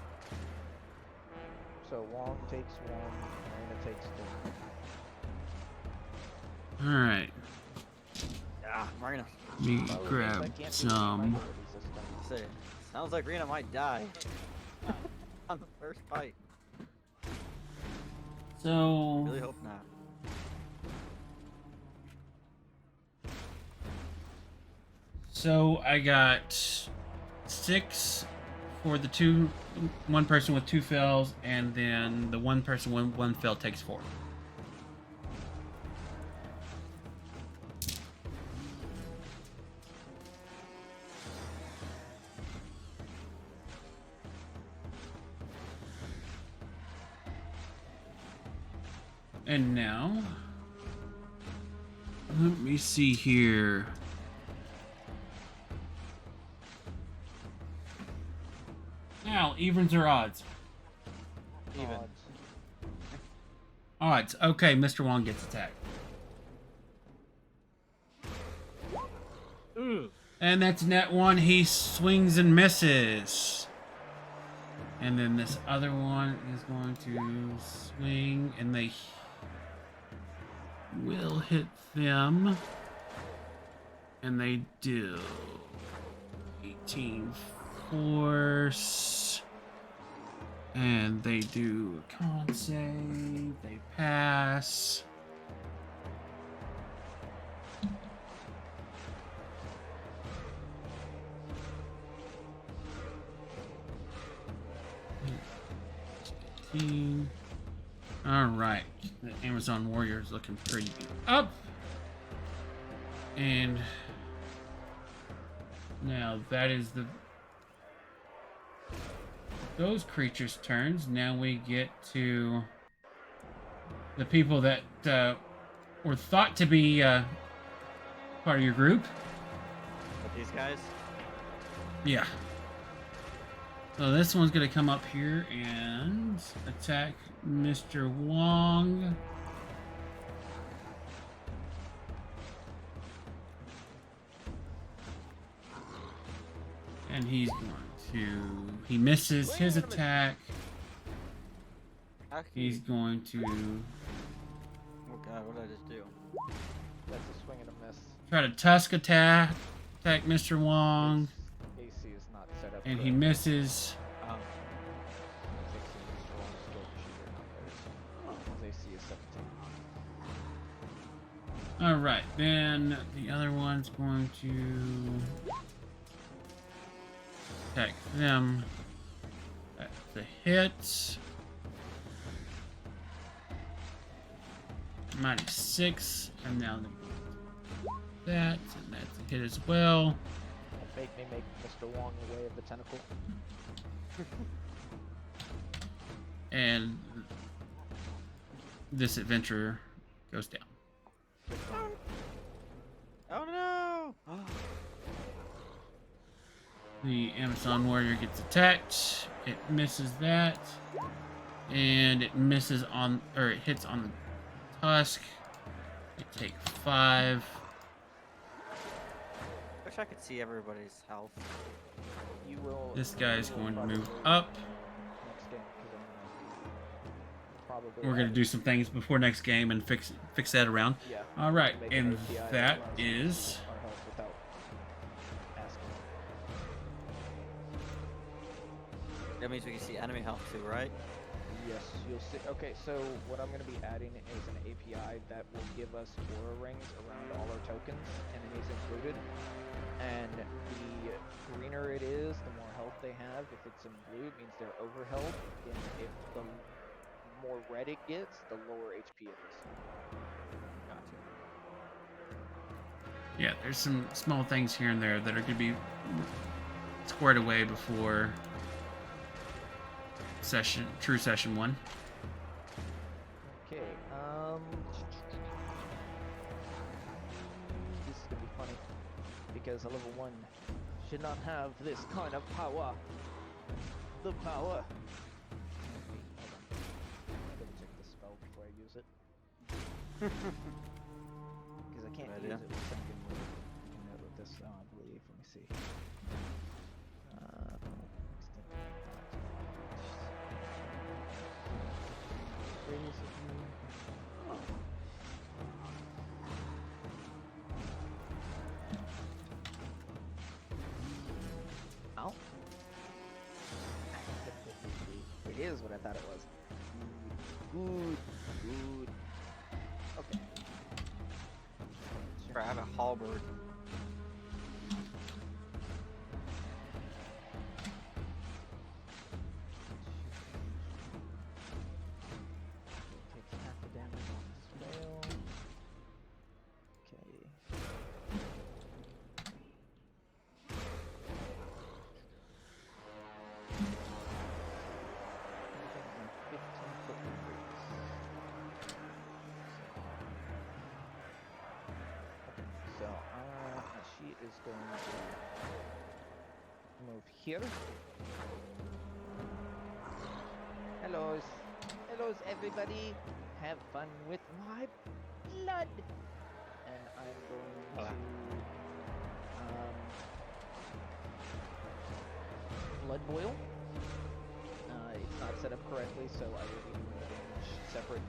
So Wong takes 1, Marina takes 2. Alright. Ah, Marina. Let me grab some. Say, sounds like Rena might die on the first fight. So, Really hope not. so I got 6 for the 1 person with 2 fails, and then the 1 person with 1 fail takes 4. And now, let me see here. Now, evens or odds? Even. Odds. Okay, Mr. Wong gets attacked. Ooh. And that's net 1. He swings and misses. And then this other one is going to swing, and they will hit them. And they do. 18 force. And they do a con save. They pass. All right, the Amazon Warrior is looking pretty beat up. And now that is those creatures' turns. Now we get to the people that were thought to be part of your group. But these guys? Yeah. So this one's gonna come up here and attack Mr. Wong. And he's going to... He misses his attack. He's going to Oh god, what did I just do? That's a swing and a miss. try to tusk attack Mr. Wong. AC is not set up. And he correctly. misses. Fixing Mr. Wong's skill shooter, not theirs. His AC is 17. Alright, then the other one's going to attack them. That's the hit. -6, and now that, and that's a hit as well. Make me make Mr. Wong the way of the tentacle. And this adventurer goes down. Oh no! The Amazon Warrior gets attacked. It misses that. And it misses on, or it hits on the tusk. You take 5. Wish I could see everybody's health. You will. This guy's you will going to probably move up. next game, 'cause I'm probably. We're going to do some things before next game and fix that around. Yeah. All right, Make an and API that allows is our help without asking. That means we can see enemy health too, right? Yes, you'll see. Okay, so what I'm going to be adding is an API that will give us aura rings around all our tokens, enemies included. And the greener it is, the more health they have. If it's in blue, it means they're overhealth. And if the more red it gets, the lower HP it is. Gotcha. Yeah, there's some small things here and there that are going to be squared away before true session 1. Okay, this is gonna be funny because a level 1 should not have this kind of power. The power. Okay, hold on. I'm gonna check the spell before I use it. Because I can't Good use idea. it with something with this, I believe. Let me see. Where is it? Oh. Ow. It is what I thought it was. Good. Good. Okay. I have a halberd. Takes half the damage on spell. Okay. Everything in 15-foot increase. Okay, so she is going to move here. Hellos. Hellos, everybody. Have fun with my blood. And I'm going to blood boil. It's not set up correctly, so I will be doing the damage separate.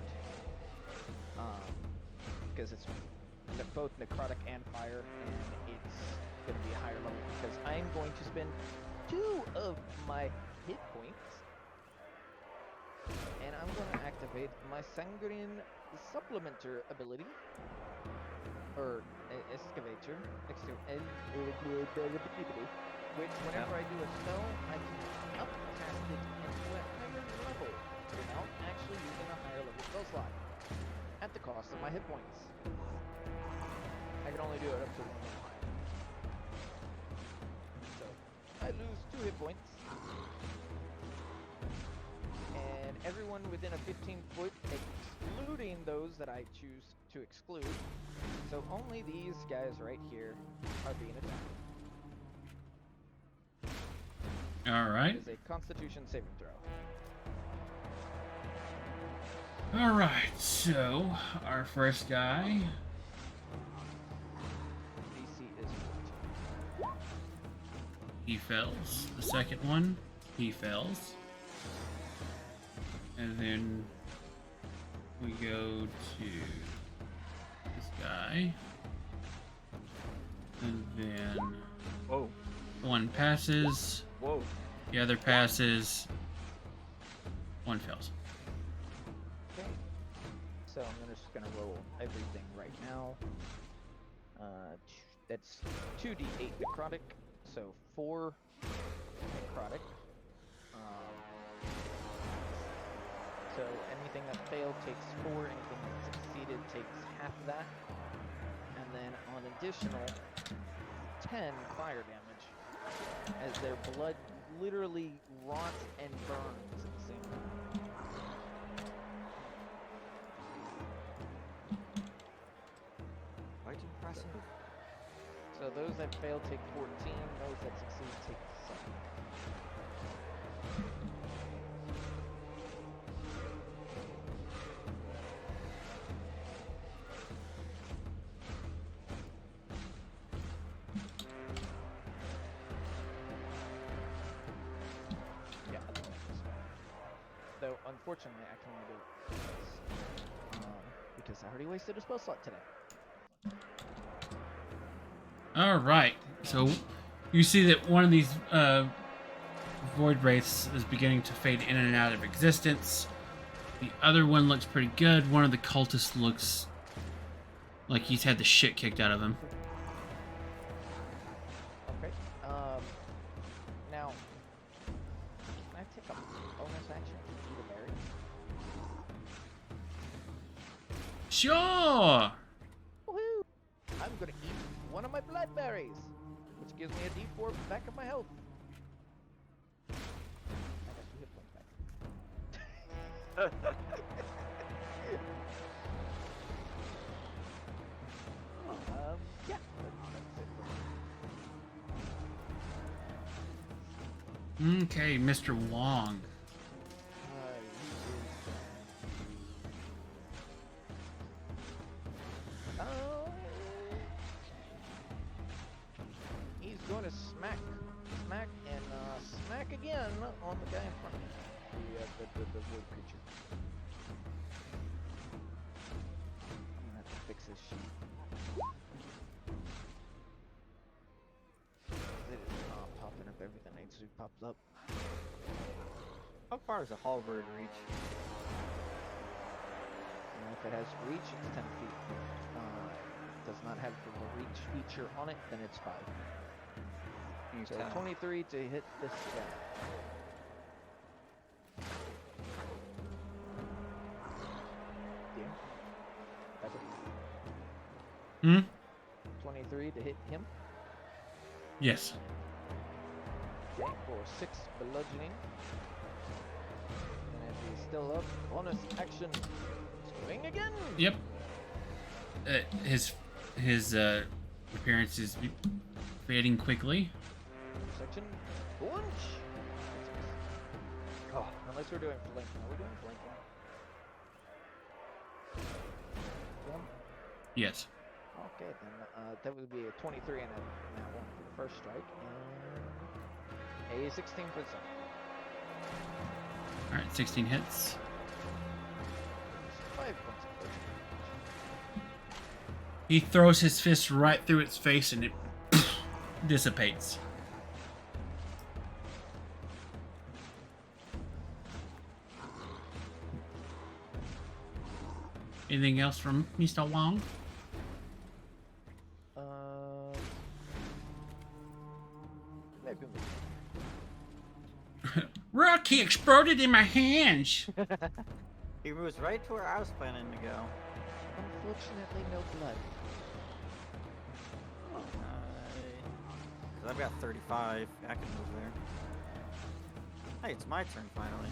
Because it's both necrotic and fire, and it's going to be a higher level because I'm going to spend 2 of my hit points. And I'm going to activate my Sanguine Supplementer ability, or Excavator, which whenever I do a spell, I can upcast it into a higher level without actually using a higher level spell slot, at the cost of my hit points. I can only do it up to 1 level higher. So, I lose 2 hit points. And everyone within a 15-foot, excluding those that I choose to exclude. So only these guys right here are being attacked. All right. It is a Constitution saving throw. All right. So our first guy, DC is 14. he fails. The second one, he fails. And then we go to this guy. And then Whoa. one passes, Whoa. the other passes, one fails. Okay. So I'm just gonna roll everything right now. That's 2d8 necrotic, so 4 necrotic. So anything that failed takes 4, anything that succeeded takes half that. And then an additional 10 fire damage, as their blood literally rots and burns at the same time. Quite impressive. So those that fail take 14, those that succeed take 7. Yeah, I think that's fine. Though, unfortunately, I can only do this. Because I already wasted a spell slot today. All right. So you see that one of these Void Wraiths is beginning to fade in and out of existence. The other one looks pretty good. One of the cultists looks like he's had the shit kicked out of him. Okay. Now, can I take a bonus action to eat a berry? Sure! Woohoo! I'm gonna eat one of my blood berries, which gives me a D4 back of my health. I got 2 hit points back. Yeah. That's it. Okay, Mr. Wong. He's going to smack, and smack again on the guy in front of him. The wood creature. I'm gonna have to fix this sheet. It is not popping up everything needs to be popped up. How far does a halberd reach? If it has reach, it's 10 feet. Does not have the reach feature on it, then it's 5. So 23 to hit this guy. Yeah. That's it. 23 to hit him. Yes. Okay, for 6 bludgeoning. And if he's still up, bonus action. Swing again! Yep. His appearance is fading quickly. Section. Punch! Oh, unless we're doing flanking. Are we doing flanking? Him? Yes. Okay, then that would be a 23 and a nat 1 for the first strike, and a 16 for the second. Alright, 16 hits. 5 points of poison. He throws his fist right through its face and it dissipates. Anything else from Mr. Wong? Maybe Rocky exploded in my hands. He moves right to where I was planning to go. unfortunately no blood. Because I've got 35. I can move there. Hey, it's my turn finally.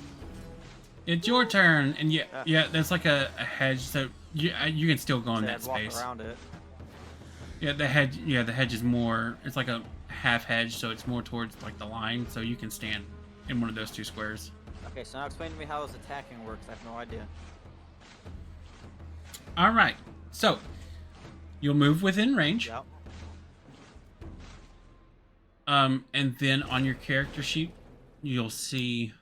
It's your turn, and yeah, there's like a hedge, so you can still go in So that I'd walk space. around it. Yeah, the hedge is more. It's like a half hedge, so it's more towards like the line, so you can stand in one of those 2 squares. Okay, so now explain to me how this attacking works. I have no idea. All right, so you'll move within range. Yep. And then on your character sheet, you'll see.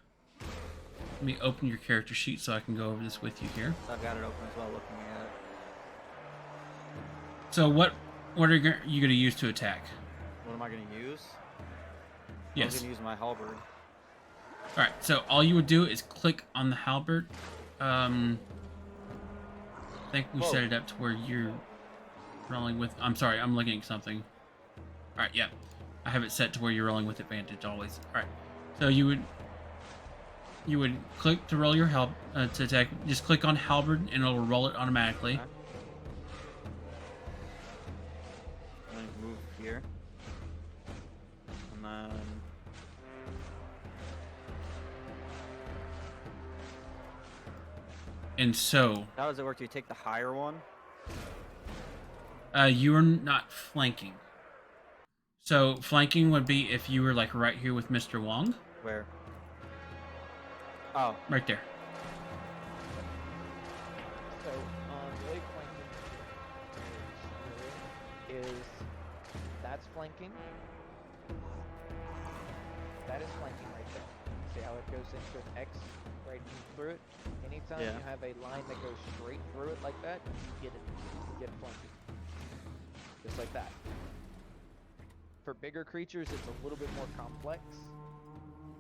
Let me open your character sheet so I can go over this with you here. So I've got it open as well, looking at it. So what are you going to use to attack? What am I going to use? I'm Yes. going to use my halberd. All right. So all you would do is click on the halberd. I think we set it up to where you're rolling with. I'm sorry. I'm looking at something. All right. Yeah. I have it set to where you're rolling with advantage always. All right. So you would click to roll your to attack. Just click on halberd and it'll roll it automatically. Okay. I'm going to move here. And then... And so How does it work? Do you take the higher one? you are not flanking. So flanking would be if you were like right here with Mr. Wong, Where? Oh, right there. So, the way flanking is that's flanking. That is flanking right there. See how it goes into an X right through it? Anytime Yeah. you have a line that goes straight through it like that, you get flanking. Just like that. For bigger creatures, it's a little bit more complex.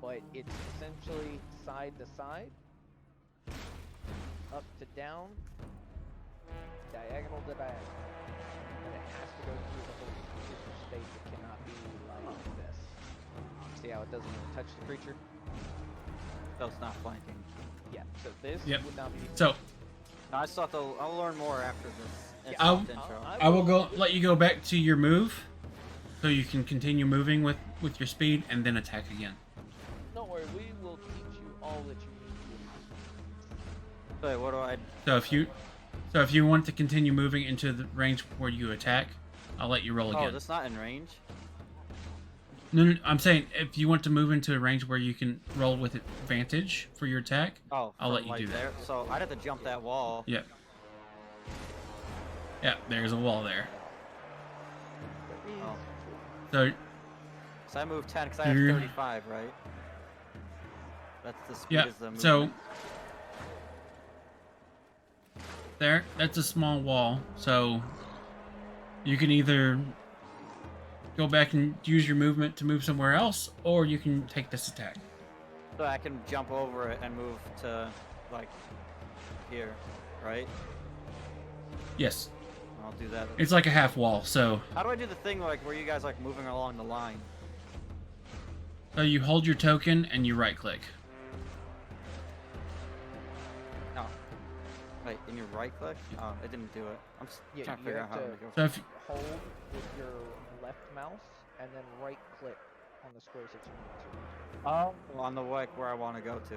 but it's essentially side to side, up to down, diagonal to diagonal, and it has to go through the whole creature state. It cannot be like this. See how it doesn't even touch the creature? So it's not flanking. Yeah, so this Yep. would not be. So No, I still have to. I'll learn more after this. Yeah, I'll- intro. I will go let you go back to your move, so you can continue moving with your speed and then attack again. Don't worry, we will teach you all that you need to. Wait, what do I? So if you want to continue moving into the range where you attack, I'll let you roll Oh, again. that's not in range. No, I'm saying if you want to move into a range where you can roll with advantage for your attack. Oh, I'll from, let you like, do that. there. So I'd have to jump that wall. Yeah. Yeah, there's a wall there. Oh. So So I moved 10 because I have You're- 35, right? That's the speed yeah, is the movement. so that's a small wall. So you can either go back and use your movement to move somewhere else, or you can take this attack. So I can jump over it and move to, like, here, right? Yes, I'll do that. it's like a half wall. So How do I do the thing like where you guys like moving along the line? you hold your token and you right click. Oh. Wait, and you right click? Oh, it didn't do it. I'm just Yeah, trying to you figure out have how to to- go. So if Hold with your left mouse and then right click on the squares that you need to. Oh. On the like where I want to go to.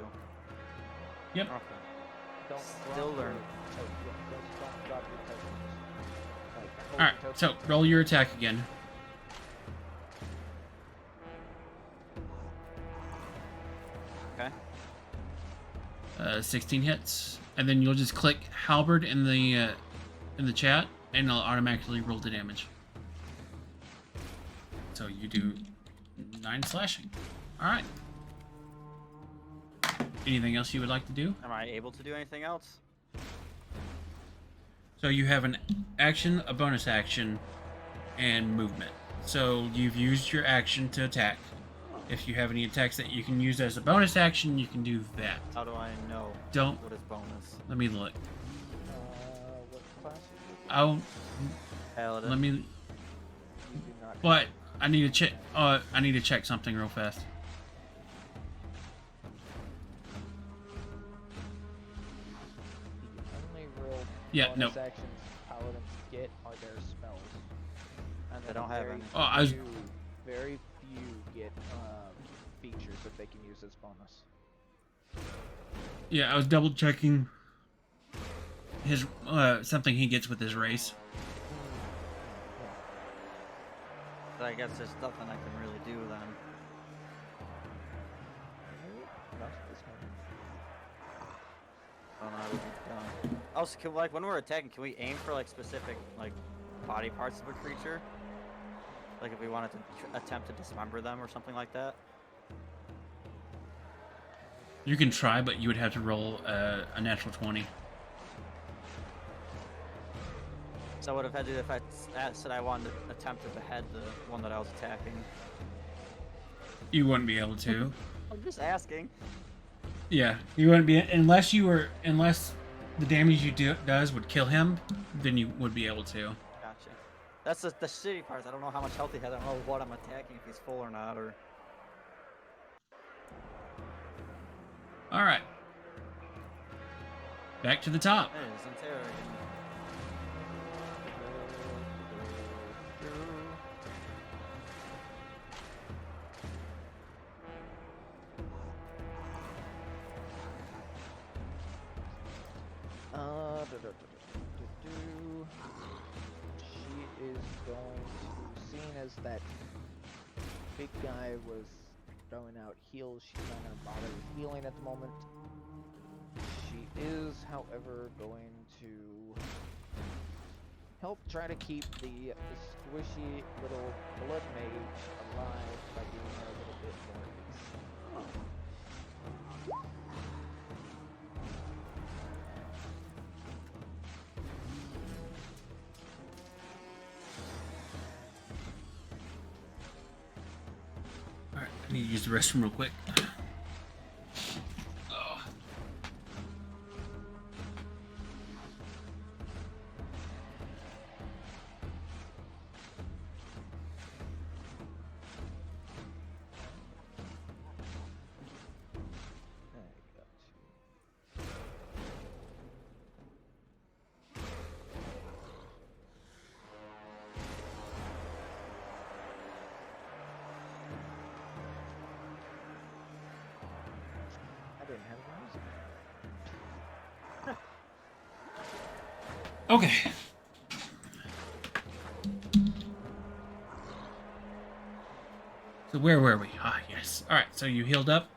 Yep. Okay. Don't Still drop your learn. token. Don't drop your tokens. Like, hold all right, your so token. roll your attack again. Okay. 16 hits, and then you'll just click halberd in the chat, and it'll automatically roll the damage. So you do 9 slashing. All right. Anything else you would like to do? Am I able to do anything else? So you have an action, a bonus action, and movement. So you've used your action to attack. If you have any attacks that you can use as a bonus action, you can do that. How do I know Don't. what is bonus? Let me look. What class is it? I'll Paladin. let me. You do not. But I need to check. I need to check something real fast. The only real Yeah, bonus no. actions paladins get are their spells. And They then don't have very any. Oh, I was- very few get features that they can use as bonus. Yeah, I was double checking his something he gets with his race. So I guess there's nothing I can really do then. I don't know how to be done. Also, can, like when we're attacking, can we aim for like specific like body parts of a creature? Like if we wanted to attempt to dismember them or something like that. You can try, but you would have to roll a natural 20. So I would have had to if I said I wanted to attempt to behead the one that I was attacking. You wouldn't be able to. I'm just asking. Yeah, you wouldn't be unless the damage you do does would kill him. Then you would be able to. Gotcha. That's the shitty part. I don't know how much health he has. I don't know what I'm attacking, if he's full or not, or... All right. Back to the top. It is interrogating. She is going to, seeing as that big guy was throwing out heals, she's not going to bother with healing at the moment. She is, however, going to help try to keep the squishy little blood mage alive by giving her a little bit more haste. All right, I need to use the restroom real quick. didn't have the music. Okay. So where were we? Ah, yes. All right. So you healed up.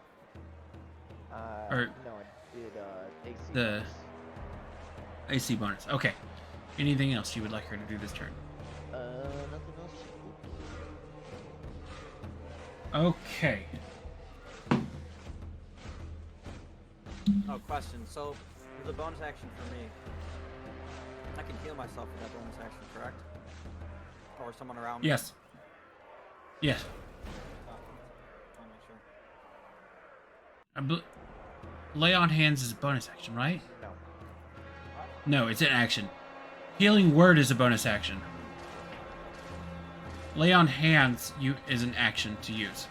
Or No, I did AC. the- bonus. AC bonus. Okay. Anything else you would like her to do this turn? Nothing else. Okay. Oh, question. So, for the bonus action for me, I can heal myself with that bonus action, correct? Or someone around me? Yes. Yes. Oh, I'll make sure. Lay on hands is a bonus action, right? No. No, it's an action. Healing word is a bonus action. Lay on hands is an action to use.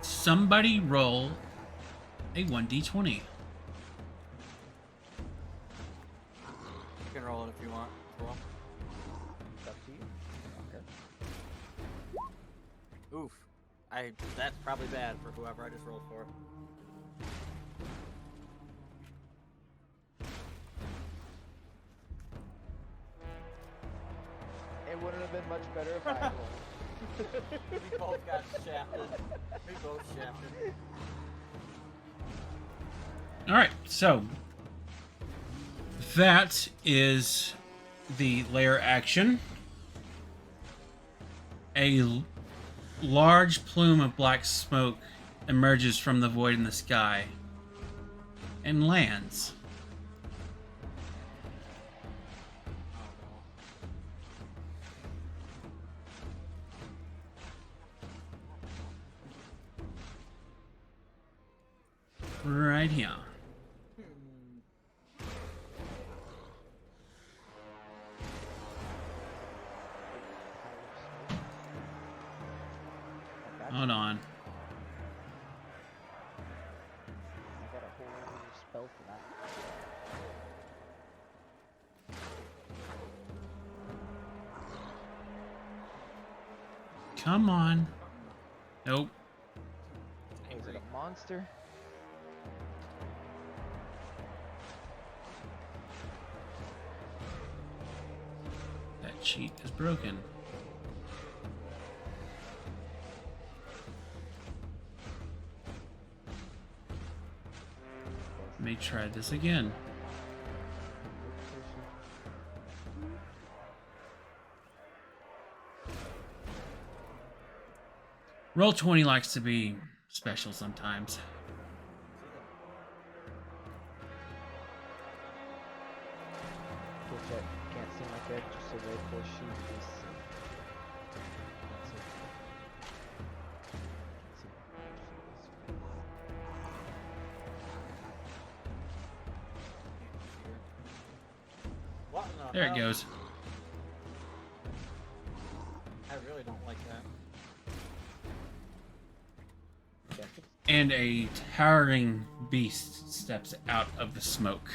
Somebody roll a 1d20. You can roll it if you want. Roll. It's up to you. Okay. Oof. That's probably bad for whoever I just rolled for. It wouldn't have been much better if I had rolled. We both got shafted. We both shafted. All right, so that is the lair action. A large plume of black smoke emerges from the void in the sky and lands. Right here. Hold on. I got a whole spell for that. Come on. Nope. Is it a monster? That cheat is broken. Let me try this again. Roll20 likes to be special sometimes. Cool check. Can't see my character, so wait for sheet is safe. That's it. Can't see my character, What in the There it hell? goes. I really don't like that. so it's- And a towering beast steps out of the smoke.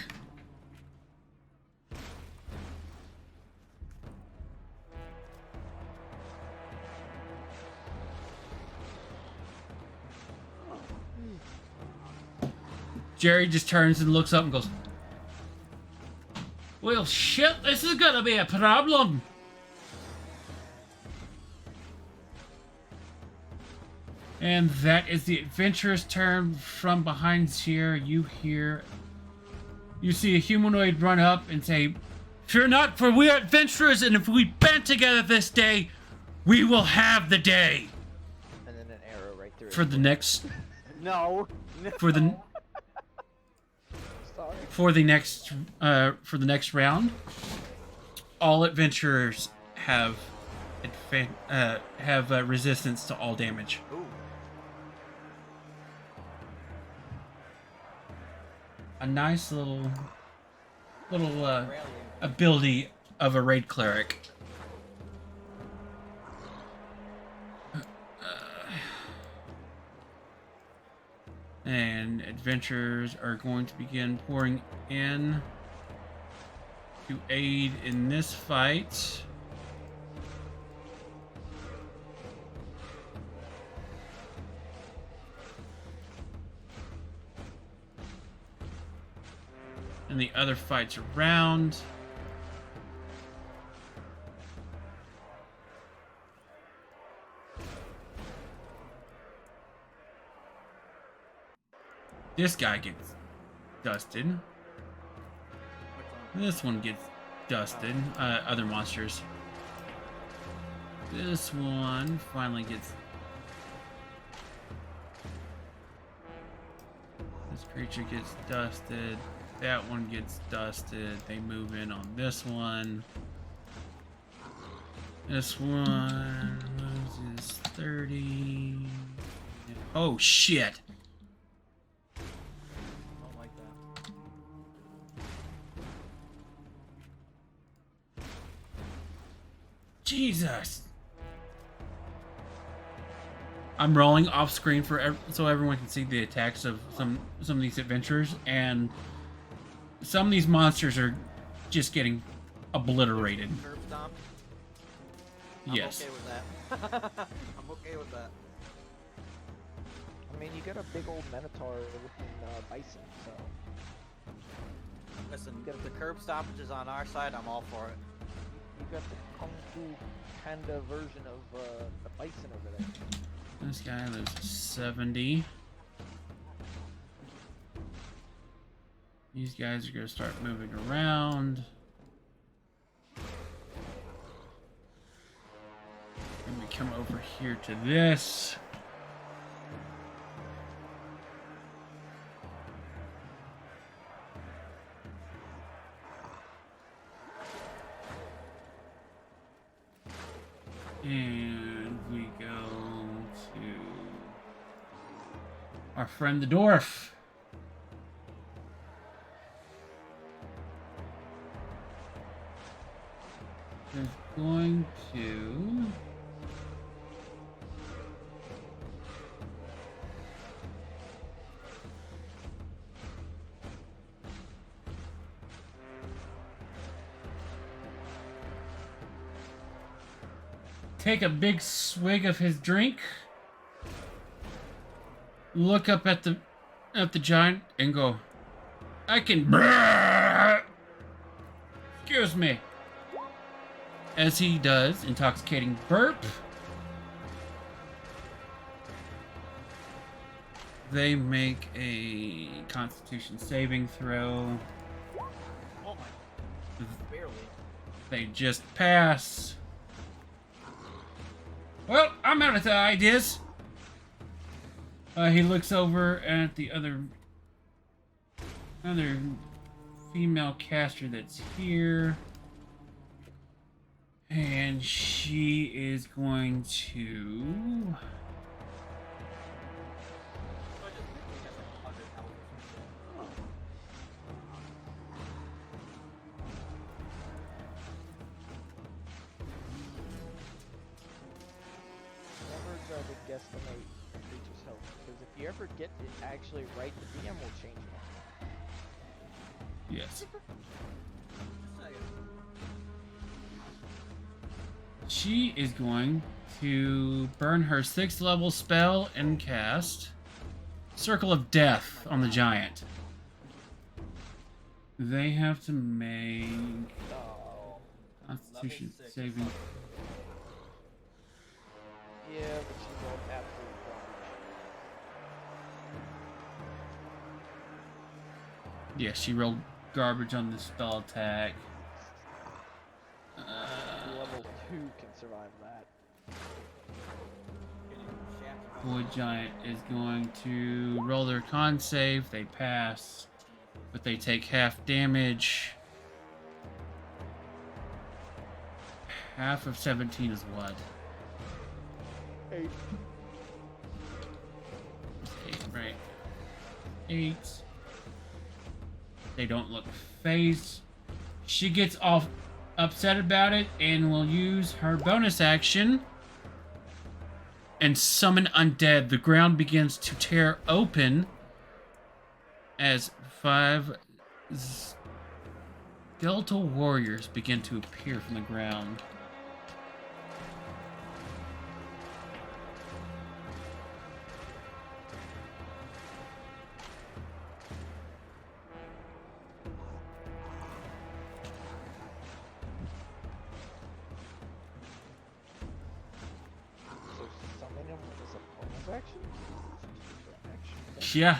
Jerry just turns and looks up and goes, "Well, shit, this is gonna be a problem." And that is the adventurous turn. From behind here. You see a humanoid run up and say, "Fear not, for we are adventurers, and if we band together this day, we will have the day." And then an arrow right through it. For the next, No. for the Sorry. for the next round, all adventurers have resistance to all damage. Ooh. A nice little Rallying. ability of a raid cleric. And adventurers are going to begin pouring in to aid in this fight. and the other fights around. This guy gets dusted. Which one? This one gets dusted. Other monsters. This one finally gets... This creature gets dusted. That one gets dusted. They move in on this one. This one loses 30. Oh, shit. Don't like that. Jesus. I'm rolling off screen for so everyone can see the attacks of some of these adventurers, and some of these monsters are just getting obliterated. Curb stomp? Yes. I'm okay with that. I'm okay with that. I mean, you got a big old Minotaur looking bison, so. Listen, if the curb stoppage is on our side, I'm all for it. You got the Kung Fu Panda version of the bison over there. This guy loses 70. These guys are going to start moving around. And we come over here to this. And we go to our friend the dwarf. Is going to take a big swig of his drink, look up at the giant and go, I can... Excuse me. As he does, intoxicating burp. They make a Constitution saving throw. Oh my. Barely. They just pass. Well, I'm out of ideas. He looks over at the other female caster that's here. And she is going to... Guesstimate a creature's health, because if you ever get it actually right, the DM will change it. Yes. She is going to burn her 6th level spell and cast Circle of Death on the giant. They have to make Oh. Constitution Level 6. saving. Yeah, but she rolled absolute garbage. Yeah, she rolled garbage on the spell attack. Level 2 can survive that. Boy Giant is going to roll their con save. They pass, but they take half damage. Half of 17 is what? 8. 8, right? 8. They don't look phased. She gets all upset about it and will use her bonus action and summon undead. The ground begins to tear open as 5 skeletal warriors begin to appear from the ground. action? Action. Yeah.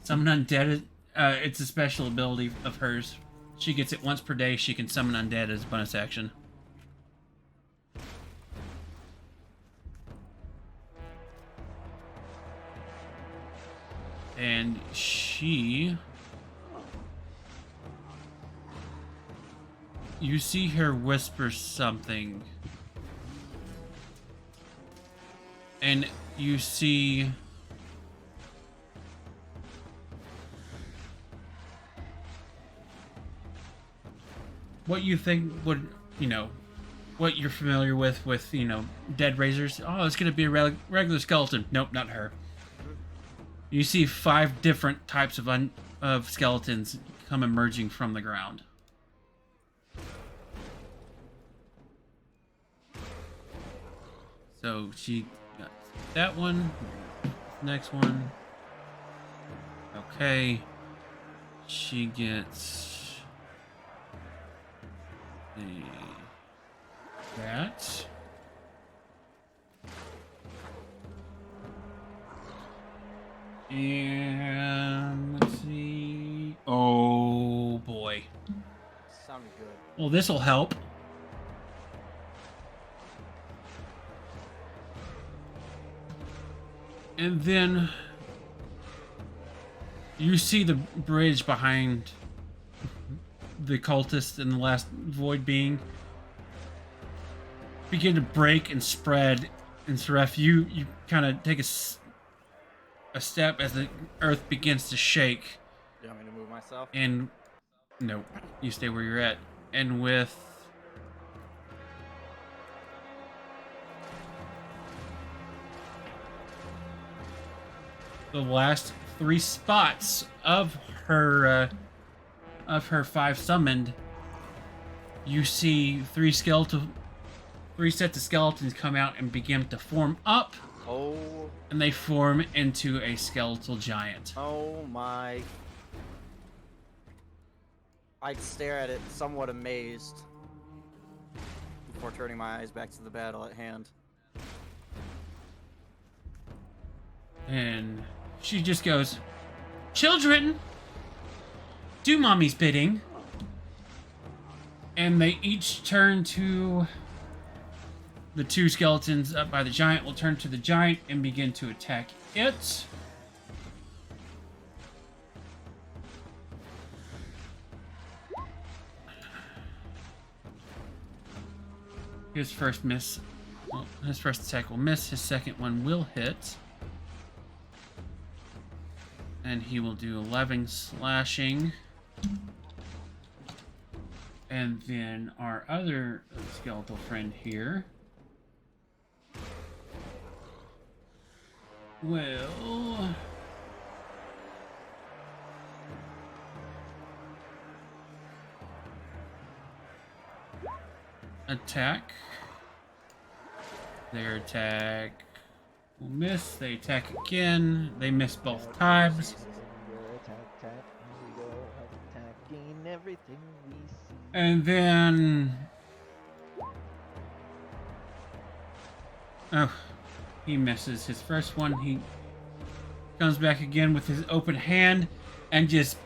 Summon undead. It's a special ability of hers. She gets it once per day. She can summon undead as a bonus action. And she... You see her whisper something. And you see... What you think would, you know, what you're familiar with, you know, dead razors. Oh, it's going to be a regular skeleton. Nope, not her. You see 5 different types of skeletons come emerging from the ground. So she got that one. Next one. Okay. She gets that. And let's see. Oh boy. Sounded good. Well, this will help. And then you see the bridge behind the cultist and the last void being begin to break and spread. And Seraph, you kind of take a step as the earth begins to shake. You want me to move myself? And no, you stay where you're at. And with the last 3 spots of her 5 summoned, you see 3 sets of skeletons come out and begin to form up. Oh. And they form into a skeletal giant. Oh my. I'd stare at it somewhat amazed before turning my eyes back to the battle at hand. And she just goes, "Children, do mommy's bidding." And they each turn to the 2 skeletons up by the giant will turn to the giant and begin to attack it. His first miss. Well, his first attack will miss. His second one will hit. And he will do 11 slashing. And then our other skeletal friend here will attack. Their attack will miss. They attack again. They miss both times. And then... Oh, he misses his first one. He comes back again with his open hand and just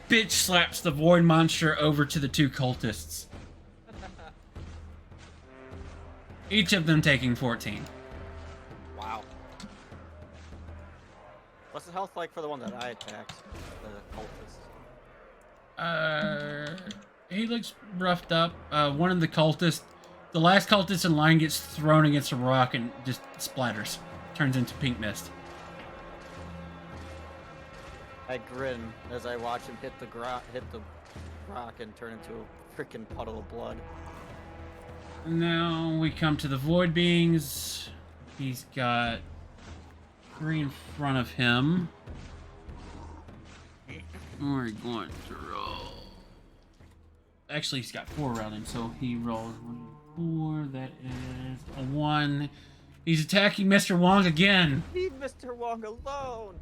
bitch slaps the void monster over to the 2 cultists. Each of them taking 14. Wow. What's the health like for the one that I attacked? The cultist. He looks roughed up. One of the cultists, the last cultist in line, gets thrown against a rock and just splatters. Turns into pink mist. I grin as I watch him hit the rock and turn into a freaking puddle of blood. Now we come to the void beings. He's got 3 in front of him. We're going to roll. Actually, he's got 4 around him, so he rolls 1, 4. That is a 1. He's attacking Mr. Wong again. Leave Mr. Wong alone.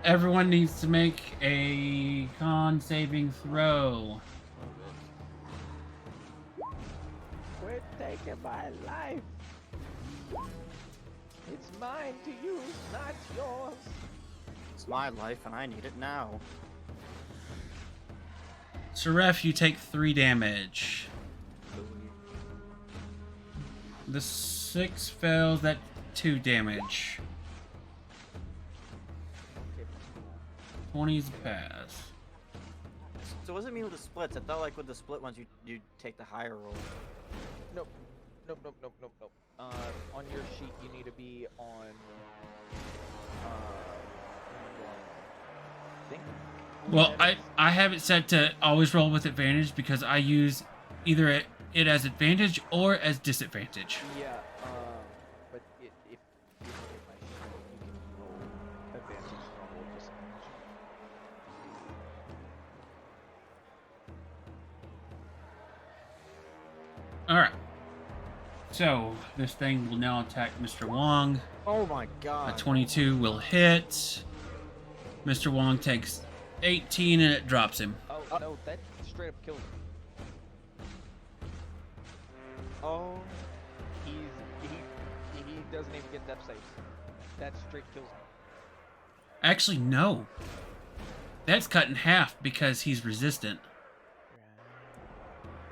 Everyone needs to make a con saving throw. Quit taking my life. It's mine to use, not yours. It's my life, and I need it now. Seraph, you take 3 damage. The 6 fails, that 2 damage. 20's pass. So what does it mean with the splits? I thought like with the split ones, you take the higher roll. Nope. Nope. On your sheet, you need to be on. I think. Well, I have it set to always roll with advantage because I use either it as advantage or as disadvantage. Yeah. But if you look at my sheet, you can roll advantage, normal, disadvantage. Alright. So, this thing will now attack Mr. Wong. Oh my A god. 22 will hit. Mr. Wong takes 18 and it drops him. Oh no, that straight up kills him. Oh. He doesn't even get death saves. That straight kills him. Actually, no. That's cut in half because he's resistant.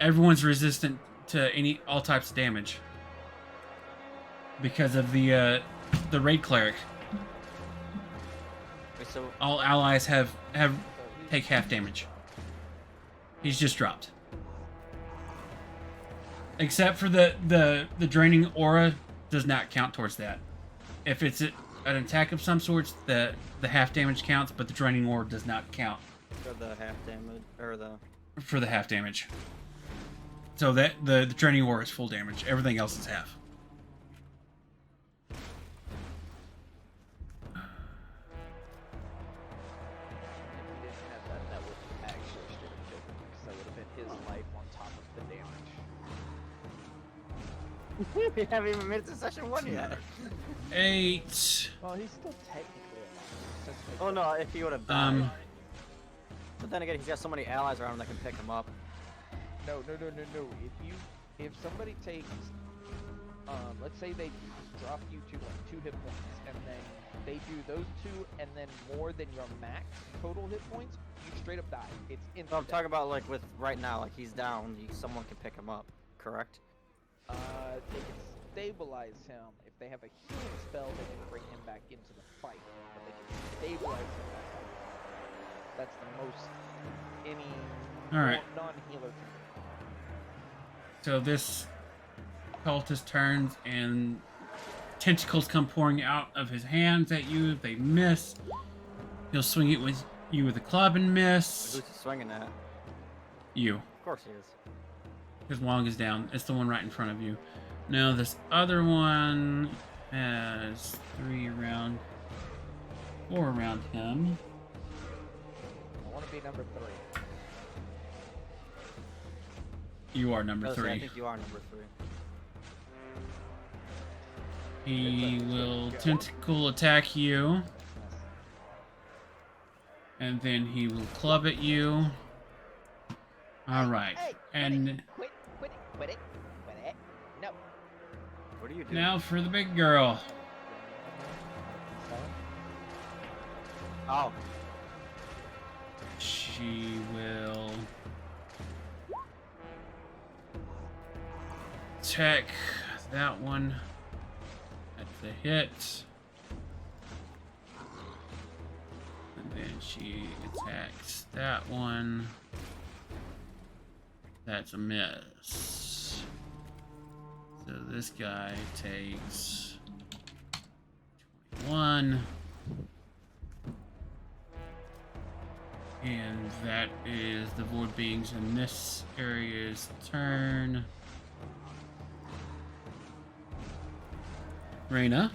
Everyone's resistant to all types of damage because of the raid cleric. Wait, so All allies have take half damage. He's just dropped. Except for the draining aura does not count towards that. If it's an attack of some sorts, the half damage counts, but the draining aura does not count for the half damage or the. for the half damage. So that the draining aura is full damage. Everything else is half. If he didn't have that, that would actually straight up kill him because that would have been his life on top of the damage. We haven't even made it to session 1 yet. 8. Well, he's still technically alive. Oh no, if he would have died. But then again, he's got so many allies around him that can pick him up. No. If somebody takes, let's say they drop you to like 2 hit points, and then they do those 2, and then more than your max total hit points, you straight up die. It's instant. No, I'm talking about like with right now, like he's down, someone can pick him up, correct? They can stabilize him. If they have a healing spell, they can bring him back into the fight. But they can stabilize him back up. That's the most any Alright. non-healer can do. So this cultist turns and tentacles come pouring out of his hands at you. If they miss, he'll swing it with you with a club and miss. Who's he swinging at? You. Of course he is. His Wong is down. It's the one right in front of you. Now this other one has 4 around him. I want to be number 3. You are number I was gonna say, 3. I think you are number 3. He will tentacle attack you. And then he will club at you. Alright. Hey, And quit it. No. What are you doing? now for the big girl. Oh, She will attack that one. That's the hit. And then she attacks that one. That's a miss. So this guy takes 21. And that is the Void Beings in this area's turn. Reyna.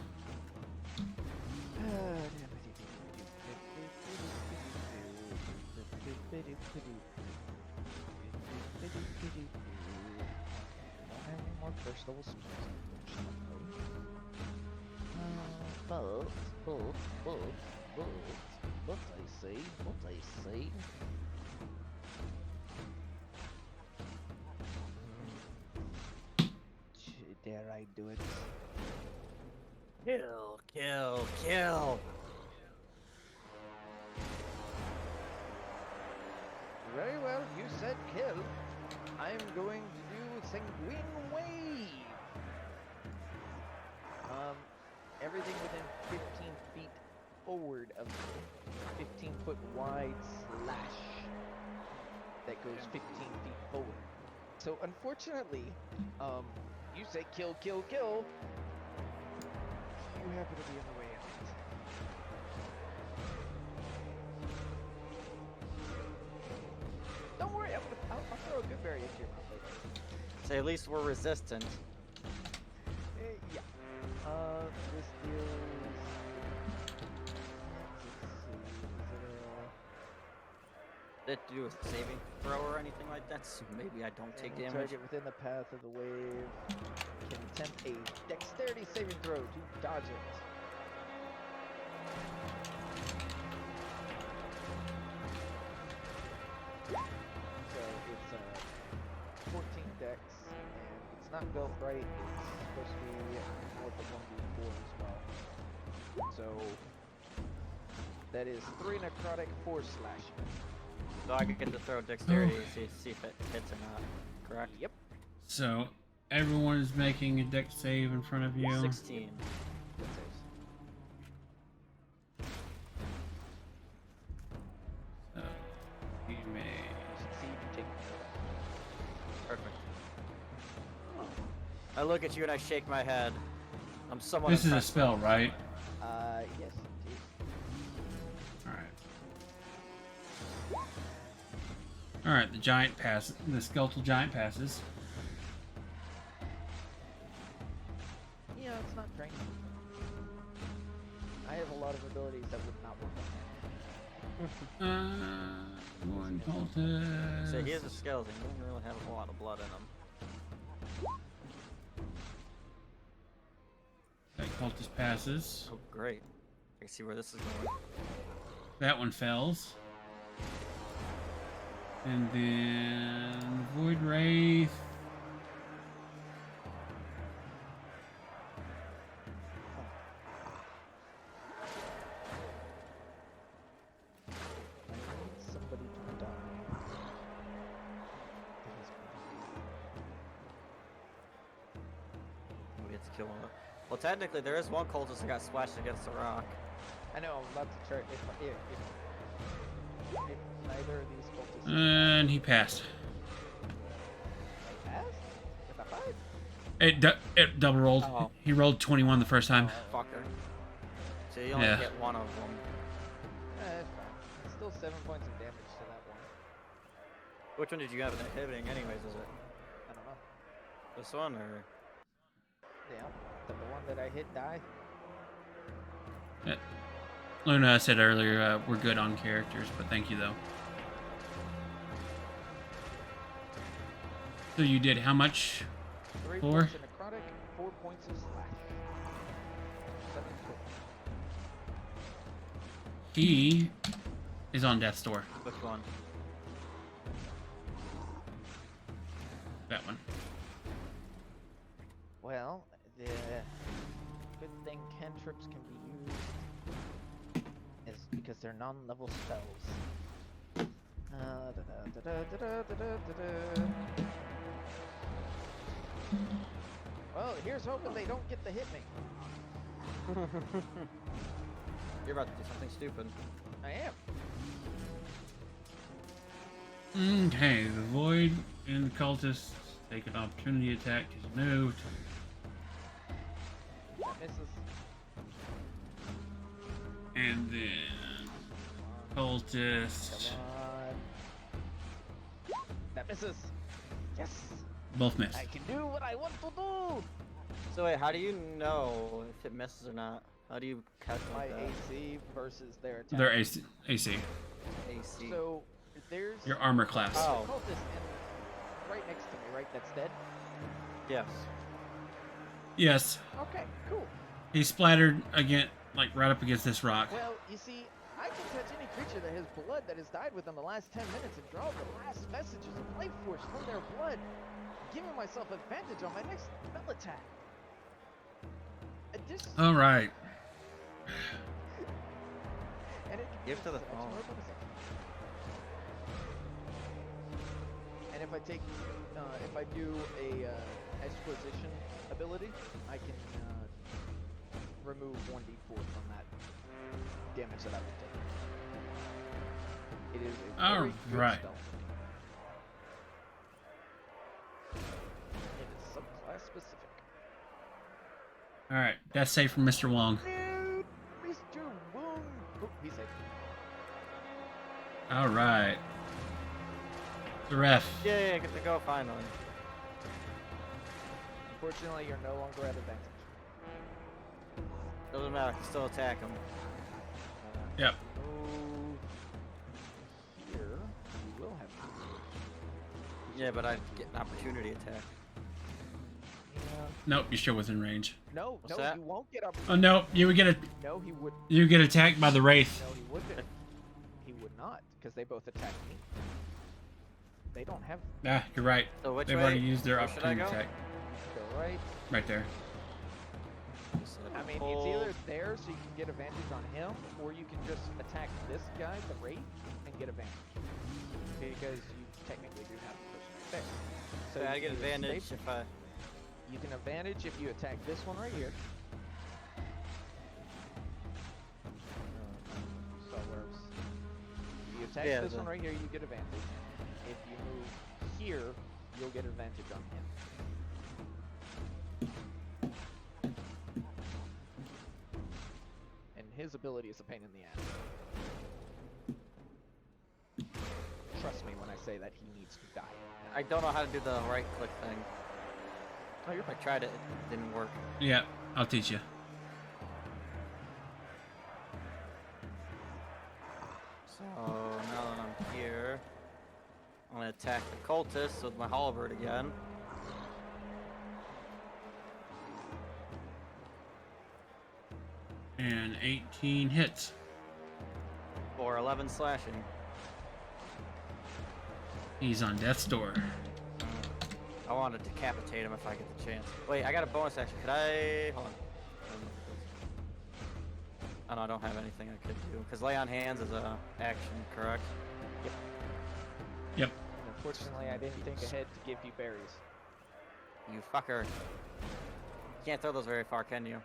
More first level spells. But I say. Dare I do it? Kill, kill, kill. Very well, you said kill. I'm going to do Sanguine Wave. Everything within 15 feet forward of me. 15-foot wide slash that goes 15 feet forward. So unfortunately, you say kill, kill, kill. You happen to be in the way of it. Don't worry, I'll throw a good berry into your mouth later. So at least we're resistant. Yeah. This deals. Did it do with saving throw or anything like that? So maybe I don't take Any damage. target within the path of the wave can attempt a dexterity saving throw to dodge it. So it's 14 dex, and it's not built right. It's supposed to be north of 1d4 as well. So that is 3 necrotic, 4 slashing. So I could get to throw dexterity to see if it hits or not. Correct? Yep. So everyone is making a dex save in front of you. 16. Good saves. So you may. Succeed, you take Perfect. I look at you and I shake my head. I'm somewhat This is a impressed. spell, right? yes, it is. All right, the giant pass. The skeletal giant passes. Yeah, it's not training. I have a lot of abilities that would not work on that. One cultist. So he is a skeleton. He doesn't really have a lot of blood in him. That cultist passes. Oh, great. I can see where this is going. That one fails. And then Void Wraith. I need somebody to die. We get to kill one. Well, technically, there is one cultist that got splashed against the rock. I know, I'm about to try. If neither of these cultists And he passed. passed with a 5, It double rolled. Oh. He rolled 21 the first time. Fucker. So you only Yeah. get one of them. it's fine. It's still 7 points of damage to that one. Which one did you have inhibiting anyways, is it? I don't know. This one, or? Yeah, the one that I hit died. Luna said earlier, we're good on characters, but thank you though. So you did how much? 3 4? points of necrotic, 4 points of slash. 7 total. He is on death's door. Which one? That one. Well, the good thing cantrips can be used is because they're non-level spells. Well, here's hoping they don't get to hit me. You're about to do something stupid. I am. Okay, the void and the cultists take an opportunity attack because you moved. That misses. And then cultist. Come on. That misses. Yes. Both miss. I can do what I want to do. So wait, how do you know if it misses or not? How do you My calculate that? AC versus their attack. Their AC. AC. So there's Your armor class. Oh. a cultist right next to me, right? That's dead. Yes. Yes. Okay, cool. He splattered again, like right up against this rock. Well, you see, I can touch any creature that has blood that has died within the last 10 minutes and draw the last messages of life force from their blood, giving myself advantage on my next spell attack. Just All right. and it Give to the it's an phone. extra bonus action. And if I do a exposition ability, I can remove 1d4 from that damage that I would take. It is a very good Alright. spell. It is subclass specific. All right. That's safe from Mr. Wong. Dude, Mr. Wong. Oh, he's safe. All right. The ref. Yeah, get to go finally. Unfortunately, you're no longer at advantage. Doesn't matter, I can still attack him. Yep. Move here. You will have to. Yeah, but I get an opportunity attack. Yeah. Nope. You're still within range. No, What's no, that? you won't get up. Oh no. You would get No, he would. You get attacked by the wraith. No, he wouldn't. He would not, because they both attacked me. They don't have Ah, you're right. So which They've way? already used their Where should I opportunity go? attack. go right. Right there. I mean, it's either there so you can get advantage on him, or you can just attack this guy, the Wraith, and get advantage. Because you technically do have the person right there. So you I get can either advantage stay- if I. You can advantage if you attack this one right here. So where's if you attack Yeah, this the- one right here, you get advantage. If you move here, you'll get advantage on him. And his ability is a pain in the ass. Trust me when I say that he needs to die. I don't know how to do the right click thing. Oh, you're I fine. tried it, it didn't work. Yeah. I'll teach you. So now that I'm here, I'm gonna attack the cultists with my halberd again. And 18 hits. For 11 slashing. He's on death's door. I want to decapitate him if I get the chance. Wait, I got a bonus action. Could I? Hold on. Oh no, I don't have anything I could do. Because lay on hands is a action, correct? Yep. And unfortunately, I didn't think ahead to give you berries. You fucker. You can't throw those very far, can you?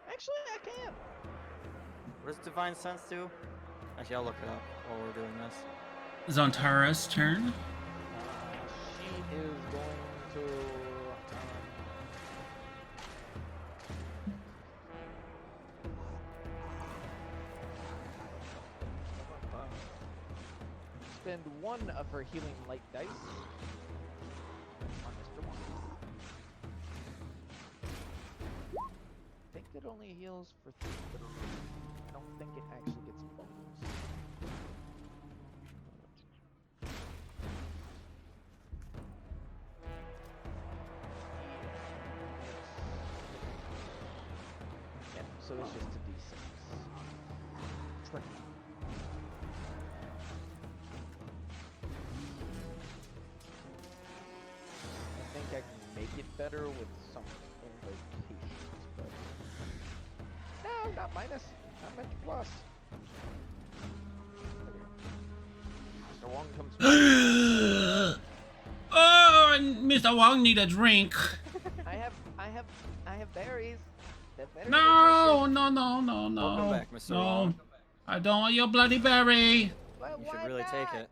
Actually, I can. What does Divine Sense do? Actually, I'll look it up while we're doing this. Zontara's turn. She is going to. Spend one of her healing light dice on Mr. One. I think it only heals for 3, but I don't think it actually gets bonus. Yeah, so it's just a d6. 20. I think I can make it better with some invocations, but no, not minus. I meant plus. Mr. Wong comes. Oh, and Mr. Wong need a drink. I have berries. They're very No, nutritious. no, no, no, no. Welcome back, Mr. No, Wong. I don't want your bloody berry. Well, You should why really take not? it.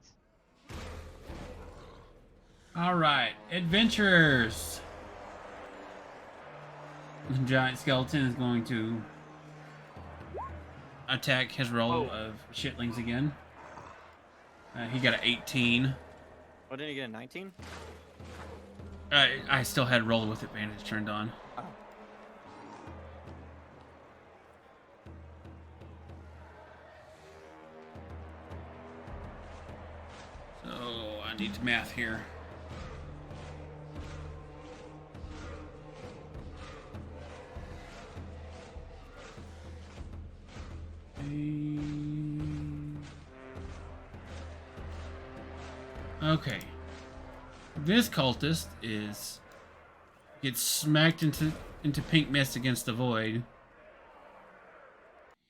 All right, adventurers. Giant skeleton is going to attack his roll of shitlings again. He got an 18. Oh, didn't you get a 19? I still had roll with advantage turned on. Oh. So I need to math here. Okay. This cultist is Gets smacked into pink mist against the void.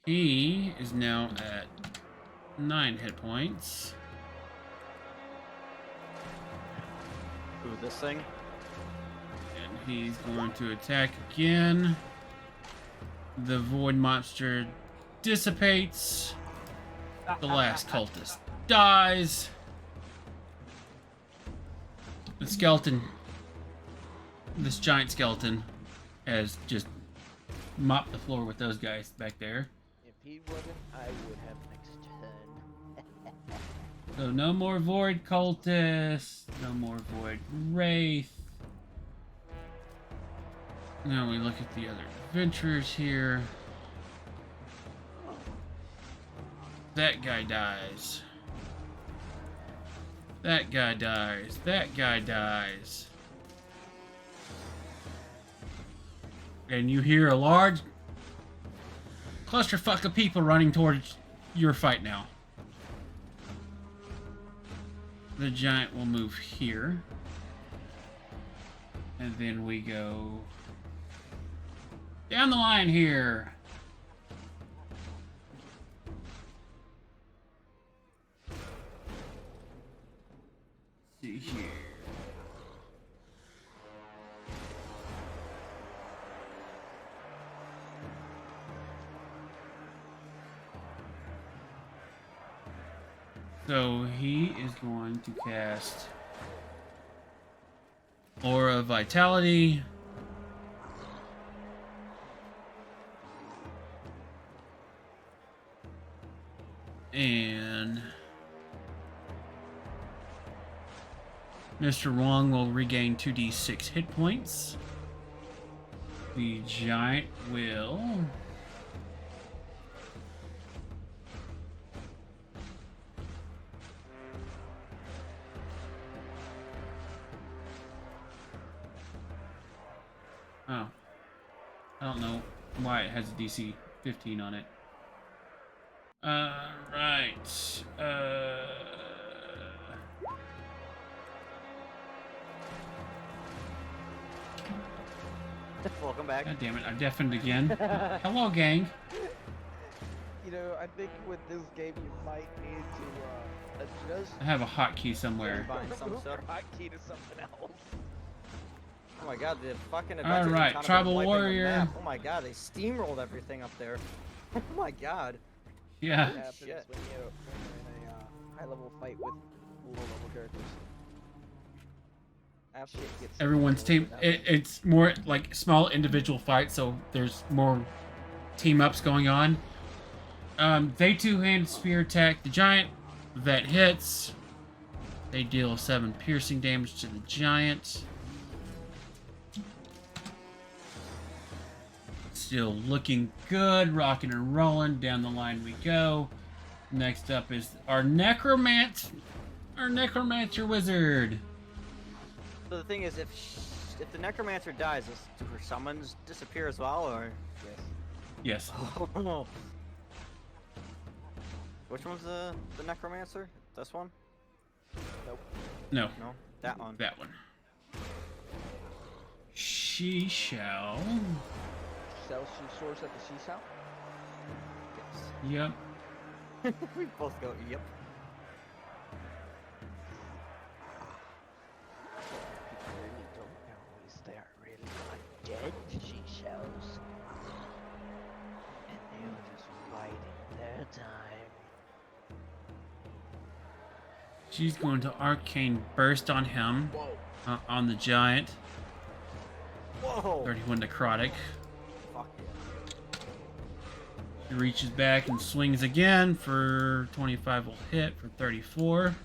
He is now at 9 hit points. Ooh, this thing. And he's going to attack again. The void monster dissipates. The last cultist dies. The skeleton, this giant skeleton, has just mopped the floor with those guys back there. If he wasn't, I would have next turn. So no more void cultists, no more void wraith. Now we look at the other adventurers here. That guy dies. That guy dies. That guy dies. And you hear a large clusterfuck of people running towards your fight now. The giant will move here. And then we go down the line here. See here. So he is going to cast Aura of Vitality. And Mr. Wong will regain 2d6 hit points. The giant will oh, I don't know why it has a DC 15 on it. Right. Welcome back. God damn it, I deafened again. Hello, gang. You know, I think with this game you might need to adjust I have a hotkey somewhere. Buying some your stuff. hotkey to something else. Oh my god, the fucking adventures in Alright, town have been Tribal wiping the Warrior. map. Oh my god, they steamrolled everything up there. Oh my god. Yeah. What happens Shit. when you're in a high-level fight with low-level characters? Absolutely. Shit gets Everyone's team. It's more like small individual fights, so there's more team ups going on. They two-handed spear attack the giant. That hits. They deal 7 piercing damage to the giant. Still looking good, rocking and rolling. Down the line we go. Next up is our necromancer wizard. So the thing is, if the necromancer dies, do her summons disappear as well, or? Yes. Yes. Oh. Which one's the necromancer? This one? Nope. No, No, that one. that one. She shall. Sells she source at the seashell? Yep. Yes. We both go. Yep. People really don't know is there really undead seashells. And they're just biding their time. She's going to arcane burst on him, Whoa. on the giant. Whoa. 31 necrotic. Fuck yeah. He reaches back and swings again for 25 will hit for 34.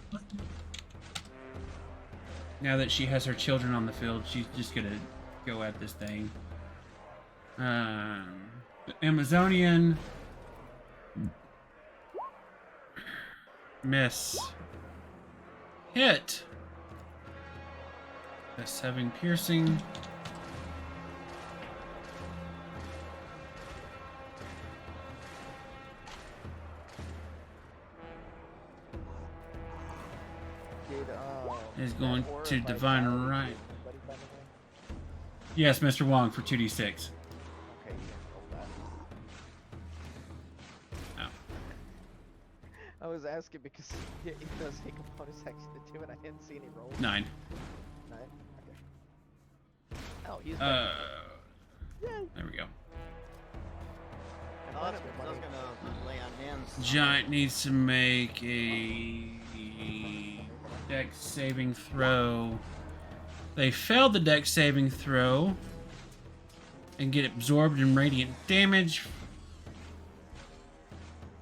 Now that she has her children on the field, she's just gonna go at this thing. The Amazonian. Miss. Hit. The 7 piercing. Did, Is going that aura to of divine vitality right. do anybody, by the way? Yes, Mr. Wong for 2d6. Okay, yeah, roll that. Oh. I was asking because it does take a bonus action to do it. I didn't see any rolls. 9. 9? Okay. Oh, he's back. Yeah. There we go. I Oh, thought that's it good. 'Cause I was was gonna lay on hands. Giant needs to make a dex saving throw. They failed the dex saving throw and get absorbed in radiant damage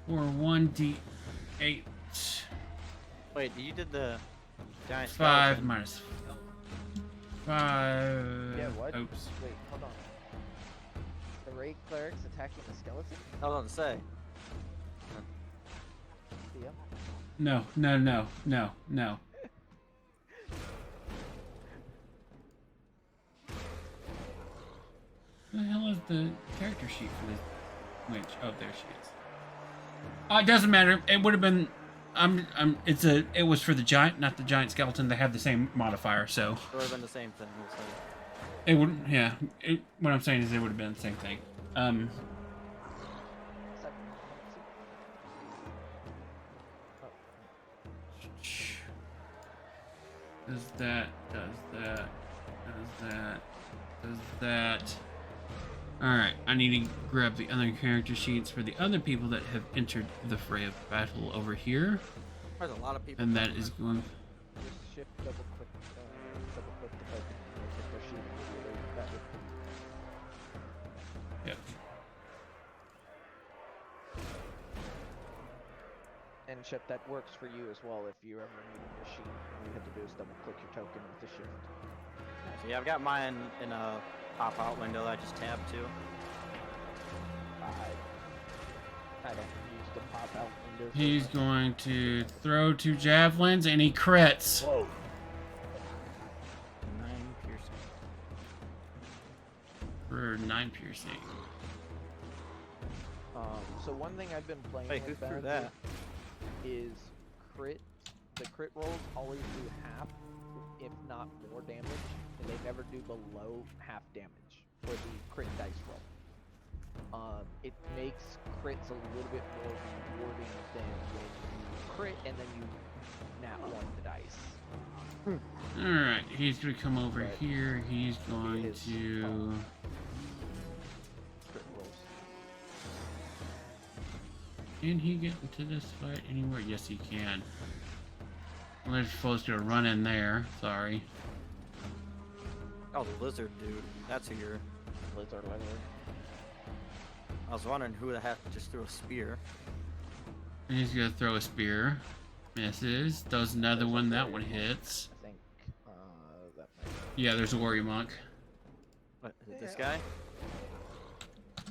for 1d8. Wait, you did the giant 5 skeleton. minus 5. Yeah, what? Oops. Wait, hold on. The raid cleric's attacking the skeleton? I was about to say. Yeah. No, no, no, no, no. Where the hell is the character sheet for this witch? Oh, there she is. Oh, it doesn't matter. It would have been. It was for the giant, not the giant skeleton. They have the same modifier, so It would have been the same thing. We'll say. it wouldn't. Yeah. What I'm saying is it would have been the same thing. Does that, does that. Alright, I need to grab the other character sheets for the other people that have entered the fray of battle over here. There's a lot of people. And that is going. Just shift, double click the button. Hit their sheet. That would- Yep. And Shep, that works for you as well if you ever need your sheet. All you have to do is double click your token with the shift. So yeah, I've got mine in a pop-out window that I just tabbed to. I don't use the pop out window. He's going to throw 2 javelins and he crits. Whoa. 9 piercing. For 9 piercing. So one thing I've been playing Wait, who with threw Bounty that? is crit. The crit rolls always do half, if not more damage, and they never do below half damage for the crit dice roll. It makes crits a little bit more rewarding than when you crit and then you nat one the dice. Alright, he's going to come over Right. here. He's going His, to. Crit rolls. Can he get into this fight anywhere? Yes, he can. Well, they're supposed to run in there. Sorry. Oh, the lizard dude. That's who you're. Lizard, lizard. I was wondering who the heck just threw a spear. And he's gonna throw a spear. Misses. Throws another one. That one hits. I think that might. Yeah, there's a warrior monk. What, is it this guy?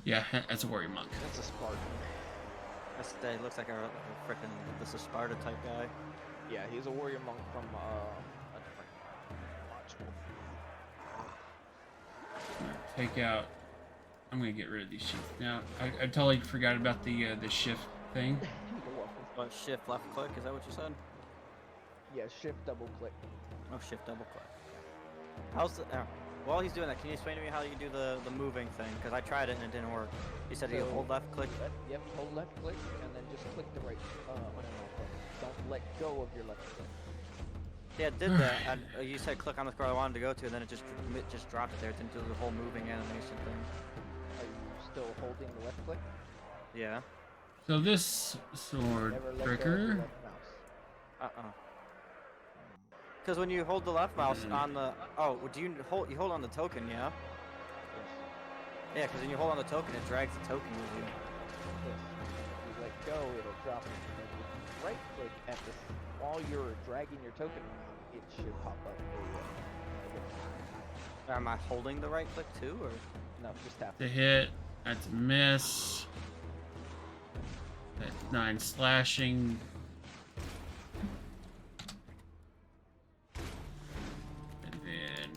Yeah, that's a warrior monk. That's a Spartan. That's the, looks like a freaking this is Sparta type guy. Yeah, he's a warrior monk from a different module. Take out. I'm gonna get rid of these sheets now. I totally forgot about the shift thing. You're welcome. What, shift left click? Is that what you said? Yeah, shift double click. Oh, shift double click. How's the? While he's doing that, can you explain to me how you do the moving thing? Because I tried it and it didn't work. You said you So- hold left click. Yep, hold left click and then just click the right. Don't let go of your left click. Yeah, it did that. And you said click on the scroll I wanted to go to, and then it just dropped it there. It didn't do the whole moving animation thing. Are you still holding the left click? Yeah. So this sword Never let go of your breaker. left mouse. Because when you hold the left mouse on the do you hold on the token? Yeah. Yes. Yeah, because when you hold on the token, it drags the token with you. Yes. If you let go, it'll drop it. And if you right click at this while you're dragging your token around, it should pop up a Am I holding the right click too, or? no, just tap. The hit. That's a miss. That's 9 slashing. And then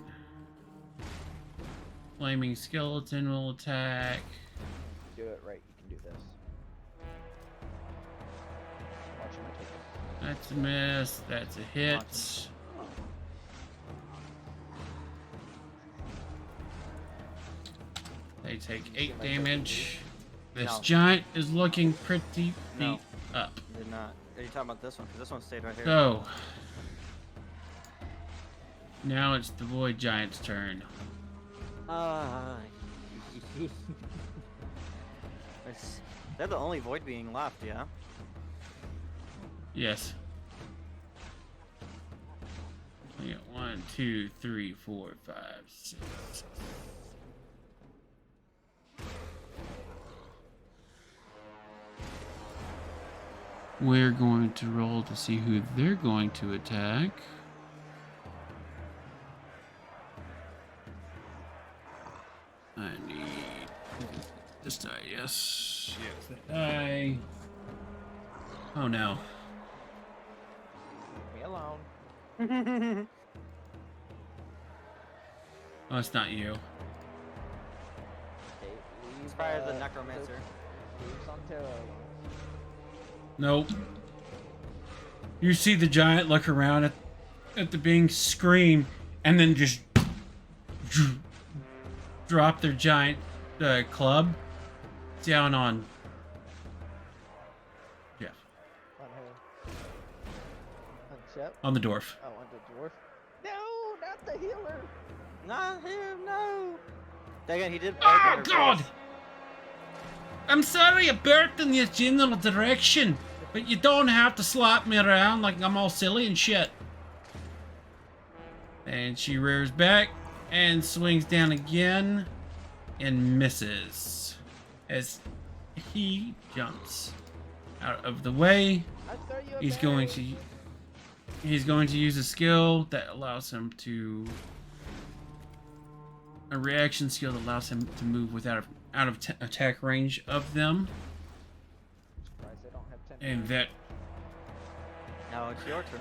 flaming skeleton will attack. Do it right, you can do this. Watching my token. That's a miss. That's a hit. They take Did you see 8 my damage. This No. giant is looking pretty No. beat up. Did not. Are you talking about this one? Because this one stayed right here. So now it's the Void Giant's turn. They're the only void being left, yeah? Yes. We got 1, 2, 3, 4, 5, 6. We're going to roll to see who they're going to attack. I need this die, yes. Yes, that die. Oh no. Leave me alone. Oh, it's not you. Hey, It's leave, probably the uh, necromancer. leave Santero alone. Nope. You see the giant look around at the being, scream, and then just drop their giant club down on Jeff, On who? On Shep? on the dwarf. Oh, on the dwarf? No, not the healer! Not him, no! Again, he did. Oh open her God! face. I'm sorry I barked in your general direction, but you don't have to slap me around like I'm all silly and shit. And she rears back and swings down again and misses as he jumps out of the way. I throw you a He's berry. going to use a skill that allows him to a reaction skill that allows him to move without out of attack range of them, Surprised they don't have 10 and berries. that Now it's your turn.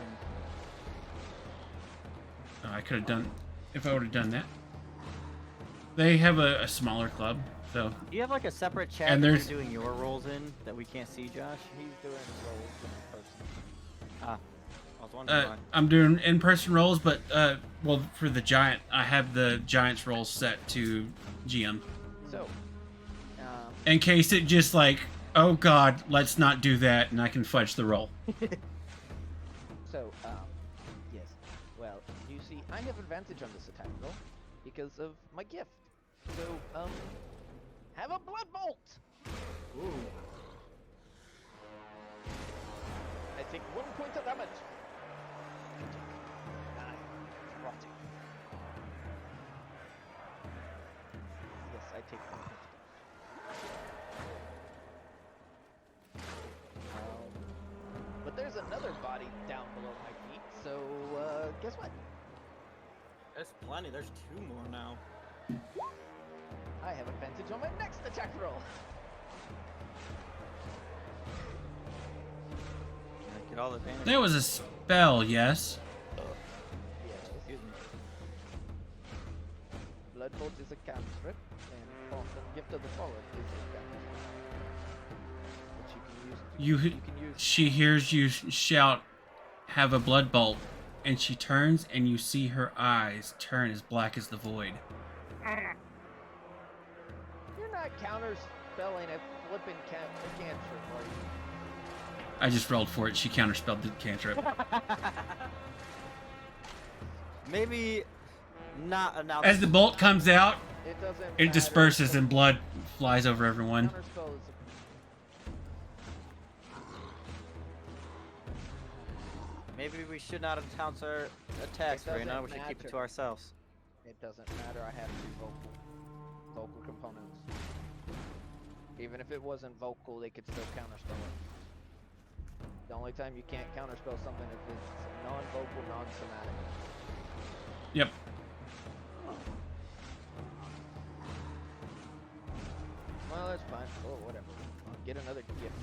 I could have done if I would have done that. They have a smaller club, so Do you have like a separate chat And that there's- you're doing your rolls in that we can't see, Josh? He's doing rolls in person. Ah, I was wondering why. I'm doing in-person rolls, but well, for the giant, I have the giant's rolls set to GM So, in case it just like, oh God, let's not do that, and I can fudge the roll. yes. Well, you see, I have advantage on this attack roll because of my gift. So, have a blood bolt! Ooh. I take 1 point of damage. Rotting. Yes, I take 1 point of damage. But there's another body down below my feet, so guess what? There's plenty. There's 2 more now. I have advantage on my next attack roll. Get all the advantage. That was a spell, yes. Yes. Excuse me. Blood bolt is a cantrip, and gift of the fallen is a cantrip. Which you can use. She hears you shout, "Have a blood bolt," and she turns, and you see her eyes turn as black as the void. You're not counterspelling a flippin' cantrip, are you? I just rolled for it. She counterspelled the cantrip. Maybe not announce. As the bolt comes out, It doesn't. it matter. disperses and blood flies over everyone. Counterspell is Maybe we should not announce our attacks It right now. We doesn't should keep it matter. to ourselves. It doesn't matter. I have 2 vocal components. Even if it wasn't vocal, they could still counterspell it. The only time you can't counterspell something if it's non-vocal, non-somatic. Yep. Well, that's fine. Oh, whatever. I'll get another gift.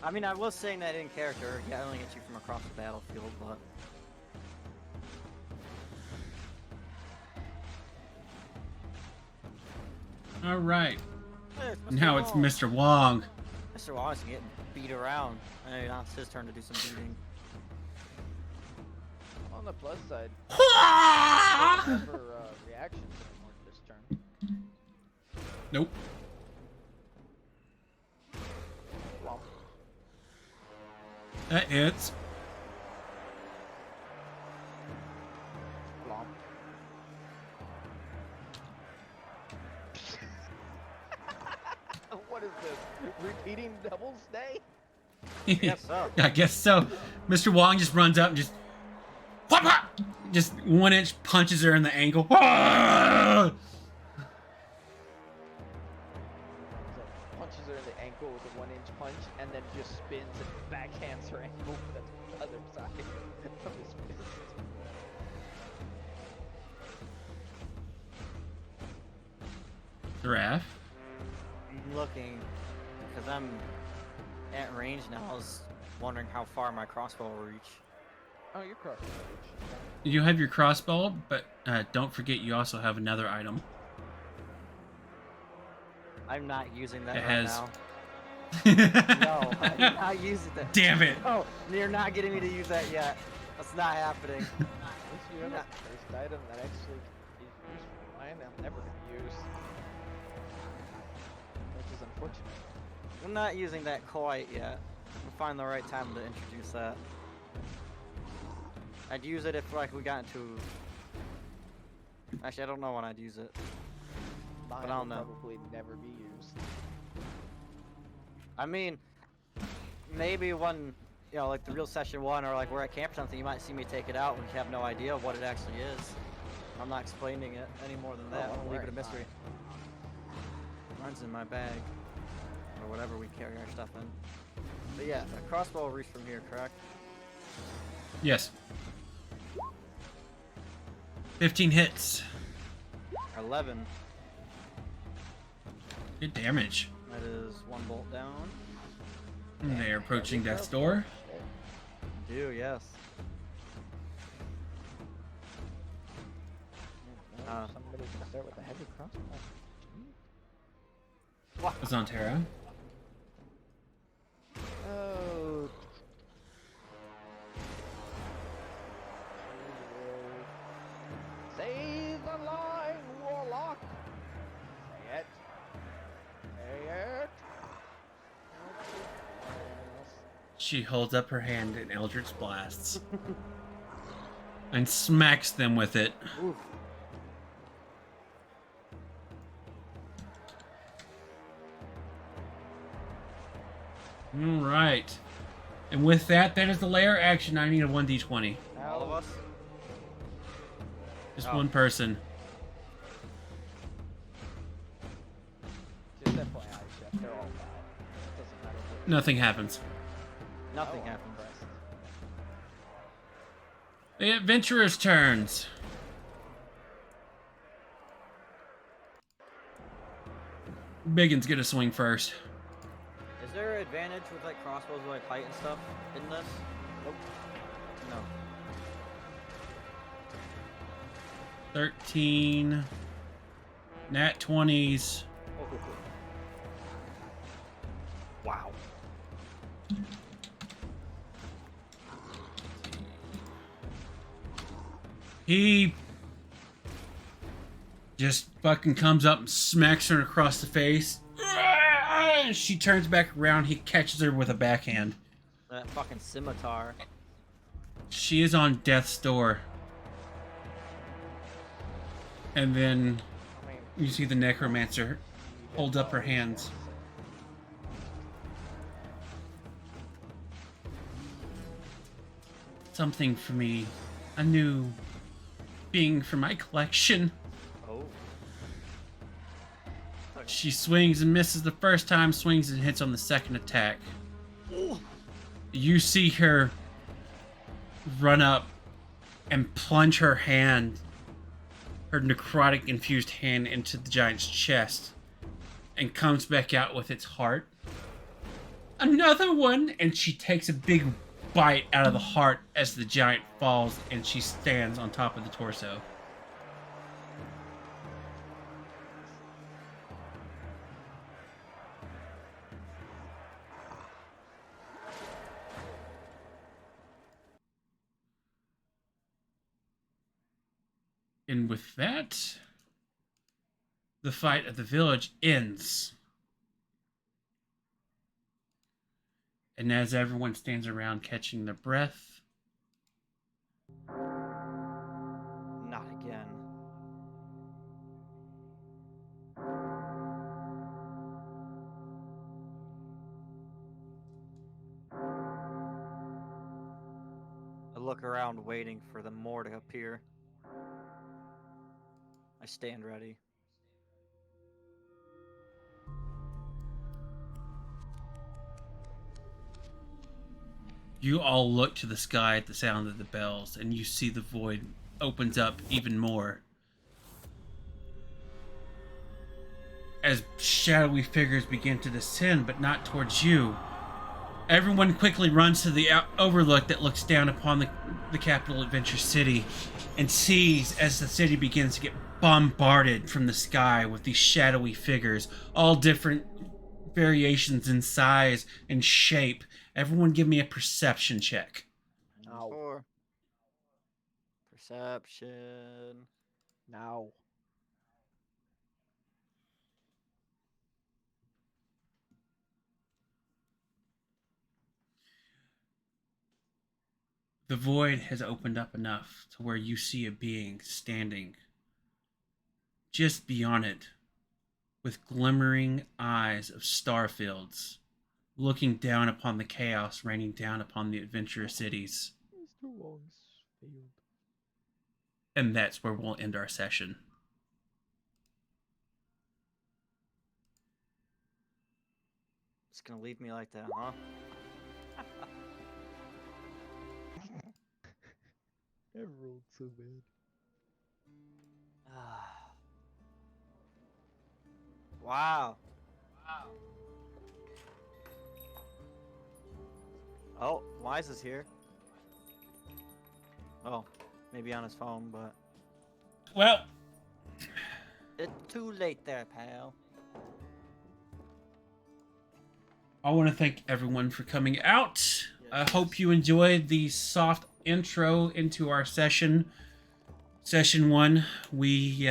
I mean, I was saying that in character. Yeah, I only get you from across the battlefield, but All right. Hey, Now it's Wong. Mr. Wong. Mr. Wong's getting beat around. Hey, now it's his turn to do some beating. On the plus side, Ah! never reactions anymore this turn. Nope. Flop. That hits. Flop. What is this? Repeating doubles day? Yes, so. I guess so. Mr. Wong just runs up and just, whop, whop, just 1 inch punches her in the ankle. Ah! Punches her in the ankle with a 1-inch punch, and then just spins and backhands her ankle with the other side of his fist. Giraffe. I'm looking because I'm at range now. I was wondering how far my crossbow will reach. Oh, you're crossing the You have your crossbow, but don't forget you also have another item. I'm not using that It right has- now. No, I'm not using that. Damn it! Oh, you're not getting me to use that yet. That's not happening. At least you have a first item that actually is useful. Mine I'm never gonna use. Which is unfortunate. I'm not using that quite yet. We'll find the right time to introduce that. I'd use it if like we got into. Actually, I don't know when I'd use it. Mine I don't will know. probably never be used. I mean, maybe when, you know, like the real session 1 or like we're at camp or something, you might see me take it out when you have no idea what it actually is. I'm not explaining it any more than that. Oh, I'll leave it a alright, mystery. Mine's in my bag. Or whatever we carry our stuff in. But yeah, a crossbow will reach from here, correct? Yes. 15 hits. 11. Good damage. That is 1 bolt down. And they're approaching death's door. Do, yes. Somebody can start with a heavy crossbow. It's on Terra. Oh. Say the line, Warlock. Say it. Say it. She holds up her hand in Eldritch Blasts. And smacks them with it. Oof. Alright. And with that, that is the layer action. I need a 1d20. All of us? Just Oh. one person. Just FYI, Chef, they're all bad. Doesn't matter what. Nothing happens. Nothing I'm happens. impressed. The adventurers' turns. Biggin's gonna swing first. Is there an advantage with like crossbows with like height and stuff in this? Nope. No. 13. Nat 20s. Oh. Wow. He just fucking comes up and smacks her across the face. She turns back around. He catches her with a backhand. That fucking scimitar. She is on death's door. And then I mean, you see the necromancer hold up her hands. Something for me. A new being for my collection. Oh. She swings and misses the first time, swings and hits on the second attack. You see her run up and plunge her hand, her necrotic infused hand, into the giant's chest and comes back out with its heart. Another one! And she takes a big bite out of the heart as the giant falls and she stands on top of the torso. And with that, the fight of the village ends. And as everyone stands around catching their breath, Not again. I look around waiting for the more to appear. I stand ready. you all look to the sky at the sound of the bells, and you see the void opens up even more. As shadowy figures begin to descend, but not towards you. Everyone quickly runs to the overlook that looks down upon the capital Adventure City and sees as the city begins to get bombarded from the sky with these shadowy figures, all different variations in size and shape. Everyone give me a perception check. Ow. 4. Perception. Now. The void has opened up enough to where you see a being standing just beyond it with glimmering eyes of star fields, looking down upon the chaos raining down upon the adventurous cities. Mr. Wong's failed. And that's where we'll end our session. Just gonna leave me like that, huh? I rolled so bad. Wow. Oh, Wise is here. Oh, maybe on his phone, but Well, it's too late there, pal. I want to thank everyone for coming out. I hope you enjoyed the soft intro into our session. Session 1, we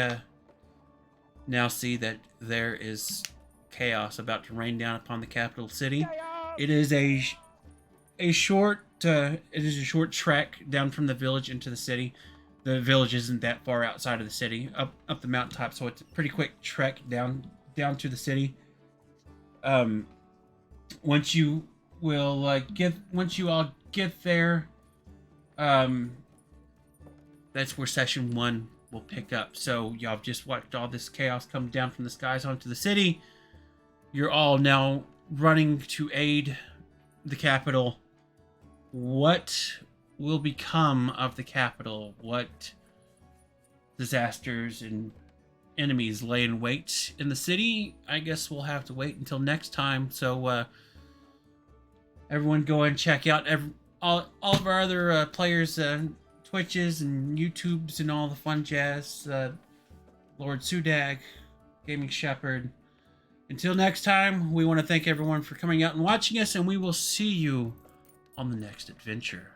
now see that there is chaos about to rain down upon the capital city. It is a short trek down from the village into the city. The village isn't that far outside of the city, up the mountaintop, so it's a pretty quick trek down to the city. Once you all get there, that's where session 1 will pick up. So y'all have just watched all this chaos come down from the skies onto the city. You're all now running to aid the capital. What will become of the capital? What disasters and enemies lay in wait in the city? I guess we'll have to wait until next time. So everyone go and check out all of our other players' Twitches and YouTubes and all the fun jazz. Lord Sudag, Gaming Shepherd. Until next time, we want to thank everyone for coming out and watching us, and we will see you on the next adventure.